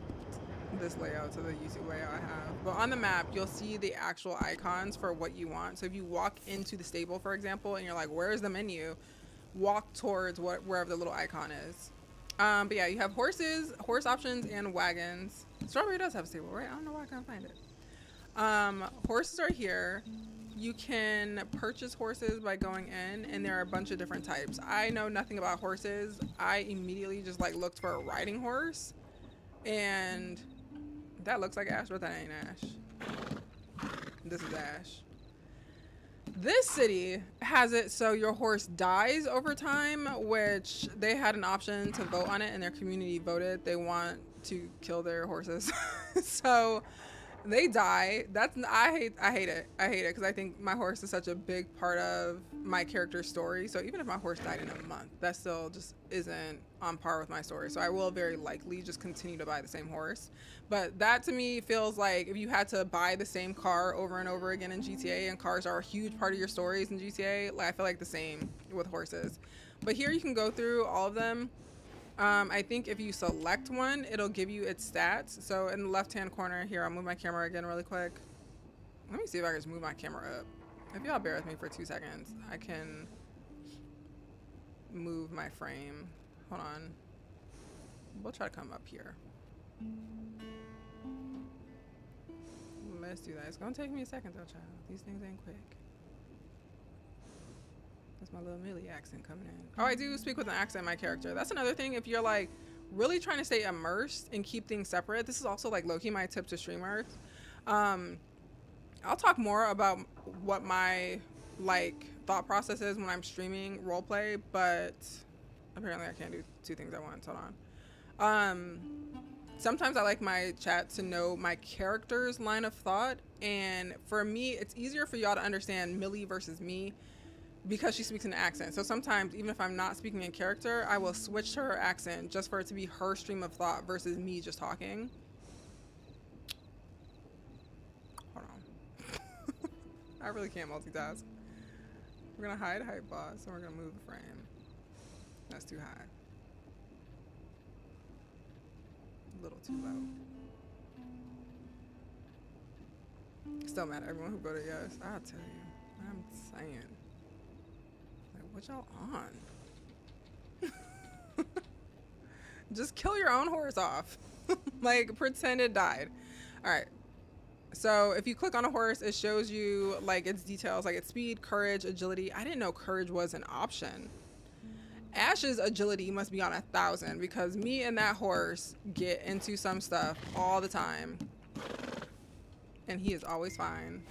this layout to the YouTube layout I have. But on the map, you'll see the actual icons for what you want. So if you walk into the stable, for example, and you're like, where's the menu? Walk towards wherever the little icon is. But yeah, you have horses, horse options, and wagons. Strawberry does have a stable, right? I don't know why I can't find it. Horses are here. You can purchase horses by going in, and there are a bunch of different types. I know nothing about horses. I immediately just like looked for a riding horse, and that looks like Ash, but that ain't Ash. This is Ash. This city has it so your horse dies over time, which they had an option to vote on it, and their community voted they want to kill their horses. So they die. I hate it because I think my horse is such a big part of my character's story. So even if my horse died in a month, that still just isn't on par with my story. So I will very likely just continue to buy the same horse. But that to me feels like if you had to buy the same car over and over again in GTA, and cars are a huge part of your stories in GTA, I feel like the same with horses. But here you can go through all of them. I think if you select one, it'll give you its stats. So in the left-hand corner here, I'll move my camera again really quick. Let me see if I can just move my camera up. If y'all bear with me for 2 seconds, I can move my frame. Hold on. We'll try to come up here. Let's do that. It's gonna take me a second though, child. These things ain't quick. That's my little Meela accent coming in. Oh, I do speak with an accent in my character. That's another thing. If you're like really trying to stay immersed and keep things separate, this is also like low-key my tip to streamers. I'll talk more about what my like thought process is when I'm streaming roleplay, but apparently I can't do 2 things at once. Hold on. Sometimes I like my chat to know my character's line of thought, and for me, it's easier for y'all to understand Millie versus me because she speaks in an accent. So sometimes, even if I'm not speaking in character, I will switch to her accent just for it to be her stream of thought versus me just talking. Hold on. I really can't multitask. We're gonna hide height boss, and we're gonna move the frame. That's too high. A little too low. Still mad at everyone who voted yes. I'll tell you. I'm saying. Like, what y'all on? Just kill your own horse off. Like, pretend it died. Alright. So, if you click on a horse, it shows you, like, its details, like its speed, courage, agility. I didn't know courage was an option. Ash's agility must be on 1,000 because me and that horse get into some stuff all the time. And he is always fine.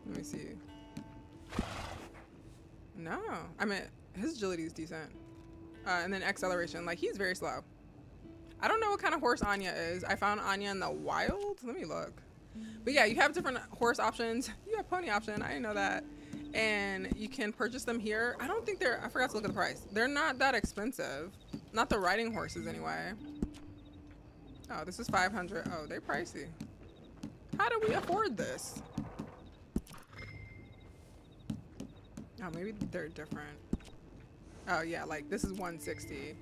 Let me see. No. I mean, his agility is decent. And then acceleration. Like, he's very slow. I don't know what kind of horse Anya is. I found Anya in the wild. Let me look. But yeah, you have different horse options. You have pony option. I didn't know that. And you can purchase them here. I don't think they're, I forgot to look at the price. They're not that expensive. Not the riding horses anyway. Oh, this is 500. Oh, they're pricey. How do we afford this? Oh, maybe they're different. Oh yeah, like this is 160.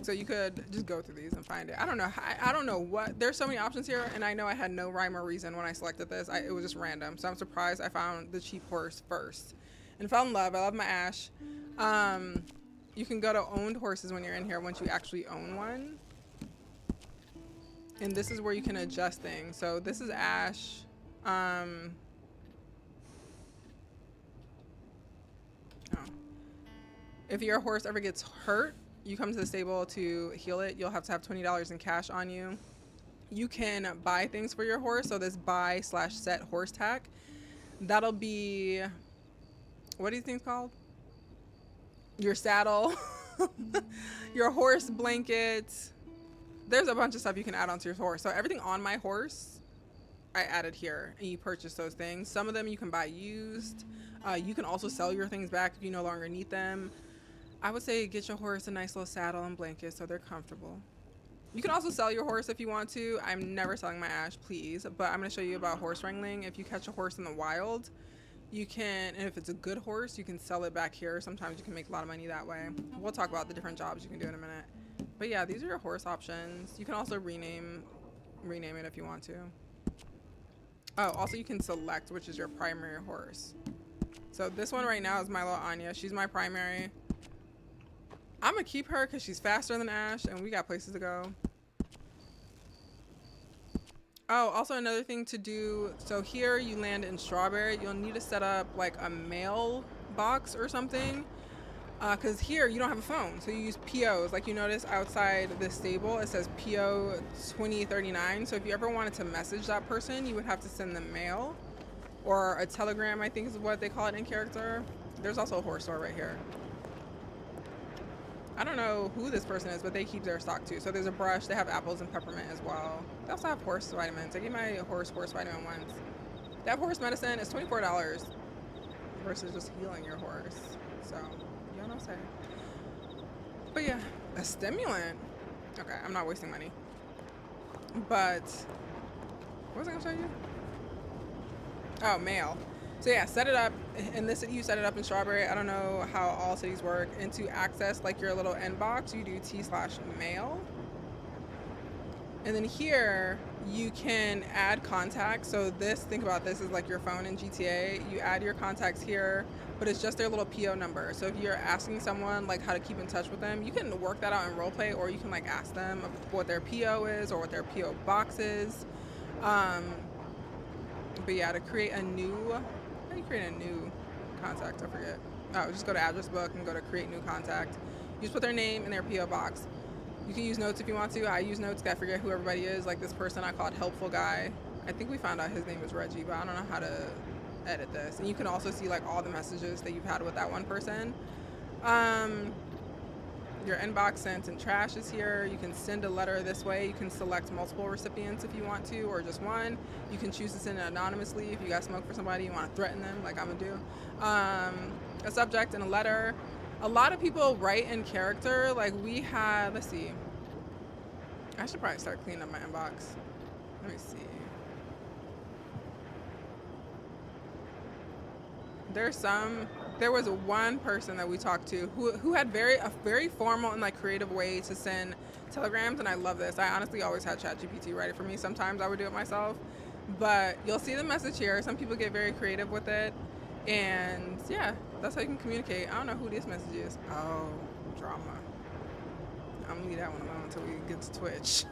So you could just go through these and find it. I don't know. I don't know what. There's so many options here, and I know I had no rhyme or reason when I selected this. It was just random. So I'm surprised I found the cheap horse first, and fell in love. I love my Ash. You can go to owned horses when you're in here once you actually own one, and this is where you can adjust things. So this is Ash. Oh. If your horse ever gets hurt, you come to the stable to heal it. You'll have to have $20 in cash on you. You can buy things for your horse. So this buy/set horse tack, that'll be, what do you think it's called? Your saddle, your horse blanket. There's a bunch of stuff you can add onto your horse. So everything on my horse, I added here, and you purchase those things. Some of them you can buy used. You can also sell your things back if you no longer need them. I would say get your horse a nice little saddle and blanket so they're comfortable. You can also sell your horse if you want to. I'm never selling my Ash, please. But I'm going to show you about horse wrangling. If you catch a horse in the wild, you can, and if it's a good horse, you can sell it back here. Sometimes you can make a lot of money that way. We'll talk about the different jobs you can do in a minute. But yeah, these are your horse options. You can also rename it if you want to. Oh, also you can select which is your primary horse. So this one right now is my little Anya. She's my primary. I'm gonna keep her because she's faster than Ash and we got places to go. Oh, also another thing to do. So here you land in Strawberry. You'll need to set up like a mail box or something. Because here you don't have a phone. So you use POs. Like you notice outside the stable, it says PO 2039. So if you ever wanted to message that person, you would have to send them mail. Or a telegram, I think is what they call it in character. There's also a horse store right here. I don't know who this person is, but they keep their stock too. So there's a brush. They have apples and peppermint as well. They also have horse vitamins. I gave my horse vitamin once. That horse medicine is $24 versus just healing your horse. So, y'all know what I'm saying. But yeah, a stimulant. Okay, I'm not wasting money. But, what was I gonna show you? Oh, mail. So yeah, set it up. in this city you set it up in Strawberry. I don't know how all cities work. And to access like your little inbox, you do T/mail. And then here you can add contacts. So this, think about this, is like your phone in GTA. You add your contacts here, but it's just their little PO number. So if you're asking someone like how to keep in touch with them, you can work that out in roleplay, or you can like ask them what their PO is or what their PO box is. But yeah, to create a new, how do you create a new contact? I forget. Oh, just go to address book and go to create new contact. You just put their name and their PO box. You can use notes if you want to. I use notes, I forget who everybody is. Like this person I called Helpful Guy. I think we found out his name was Reggie, but I don't know how to edit this. And you can also see like all the messages that you've had with that one person. Your inbox, sent, and trash is here. You can send a letter this way. You can select multiple recipients if you want to, or just one. You can choose to send it anonymously if you got smoke for somebody, you want to threaten them like I'm gonna do. A subject and a letter. A lot of people write in character. Like we have, let's see. I should probably start cleaning up my inbox. Let me see. There was one person that we talked to who had a very formal and like creative way to send telegrams, and I love this. I honestly always had ChatGPT write it for me. Sometimes I would do it myself, but you'll see the message here. Some people get very creative with it, and yeah, that's how you can communicate. I don't know who this message is. Oh, drama. I'm gonna leave that one alone until we get to Twitch.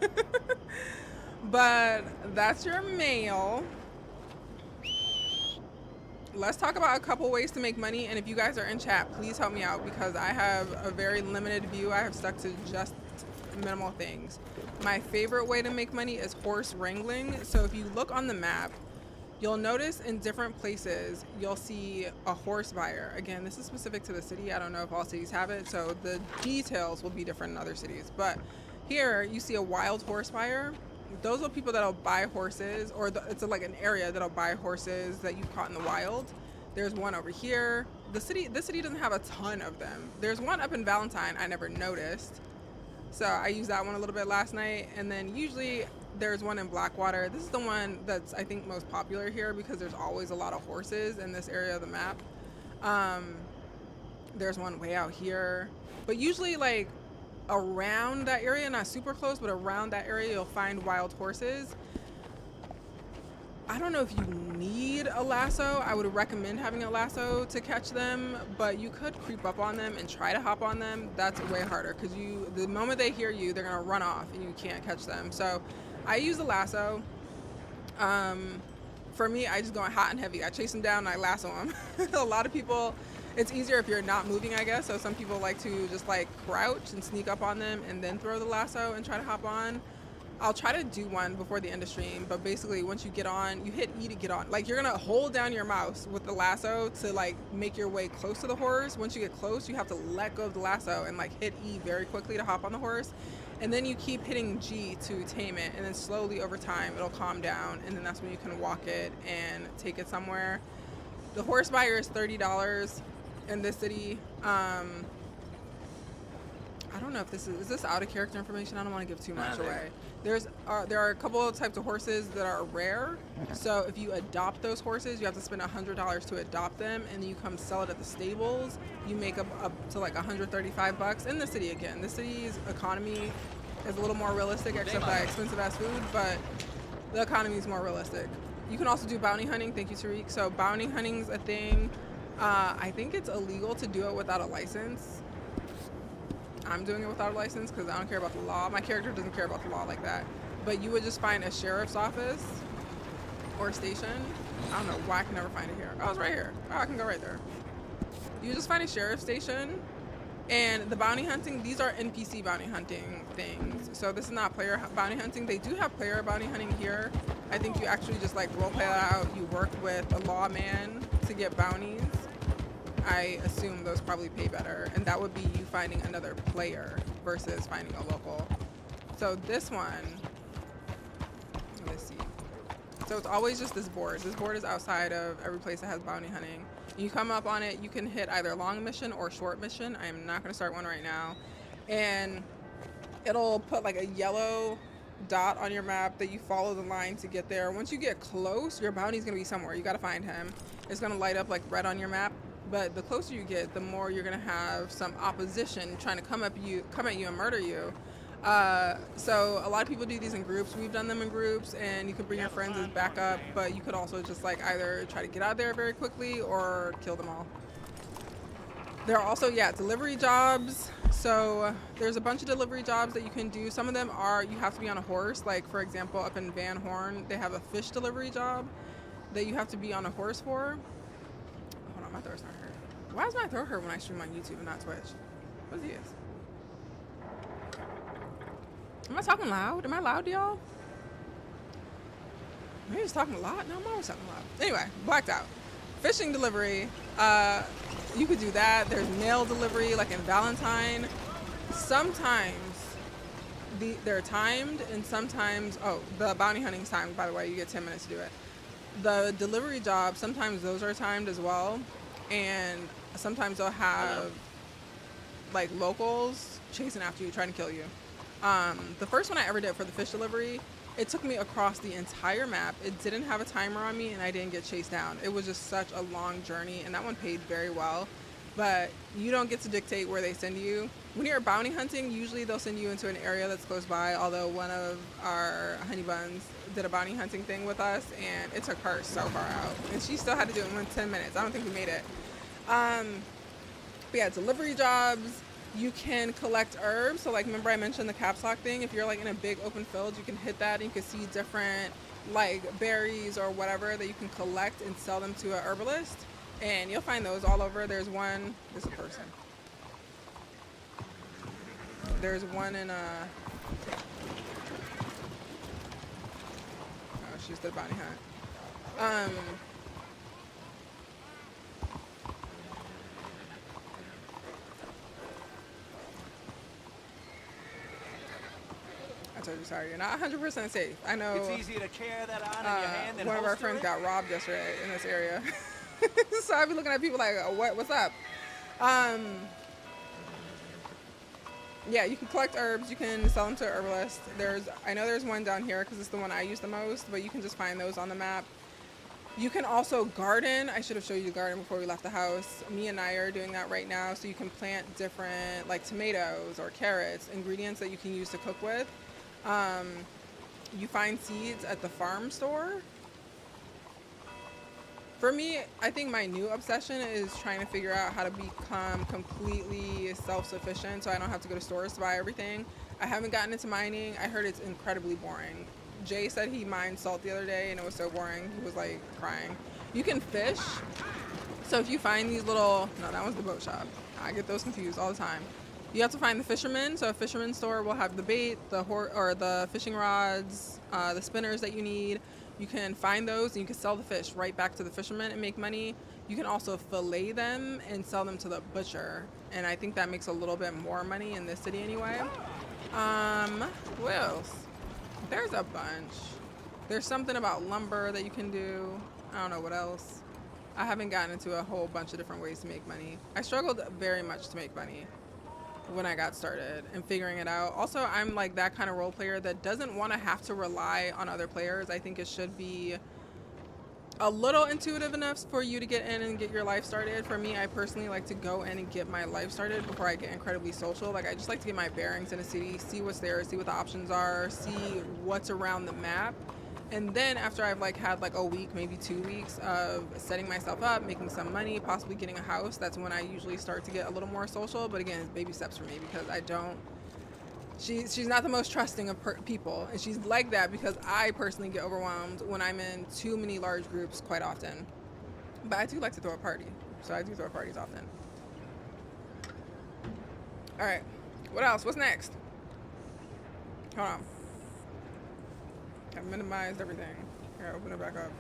But that's your mail. Let's talk about a couple ways to make money, and if you guys are in chat, please help me out because I have a very limited view. I have stuck to just minimal things. My favorite way to make money is horse wrangling. So if you look on the map, you'll notice in different places you'll see a horse buyer. Again, this is specific to the city. I don't know if all cities have it, so the details will be different in other cities. But here you see a wild horse buyer. Those are people that'll buy horses, or it's like an area that'll buy horses that you've caught in the wild. There's one over here. This city doesn't have a ton of them. There's one up in Valentine I never noticed, so I used that one a little bit last night. And then usually there's one in Blackwater. This is the one that's I think most popular here because there's always a lot of horses in this area of the map. There's one way out here, but usually like around that area, not super close, but around that area you'll find wild horses. I don't know if you need a lasso. I would recommend having a lasso to catch them, but you could creep up on them and try to hop on them. That's way harder because the moment they hear you, they're gonna run off and you can't catch them. So I use a lasso. For me, I just go hot and heavy. I chase them down and I lasso them. A lot of people, it's easier if you're not moving, I guess. So some people like to just like crouch and sneak up on them and then throw the lasso and try to hop on. I'll try to do one before the end of stream, but basically once you get on, you hit E to get on. Like you're gonna hold down your mouse with the lasso to like make your way close to the horse. Once you get close, you have to let go of the lasso and like hit E very quickly to hop on the horse. And then you keep hitting G to tame it, and then slowly over time it'll calm down, and then that's when you can walk it and take it somewhere. The horse buyer is $30 in this city. I don't know if is this out of character information? I don't want to give too much away. There are a couple of types of horses that are rare. So if you adopt those horses, you have to spend $100 to adopt them, and then you come sell it at the stables. You make up to like $135 in the city. Again, the city's economy is a little more realistic, except that expensive ass food, but the economy is more realistic. You can also do bounty hunting. Thank you, Tariq. So bounty hunting's a thing. I think it's illegal to do it without a license. I'm doing it without a license because I don't care about the law. My character doesn't care about the law like that. But you would just find a sheriff's office or a station. I don't know why I can never find it here. Oh, it's right here. Oh, I can go right there. You just find a sheriff's station, and the bounty hunting, these are NPC bounty hunting things. So this is not player bounty hunting. They do have player bounty hunting here. I think you actually just like roleplay that out. You work with a lawman to get bounties. I assume those probably pay better, and that would be you finding another player versus finding a local. So this one, let's see. So it's always just this board. This board is outside of every place that has bounty hunting. You come up on it, you can hit either long mission or short mission. I am not gonna start one right now. And it'll put like a yellow dot on your map that you follow the line to get there. Once you get close, your bounty's gonna be somewhere. You gotta find him. It's gonna light up like red on your map. But the closer you get, the more you're gonna have some opposition trying to come at you and murder you. So a lot of people do these in groups. We've done them in groups, and you can bring your friends as backup, but you could also just like either try to get out there very quickly or kill them all. There are also, delivery jobs. So there's a bunch of delivery jobs that you can do. Some of them are, you have to be on a horse. Like for example, up in Van Horn, they have a fish delivery job that you have to be on a horse for. Hold on, my throat's not hurt. Why does my throat hurt when I stream on YouTube and not Twitch? What is this? Am I talking loud? Am I loud to y'all? Am I just talking a lot? No, I'm always talking loud. Anyway, blacked out. Fishing delivery. You could do that. There's mail delivery, like in Valentine. Sometimes they're timed, and sometimes, the bounty hunting's timed, by the way. You get 10 minutes to do it. The delivery jobs, sometimes those are timed as well. And sometimes they'll have like locals chasing after you, trying to kill you. The first one I ever did for the fish delivery, it took me across the entire map. It didn't have a timer on me, and I didn't get chased down. It was just such a long journey, and that one paid very well. But you don't get to dictate where they send you. When you're bounty hunting, usually they'll send you into an area that's close by, although one of our honey buns did a bounty hunting thing with us, and it took her so far out. And she still had to do it in 10 minutes. I don't think we made it. But yeah, delivery jobs. You can collect herbs. So like, remember I mentioned the caps lock thing? If you're like in a big open field, you can hit that and you can see different like berries or whatever that you can collect and sell them to an herbalist. And you'll find those all over. There's one, this is a person. There's one in oh, she's the bounty hunt. I told you, sorry, you're not 100% safe. I know. It's easier to carry that on in your hand than one of our holster friends it. got robbed yesterday in this area. So I'd be looking at people like, what's up? Yeah, you can collect herbs. You can sell them to an herbalist. I know there's one down here because it's the one I use the most, but you can just find those on the map. You can also garden. I should have showed you the garden before we left the house. Me and I are doing that right now. So you can plant different like tomatoes or carrots, ingredients that you can use to cook with. You find seeds at the farm store. For me, I think my new obsession is trying to figure out how to become completely self-sufficient so I don't have to go to stores to buy everything. I haven't gotten into mining. I heard it's incredibly boring. Jay said he mined salt the other day and it was so boring. He was like crying. You can fish. So if you find these little, no, that one's the boat shop. I get those confused all the time. You have to find the fisherman. So a fisherman store will have the bait, the fishing rods, the spinners that you need. You can find those and you can sell the fish right back to the fisherman and make money. You can also fillet them and sell them to the butcher. And I think that makes a little bit more money in this city anyway. What else? There's a bunch. There's something about lumber that you can do. I don't know what else. I haven't gotten into a whole bunch of different ways to make money. I struggled very much to make money when I got started and figuring it out. Also, I'm like that kind of role player that doesn't want to have to rely on other players. I think it should be a little intuitive enough for you to get in and get your life started. For me, I personally like to go in and get my life started before I get incredibly social. Like, I just like to get my bearings in a city, see what's there, see what the options are, see what's around the map. And then after I've like had like a week, maybe 2 weeks of setting myself up, making some money, possibly getting a house, that's when I usually start to get a little more social. But again, it's baby steps for me because I don't, she's not the most trusting of people. And she's like that because I personally get overwhelmed when I'm in too many large groups quite often. But I do like to throw a party. So I do throw parties often. All right, what else? What's next? Hold on. I've minimized everything. Here, open it back up.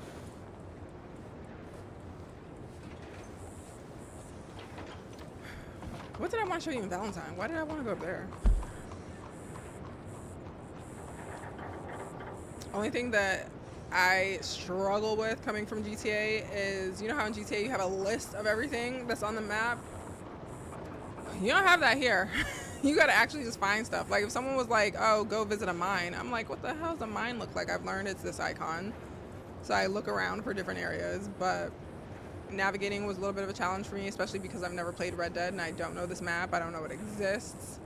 What did I want to show you in Valentine? Why did I want to go up there? Only thing that I struggle with coming from GTA is, you know how in GTA you have a list of everything that's on the map? You don't have that here. You gotta actually just find stuff. Like if someone was like, oh, go visit a mine, I'm like, what the hell does a mine look like? I've learned it's this icon. So I look around for different areas, but navigating was a little bit of a challenge for me, especially because I've never played Red Dead and I don't know this map. I don't know it exists.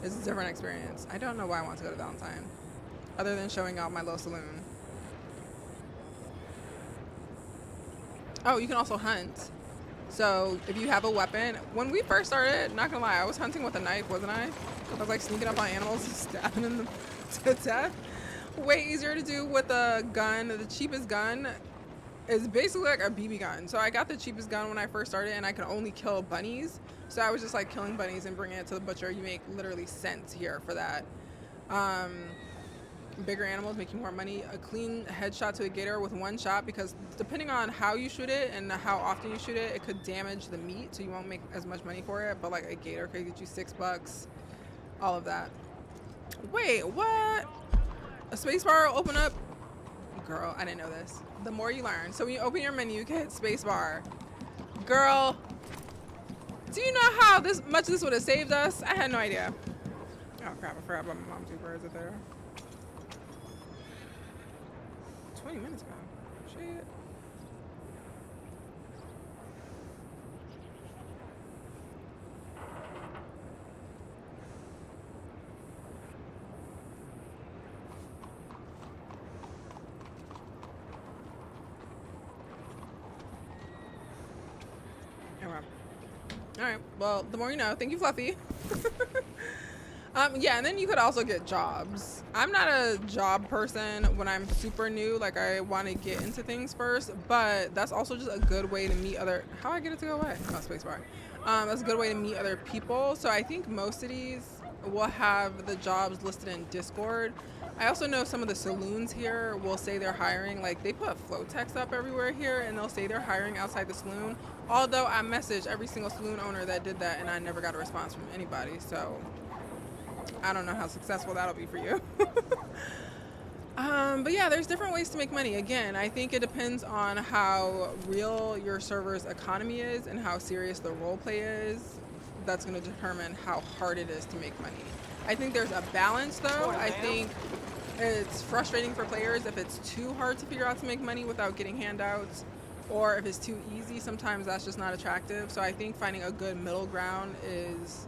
It's a different experience. I don't know why I want to go to Valentine, other than showing out my little saloon. Oh, you can also hunt. So if you have a weapon, when we first started, not gonna lie, I was hunting with a knife, wasn't I? I was like sneaking up on animals and stabbing them to death. Way easier to do with a gun. The cheapest gun is basically like a BB gun. So I got the cheapest gun when I first started, and I could only kill bunnies. So I was just like killing bunnies and bringing it to the butcher. You make literally cents here for that. Bigger animals make you more money. A clean headshot to a gator with one shot, because depending on how you shoot it and how often you shoot it, it could damage the meat, so you won't make as much money for it. But like a gator could get you $6, all of that. Wait, what? A spacebar will open up? Girl, I didn't know this. The more you learn. So when you open your menu, you can hit spacebar. Girl, do you know how much this would have saved us? I had no idea. Oh crap, I forgot about my mom's 2 birds up there. 20 minutes ago. Shit. Alright, well, the more you know. Thank you, Fluffy. Yeah, and then you could also get jobs. I'm not a job person when I'm super new. Like, I want to get into things first, but that's also just a good way to meet other... How I get it to go away? Oh, spacebar. That's a good way to meet other people. So I think most cities will have the jobs listed in Discord. I also know some of the saloons here will say they're hiring. Like, they put flow text up everywhere here, and they'll say they're hiring outside the saloon. Although I messaged every single saloon owner that did that, and I never got a response from anybody. So I don't know how successful that'll be for you. But yeah, there's different ways to make money. Again, I think it depends on how real your server's economy is and how serious the role play is. That's going to determine how hard it is to make money. I think there's a balance though. I think it's frustrating for players if it's too hard to figure out to make money without getting handouts, or if it's too easy. Sometimes that's just not attractive. So I think finding a good middle ground is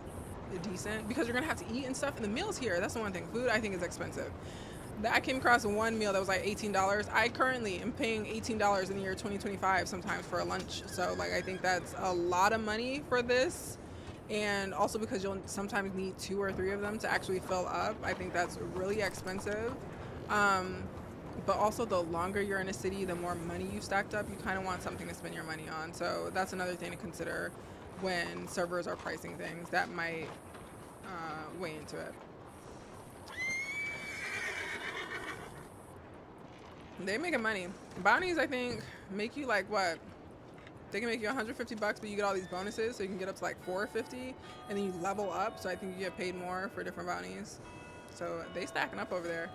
decent, because you're gonna have to eat and stuff, and the meals here, that's the one thing. Food I think is expensive. I came across one meal that was like $18. I currently am paying $18 in the year 2025 sometimes for a lunch. So like, I think that's a lot of money for this. And also because you'll sometimes need 2 or 3 of them to actually fill up. I think that's really expensive. But also the longer you're in a city, the more money you stacked up, you kind of want something to spend your money on. So that's another thing to consider when servers are pricing things. That might weigh into it. They making money. Bounties, I think, make you like what? They can make you $150, but you get all these bonuses, so you can get up to like $450, and then you level up. So I think you get paid more for different bounties. So they stacking up over there.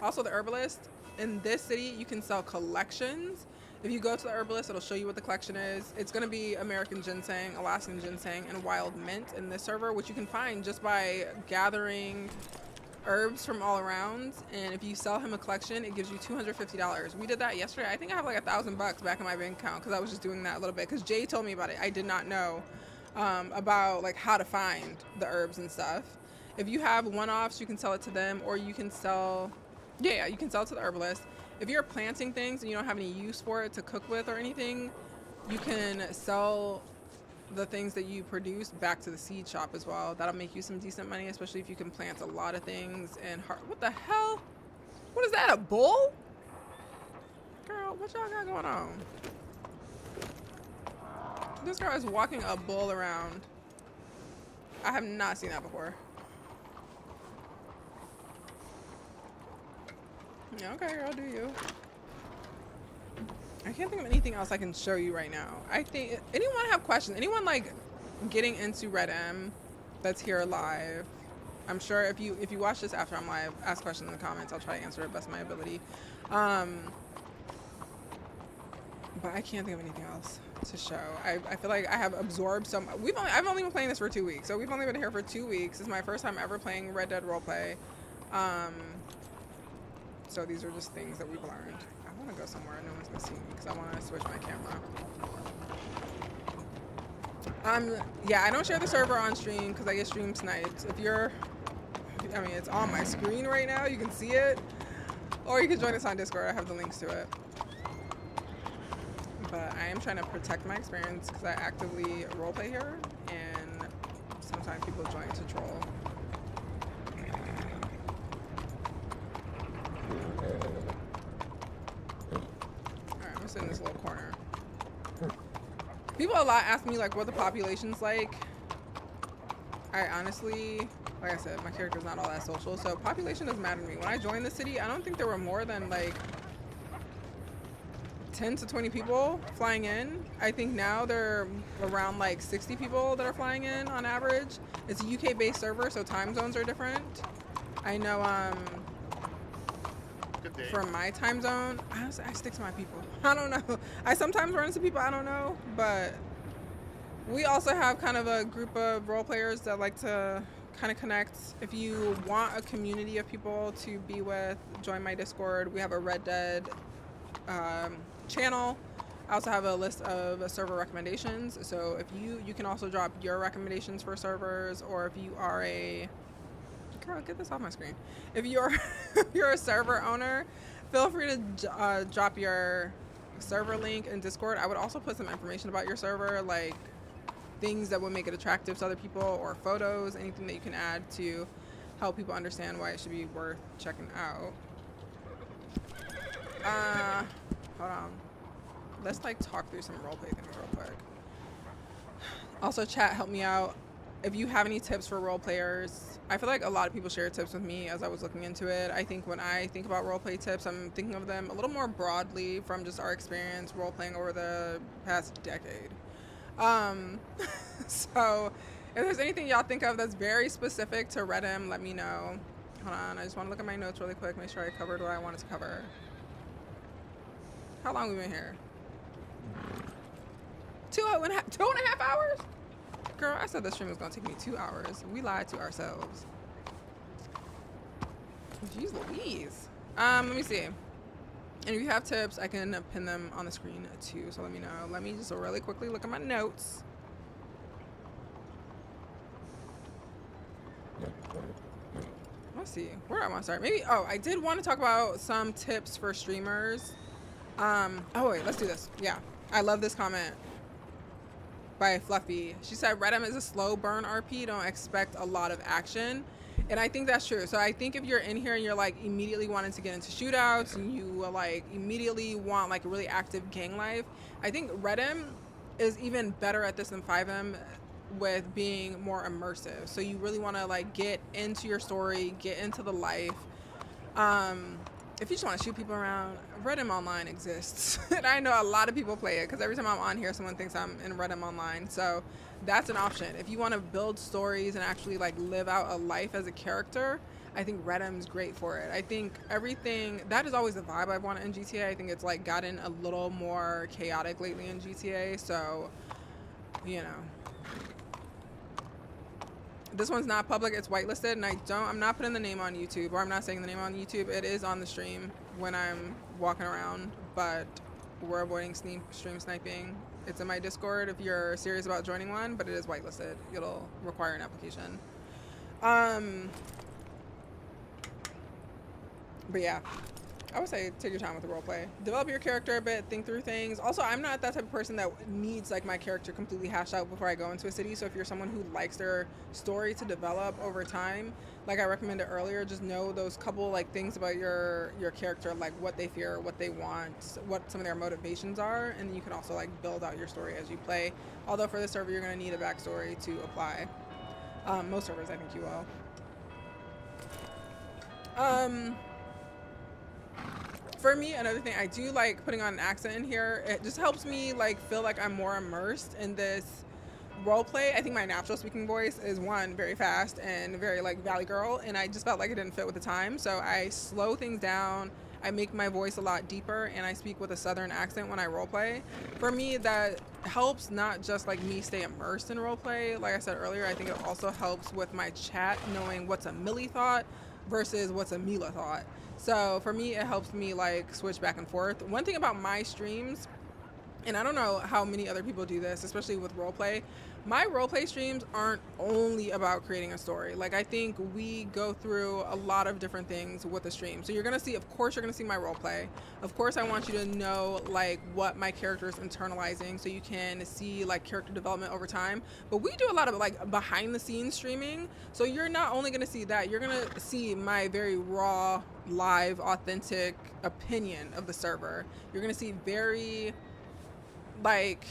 Also, the herbalist in this city, you can sell collections. If you go to the herbalist, it'll show you what the collection is. It's going to be American ginseng, Alaskan ginseng, and wild mint in this server, which you can find just by gathering herbs from all around. And if you sell him a collection, it gives you $250. We did that yesterday. I think I have like $1,000 back in my bank account because I was just doing that a little bit, because Jay told me about it. I did not know about like how to find the herbs and stuff. If you have one-offs, you can sell it to them, or you can sell, yeah, you can sell it to the herbalist. If you're planting things and you don't have any use for it to cook with or anything, you can sell the things that you produce back to the seed shop as well. That'll make you some decent money, especially if you can plant a lot of things. And what the hell? What is that, a bull? Girl, what y'all got going on? This girl is walking a bull around. I have not seen that before. Yeah, okay, girl, do you. I can't think of anything else I can show you right now. I think, anyone have questions? Anyone like getting into RedM that's here live? I'm sure if you watch this after I'm live, ask questions in the comments. I'll try to answer it best of my ability. But I can't think of anything else to show. I feel like I have absorbed so much. I've only been playing this for 2 weeks, so we've only been here for 2 weeks. This is my first time ever playing Red Dead Roleplay. So these are just things that we've learned. I want to go somewhere no one's gonna see me because I want to switch my camera. Yeah, I don't share the server on stream because I get stream sniped. If you're, I mean, it's on my screen right now. You can see it, or you can join us on Discord. I have the links to it. But I am trying to protect my experience because I actively roleplay here, and sometimes people join to troll. Alright, I'm gonna sit in this little corner. People a lot ask me like what the population's like. I honestly, like I said, my character's not all that social, so population doesn't matter to me. When I joined the city, I don't think there were more than like 10 to 20 people flying in. I think now there are around like 60 people that are flying in on average. It's a UK based server, so time zones are different. I know from my time zone, I stick to my people. I don't know. I sometimes run into people I don't know, but we also have kind of a group of role players that like to kind of connect. If you want a community of people to be with, join my Discord. We have a Red Dead channel. I also have a list of server recommendations, so if you can also drop your recommendations for servers, or if you are a girl, get this off my screen. If you're if you're a server owner, feel free to drop your server link in Discord. I would also put some information about your server, like things that would make it attractive to other people, or photos, anything that you can add to help people understand why it should be worth checking out. Hold on. Let's like talk through some roleplay things real quick. Also, chat, help me out. If you have any tips for role players, I feel like a lot of people share tips with me as I was looking into it. I think when I think about roleplay tips, I'm thinking of them a little more broadly from just our experience role playing over the past decade. So if there's anything y'all think of that's very specific to RedM, let me know. Hold on, I just want to look at my notes really quick, make sure I covered what I wanted to cover. How long have we been here? 2.5 hours? Girl, I said this stream was gonna take me 2 hours. We lied to ourselves. Jeez Louise. Let me see. And if you have tips, I can pin them on the screen too, so let me know. Let me just really quickly look at my notes. Let's see, where do I want to start? Maybe, oh, I did want to talk about some tips for streamers. Oh wait, let's do this. Yeah, I love this comment by Fluffy. She said, RedM is a slow burn RP, don't expect a lot of action. And I think that's true. So I think if you're in here and you're like immediately wanting to get into shootouts and you like immediately want like a really active gang life, I think RedM is even better at this than 5M with being more immersive. So you really want to like get into your story, get into the life. If you just want to shoot people around, RedM Online exists. And I know a lot of people play it because every time I'm on here, someone thinks I'm in RedM Online. So that's an option. If you want to build stories and actually like live out a life as a character, I think RedM is great for it. I think everything, that is always the vibe I've wanted in GTA. I think it's like gotten a little more chaotic lately in GTA. So, you know. This one's not public, it's whitelisted, and I'm not putting the name on YouTube, or I'm not saying the name on YouTube. It is on the stream when I'm walking around, but we're avoiding stream sniping. It's in my Discord if you're serious about joining one, but it is whitelisted. It'll require an application. But yeah, I would say take your time with the roleplay. Develop your character a bit, think through things. Also, I'm not that type of person that needs like my character completely hashed out before I go into a city. So if you're someone who likes their story to develop over time, like I recommended earlier, just know those couple like things about your character, like what they fear, what they want, what some of their motivations are, and then you can also like build out your story as you play. Although for this server, you're gonna need a backstory to apply. Most servers, I think you will. For me, another thing, I do like putting on an accent in here. It just helps me like feel like I'm more immersed in this role play. I think my natural speaking voice is one, very fast and very like Valley Girl, and I just felt like it didn't fit with the time. So I slow things down. I make my voice a lot deeper, and I speak with a southern accent when I roleplay. For me, that helps not just like me stay immersed in roleplay. Like I said earlier, I think it also helps with my chat knowing what's a Millie thought versus what's a Meela thought. So for me, it helps me like switch back and forth. One thing about my streams, and I don't know how many other people do this, especially with roleplay, my roleplay streams aren't only about creating a story. Like, I think we go through a lot of different things with the stream. So you're gonna see, of course, you're gonna see my roleplay. Of course, I want you to know like what my character is internalizing, so you can see like character development over time. But we do a lot of like behind the scenes streaming. So you're not only gonna see that, you're gonna see my very raw, live, authentic opinion of the server. You're gonna see very, like,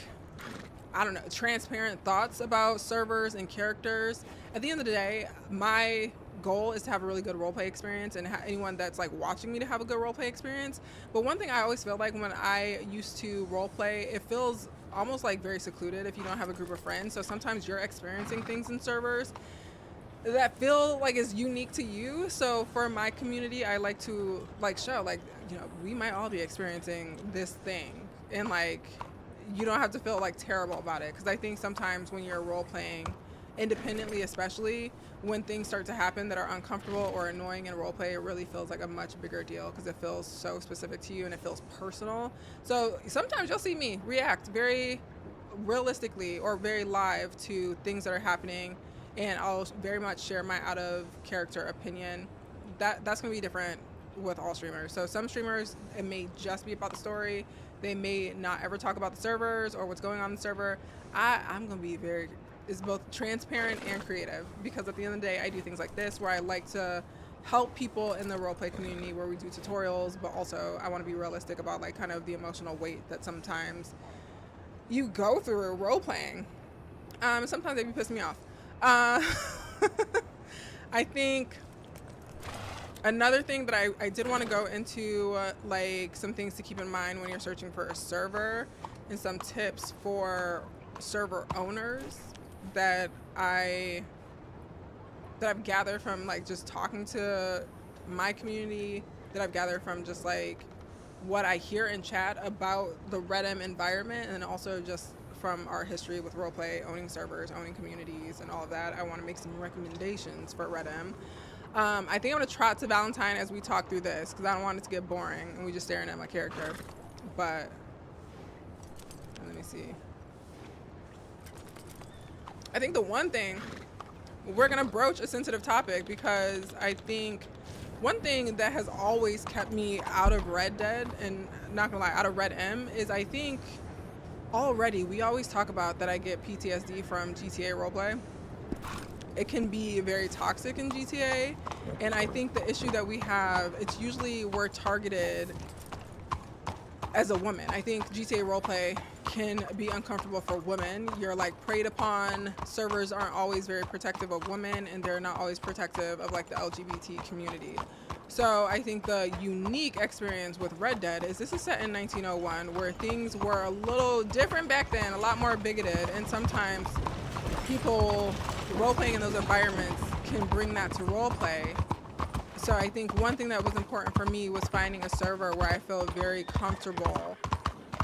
I don't know, transparent thoughts about servers and characters. At the end of the day, my goal is to have a really good roleplay experience, and anyone that's like watching me to have a good roleplay experience. But one thing I always feel like when I used to roleplay, it feels almost like very secluded if you don't have a group of friends. So sometimes you're experiencing things in servers that feel like is unique to you. So for my community, I like to like show like, you know, we might all be experiencing this thing, and like, you don't have to feel like terrible about it. Because I think sometimes when you're role playing independently, especially when things start to happen that are uncomfortable or annoying in role play, it really feels like a much bigger deal because it feels so specific to you and it feels personal. So sometimes you'll see me react very realistically or very live to things that are happening, and I'll very much share my out of character opinion. That's gonna be different with all streamers. So some streamers, it may just be about the story. They may not ever talk about the servers or what's going on in the server. I'm gonna be very, is both transparent and creative, because at the end of the day, I do things like this where I like to help people in the roleplay community where we do tutorials, but also I want to be realistic about like kind of the emotional weight that sometimes you go through role playing. Sometimes they be pissing me off. I think another thing that I did want to go into, like some things to keep in mind when you're searching for a server, and some tips for server owners that I've gathered from like just talking to my community, that I've gathered from just like what I hear in chat about the RedM environment, and then also just from our history with roleplay, owning servers, owning communities, and all of that. I want to make some recommendations for RedM. I think I'm gonna trot to Valentine as we talk through this, because I don't want it to get boring and we just staring at my character. But let me see. I think the one thing, we're gonna broach a sensitive topic, because I think one thing that has always kept me out of Red Dead, and not gonna lie, out of RedM, is I think already we always talk about that I get PTSD from GTA roleplay. It can be very toxic in GTA, and I think the issue that we have, it's usually we're targeted as a woman. I think GTA roleplay can be uncomfortable for women. You're like preyed upon. Servers aren't always very protective of women, and they're not always protective of like the LGBT community. So I think the unique experience with Red Dead is this is set in 1901, where things were a little different back then, a lot more bigoted, and sometimes people role-playing in those environments can bring that to role-play. So I think one thing that was important for me was finding a server where I feel very comfortable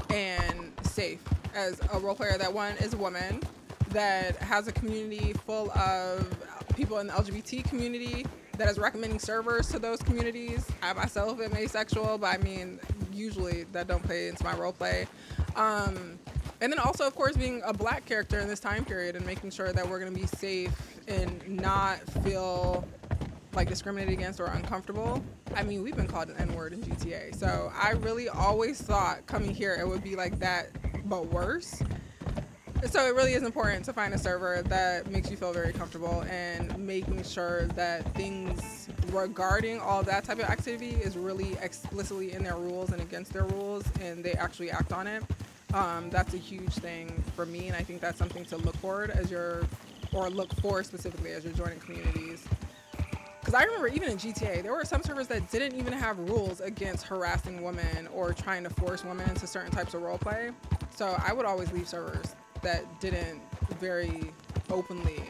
and safe as a role player, that one is a woman, that has a community full of people in the LGBT community, that is recommending servers to those communities. I myself am asexual, but I mean, usually that don't play into my role play. And then also, of course, being a black character in this time period and making sure that we're gonna be safe and not feel like discriminated against or uncomfortable. I mean, we've been called an N-word in GTA. So I really always thought coming here it would be like that, but worse. So it really is important to find a server that makes you feel very comfortable, and making sure that things regarding all that type of activity is really explicitly in their rules and against their rules, and they actually act on it. That's a huge thing for me, and I think that's something to look forward as look for specifically as you're joining communities. Because I remember even in GTA, there were some servers that didn't even have rules against harassing women or trying to force women into certain types of roleplay. So I would always leave servers that didn't very openly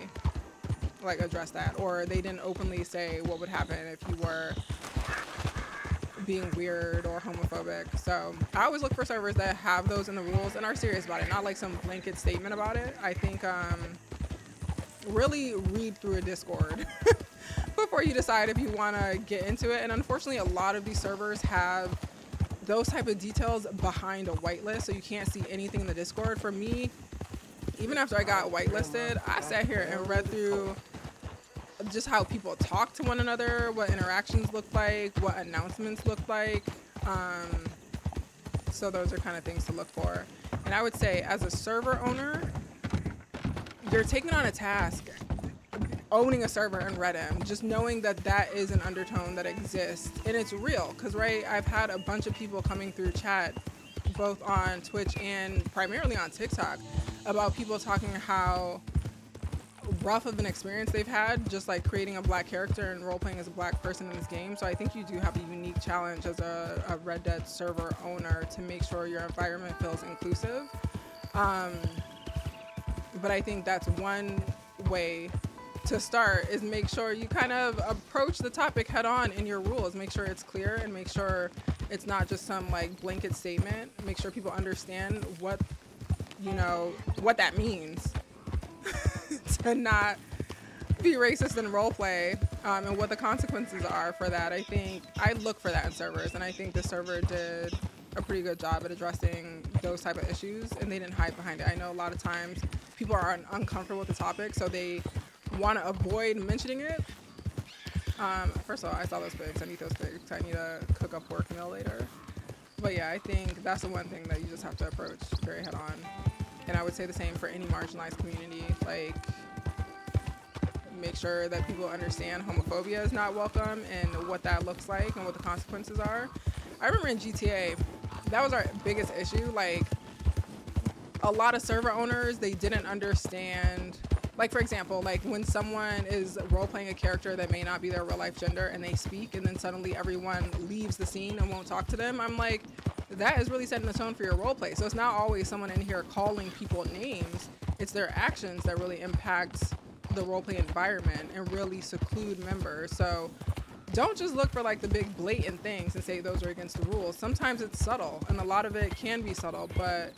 like address that, or they didn't openly say what would happen if you were being weird or homophobic. So I always look for servers that have those in the rules and are serious about it, not like some blanket statement about it. I think really read through a Discord before you decide if you want to get into it. And unfortunately, a lot of these servers have those type of details behind a whitelist, so you can't see anything in the Discord. For me, even after I got whitelisted, I sat here and read through just how people talk to one another, what interactions look like, what announcements look like. So those are kind of things to look for. And I would say as a server owner, you're taking on a task owning a server in RedM, just knowing that that is an undertone that exists and it's real. Because right, I've had a bunch of people coming through chat both on Twitch and primarily on TikTok about people talking how rough of an experience they've had just like creating a black character and role playing as a black person in this game. So I think you do have a unique challenge as a Red Dead server owner to make sure your environment feels inclusive. But I think that's one way to start, is make sure you kind of approach the topic head on in your rules. Make sure it's clear and make sure it's not just some like blanket statement. Make sure people understand what, you know, what that means to not be racist in roleplay, and what the consequences are for that. I think I look for that in servers, and I think the server did a pretty good job at addressing those type of issues, and they didn't hide behind it. I know a lot of times people are uncomfortable with the topic, so they want to avoid mentioning it. First of all, I saw those pigs. I need those pigs. I need to cook up work meal later. But yeah, I think that's the one thing that you just have to approach very head on. And I would say the same for any marginalized community. Like, make sure that people understand homophobia is not welcome and what that looks like and what the consequences are. I remember in GTA, that was our biggest issue. Like, a lot of server owners, they didn't understand. Like, for example, like when someone is role-playing a character that may not be their real-life gender and they speak and then suddenly everyone leaves the scene and won't talk to them, I'm like, that is really setting the tone for your roleplay. So it's not always someone in here calling people names. It's their actions that really impact the roleplay environment and really seclude members. So don't just look for like the big blatant things and say those are against the rules. Sometimes it's subtle, and a lot of it can be subtle, but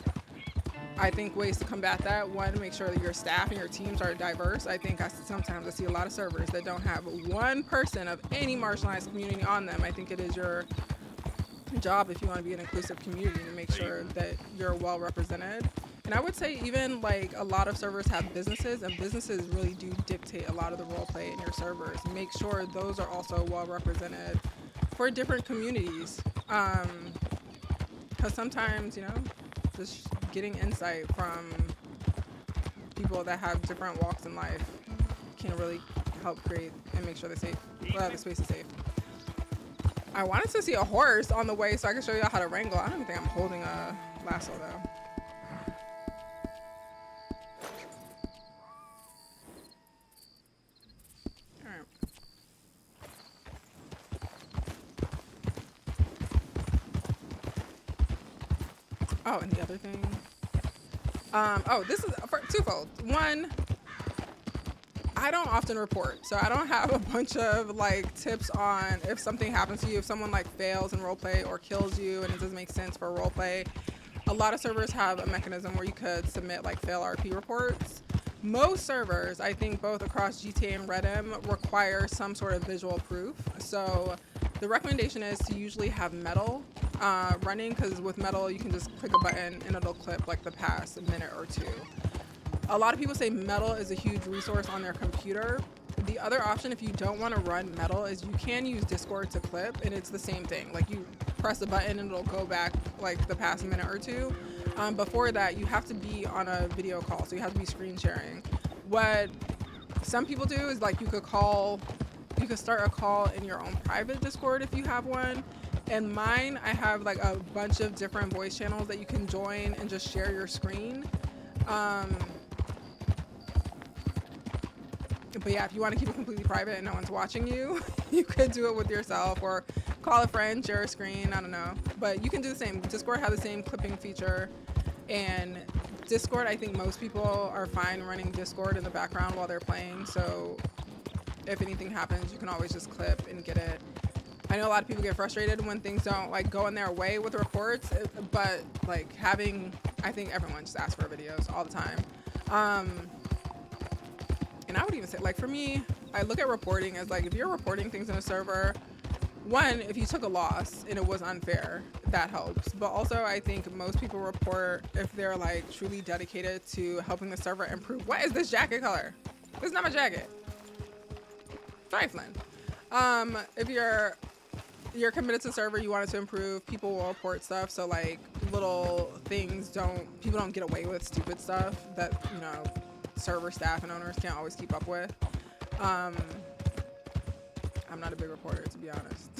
I think ways to combat that, one, make sure that your staff and your teams are diverse. I think sometimes I see a lot of servers that don't have one person of any marginalized community on them. I think it is your job, if you want to be an inclusive community, to make sure that you're well represented. And I would say even like a lot of servers have businesses, and businesses really do dictate a lot of the role play in your servers. Make sure those are also well represented for different communities. Because sometimes, you know, just getting insight from people that have different walks in life can really help create and make sure the space is safe. I wanted to see a horse on the way so I can show you how to wrangle. I don't even think I'm holding a lasso though. Alright. Oh, and the other thing. Oh, this is for twofold. One, I don't often report, so I don't have a bunch of like tips on if something happens to you, if someone like fails in roleplay or kills you and it doesn't make sense for roleplay. A lot of servers have a mechanism where you could submit like fail RP reports. Most servers, I think both across GTA and RedM, require some sort of visual proof. So the recommendation is to usually have metal running, because with metal you can just click a button and it'll clip like the past minute or two. A lot of people say metal is a huge resource on their computer. The other option, if you don't want to run metal, is you can use Discord to clip, and it's the same thing. Like, you press a button and it'll go back like the past minute or two. Before that, you have to be on a video call, so you have to be screen sharing. What some people do is like you could start a call in your own private Discord if you have one. And mine, I have like a bunch of different voice channels that you can join and just share your screen. But yeah, if you want to keep it completely private and no one's watching you, you could do it with yourself or call a friend, share a screen, I don't know. But you can do the same. Discord has the same clipping feature. And Discord, I think most people are fine running Discord in the background while they're playing. So if anything happens, you can always just clip and get it I know a lot of people get frustrated when things don't like go in their way with reports, but like having, I think everyone just asks for videos all the time. And I would even say, like, for me, I look at reporting as like, if you're reporting things in a server, one, if you took a loss and it was unfair, that helps. But also, I think most people report if they're like truly dedicated to helping the server improve. What is this jacket color? This is not my jacket. Trifling. If you're committed to the server, you want it to improve, people will report stuff. So like little things people don't get away with stupid stuff that, you know, server staff and owners can't always keep up with. I'm not a big reporter, to be honest.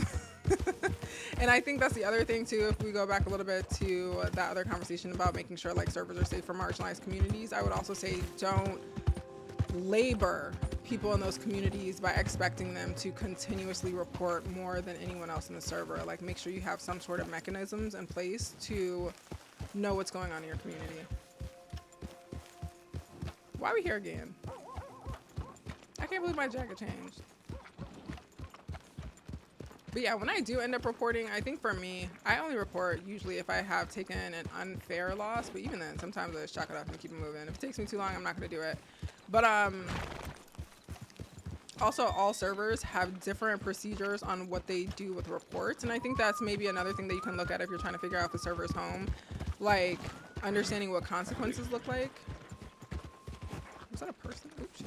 And I think that's the other thing too, if we go back a little bit to that other conversation about making sure like servers are safe for marginalized communities, I would also say don't labor people in those communities by expecting them to continuously report more than anyone else in the server. Like, make sure you have some sort of mechanisms in place to know what's going on in your community. Why are we here again? I can't believe my jacket changed. But yeah, when I do end up reporting, I think for me, I only report usually if I have taken an unfair loss. But even then, sometimes I just chalk it up and keep it moving. If it takes me too long, I'm not going to do it. But also, all servers have different procedures on what they do with reports. And I think that's maybe another thing that you can look at if you're trying to figure out if the server's home. Like, understanding what consequences look like. Was that a person? Oops, shit.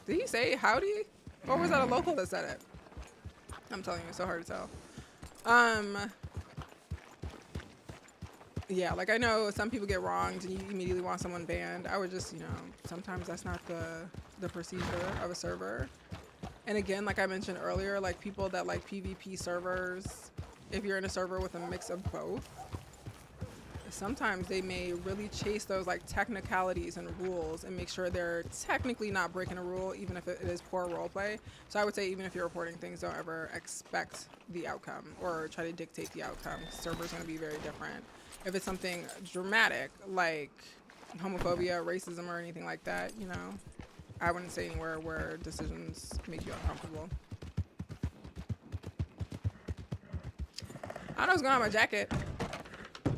Did he say howdy? Or was that a local that said it? I'm telling you, it's so hard to tell. Yeah, like I know some people get wronged and you immediately want someone banned. I would just, you know, sometimes that's not the procedure of a server. And again, like I mentioned earlier, like people that like PvP servers, if you're in a server with a mix of both, sometimes they may really chase those like technicalities and rules and make sure they're technically not breaking a rule, even if it is poor roleplay. So I would say even if you're reporting things, don't ever expect the outcome or try to dictate the outcome. Server's going to be very different. If it's something dramatic like homophobia, racism, or anything like that, you know, I wouldn't say anywhere where decisions make you uncomfortable. I don't know what's going on with my jacket.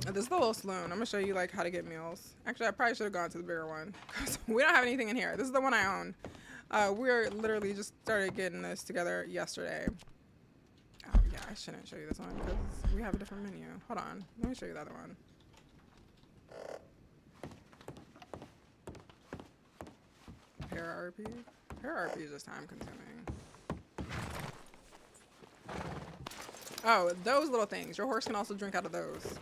This is the little saloon. I'm gonna show you like how to get meals. Actually, I probably should have gone to the bigger one because we don't have anything in here. This is the one I own. We're literally just started getting this together yesterday. Oh yeah, I shouldn't show you this one because we have a different menu. Hold on, let me show you the other one. Para RP. Para RP is just time consuming. Oh, those little things. Your horse can also drink out of those.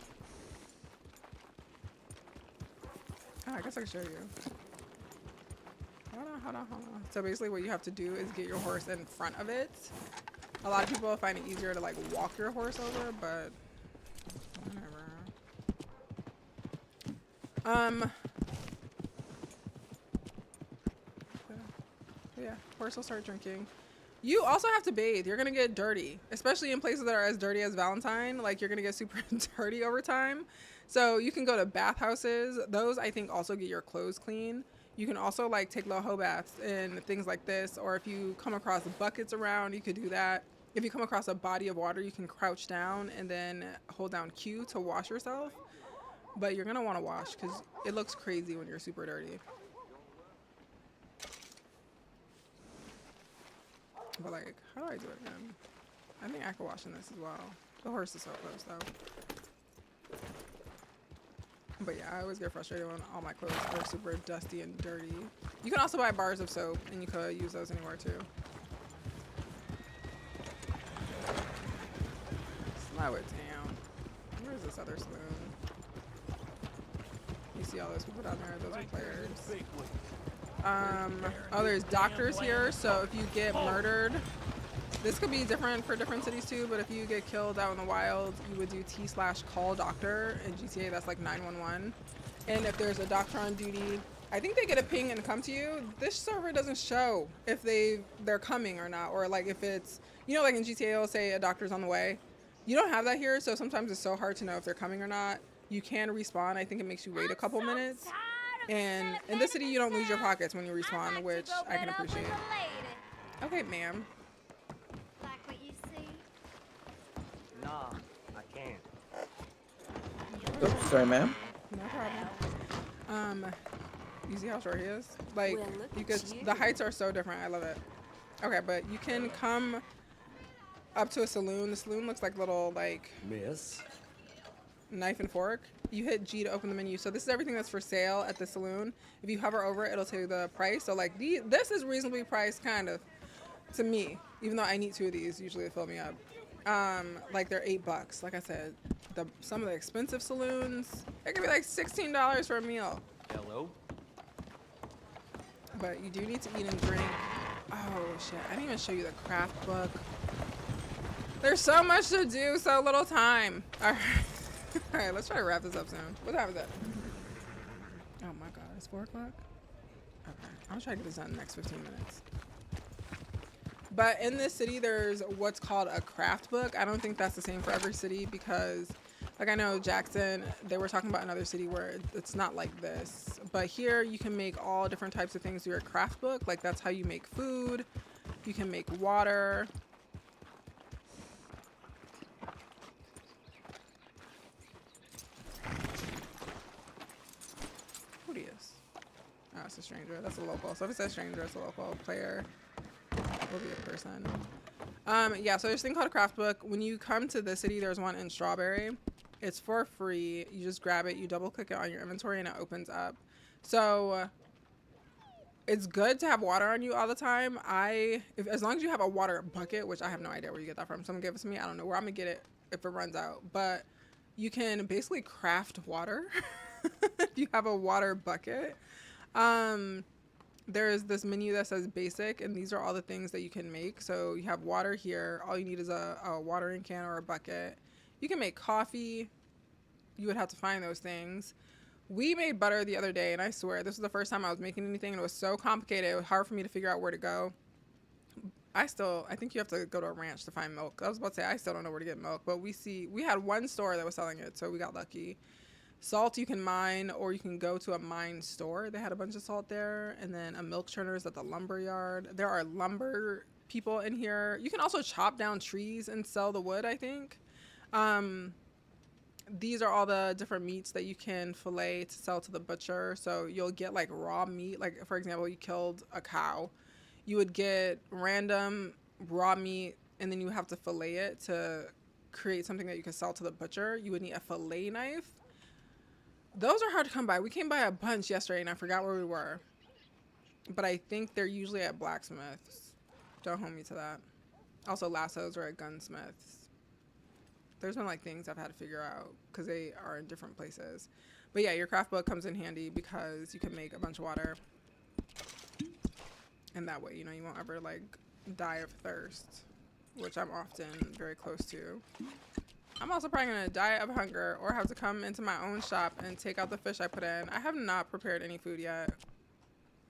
Oh, I guess I can show you. Hold on. So basically what you have to do is get your horse in front of it. A lot of people find it easier to like walk your horse over, but whatever. Yeah, horse will start drinking. You also have to bathe. You're gonna get dirty, especially in places that are as dirty as Valentine. Like you're gonna get super dirty over time. So you can go to bathhouses. Those I think also get your clothes clean. You can also like take little hoe baths and things like this. Or if you come across buckets around, you could do that. If you come across a body of water, you can crouch down and then hold down Q to wash yourself. But you're gonna want to wash because it looks crazy when you're super dirty. But like, how do I do it again? I think I can wash in this as well. The horse is so close though. But yeah, I always get frustrated when all my clothes are super dusty and dirty. You can also buy bars of soap and you could use those anywhere too. Slow it down. Where's this other saloon? You see all those people down there? Those are players. Oh, there's doctors here. So if you get murdered, this could be different for different cities too, but if you get killed out in the wild, you would do T/call doctor. In GTA, that's like 911. And if there's a doctor on duty, I think they get a ping and come to you. This server doesn't show if they're coming or not, or like if it's, you know, like in GTA, it'll say a doctor's on the way. You don't have that here, so sometimes it's so hard to know if they're coming or not. You can respawn. I think it makes you wait a couple minutes. And in this city, you don't lose your pockets when you respawn, which I can appreciate. Okay, ma'am. Nah, I can't. Oops, sorry, ma'am. No problem. You see how short he is? Like, Well, look you at could, you. the heights are so different. I love it. Okay, but you can come up to a saloon. The saloon looks like little, like, Miss? knife and fork. You hit G to open the menu. So this is everything that's for sale at the saloon. If you hover over it, it'll tell you the price. So, like, this is reasonably priced, kind of, to me. Even though I need 2 of these, usually they fill me up. Like, they're $8. Like I said, some of the expensive saloons, it could be like $16 for a meal. Hello? But you do need to eat and drink. Oh shit, I didn't even show you the craft book. There's so much to do, so little time. Alright. Alright, let's try to wrap this up soon. What time is it? Oh my god, it's 4 o'clock? Okay, I'll try to get this done in the next 15 minutes. But in this city, there's what's called a craft book. I don't think that's the same for every city because, like, I know Jackson, they were talking about another city where it's not like this. But here, you can make all different types of things through your craft book. Like, that's how you make food. You can make water. Who it is? Oh, it's a stranger. That's a local. So if it says stranger, it's a local player. Will be a person. Yeah, so there's a thing called a craft book. When you come to the city, there's one in Strawberry. It's for free. You just grab it, you double click it on your inventory, and it opens up. So it's good to have water on you all the time. As long as you have a water bucket, which I have no idea where you get that from. Someone gave it to me. I don't know where I'm gonna get it if it runs out. But you can basically craft water if you have a water bucket. There's this menu that says basic, and these are all the things that you can make. So you have water here. All you need is a watering can or a bucket. You can make coffee. You would have to find those things. We made butter the other day, and I swear this was the first time I was making anything, and it was so complicated. It was hard for me to figure out where to go. I think you have to go to a ranch to find milk. I was about to say, I still don't know where to get milk, but we had one store that was selling it, so we got lucky. Salt you can mine, or you can go to a mine store. They had a bunch of salt there. And then a milk churner is at the lumber yard. There are lumber people in here. You can also chop down trees and sell the wood, I think. These are all the different meats that you can fillet to sell to the butcher. So you'll get like raw meat. Like, for example, you killed a cow. You would get random raw meat, and then you have to fillet it to create something that you can sell to the butcher. You would need a fillet knife. Those are hard to come by. We came by a bunch yesterday, and I forgot where we were. But I think they're usually at blacksmiths. Don't hold me to that. Also, lassos are at gunsmiths. There's been, like, things I've had to figure out because they are in different places. But, yeah, your craft book comes in handy because you can make a bunch of water. And that way, you know, you won't ever, like, die of thirst, which I'm often very close to. I'm also probably going to die of hunger or have to come into my own shop and take out the fish I put in. I have not prepared any food yet.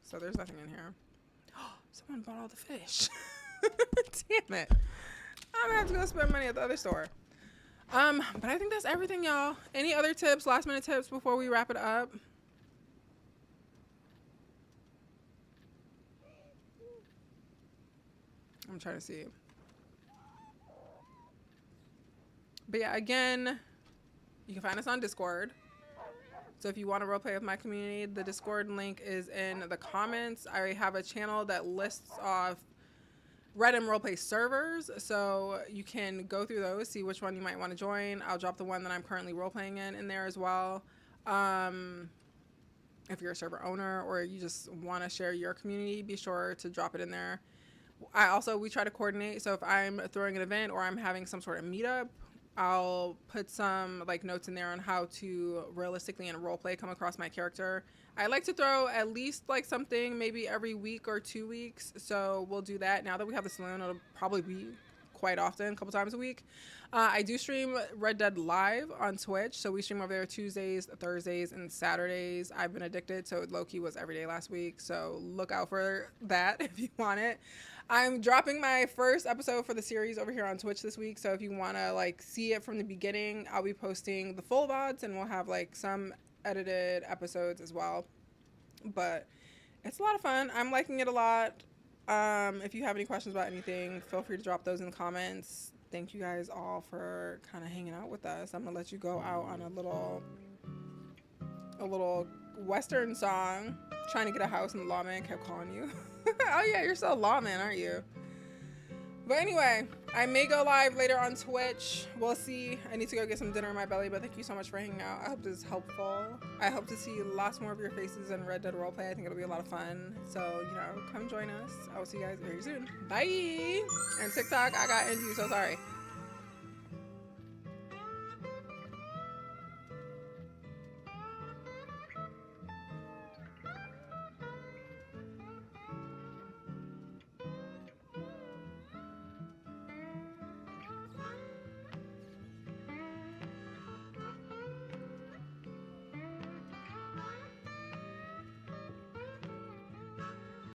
So there's nothing in here. Someone bought all the fish. Damn it. I'm going to have to go spend money at the other store. But I think that's everything, y'all. Any other tips, last minute tips before we wrap it up? I'm trying to see. But yeah, again, you can find us on Discord. So if you want to roleplay with my community, the Discord link is in the comments. I have a channel that lists off RedM Roleplay servers, so you can go through those, see which one you might want to join. I'll drop the one that I'm currently roleplaying in there as well. If you're a server owner or you just want to share your community, be sure to drop it in there. We try to coordinate, so if I'm throwing an event or I'm having some sort of meetup, I'll put some like notes in there on how to realistically in roleplay come across my character. I like to throw at least like something maybe every week or 2 weeks, so we'll do that. Now that we have the saloon, it'll probably be quite often, a couple times a week. I do stream Red Dead live on Twitch, so we stream over there Tuesdays, Thursdays, and Saturdays. I've been addicted, so low-key was every day last week, so look out for that if you want it. I'm dropping my first episode for the series over here on Twitch this week, so if you want to like see it from the beginning, I'll be posting the full VODs, and we'll have like some edited episodes as well. But it's a lot of fun. I'm liking it a lot. If you have any questions about anything, feel free to drop those in the comments. thank you guys all for kind of hanging out with us. I'm gonna let you go out on a little Western song. Trying to get a house and the lawman kept calling you. Oh yeah, you're still a lawman, aren't you? But anyway, I may go live later on Twitch. We'll see. I need to go get some dinner in my belly, but thank you so much for hanging out. I hope this is helpful. I hope to see lots more of your faces in Red Dead Roleplay. I think it'll be a lot of fun. So, you know, come join us. I will see you guys very soon. Bye! And TikTok, I got into, so sorry.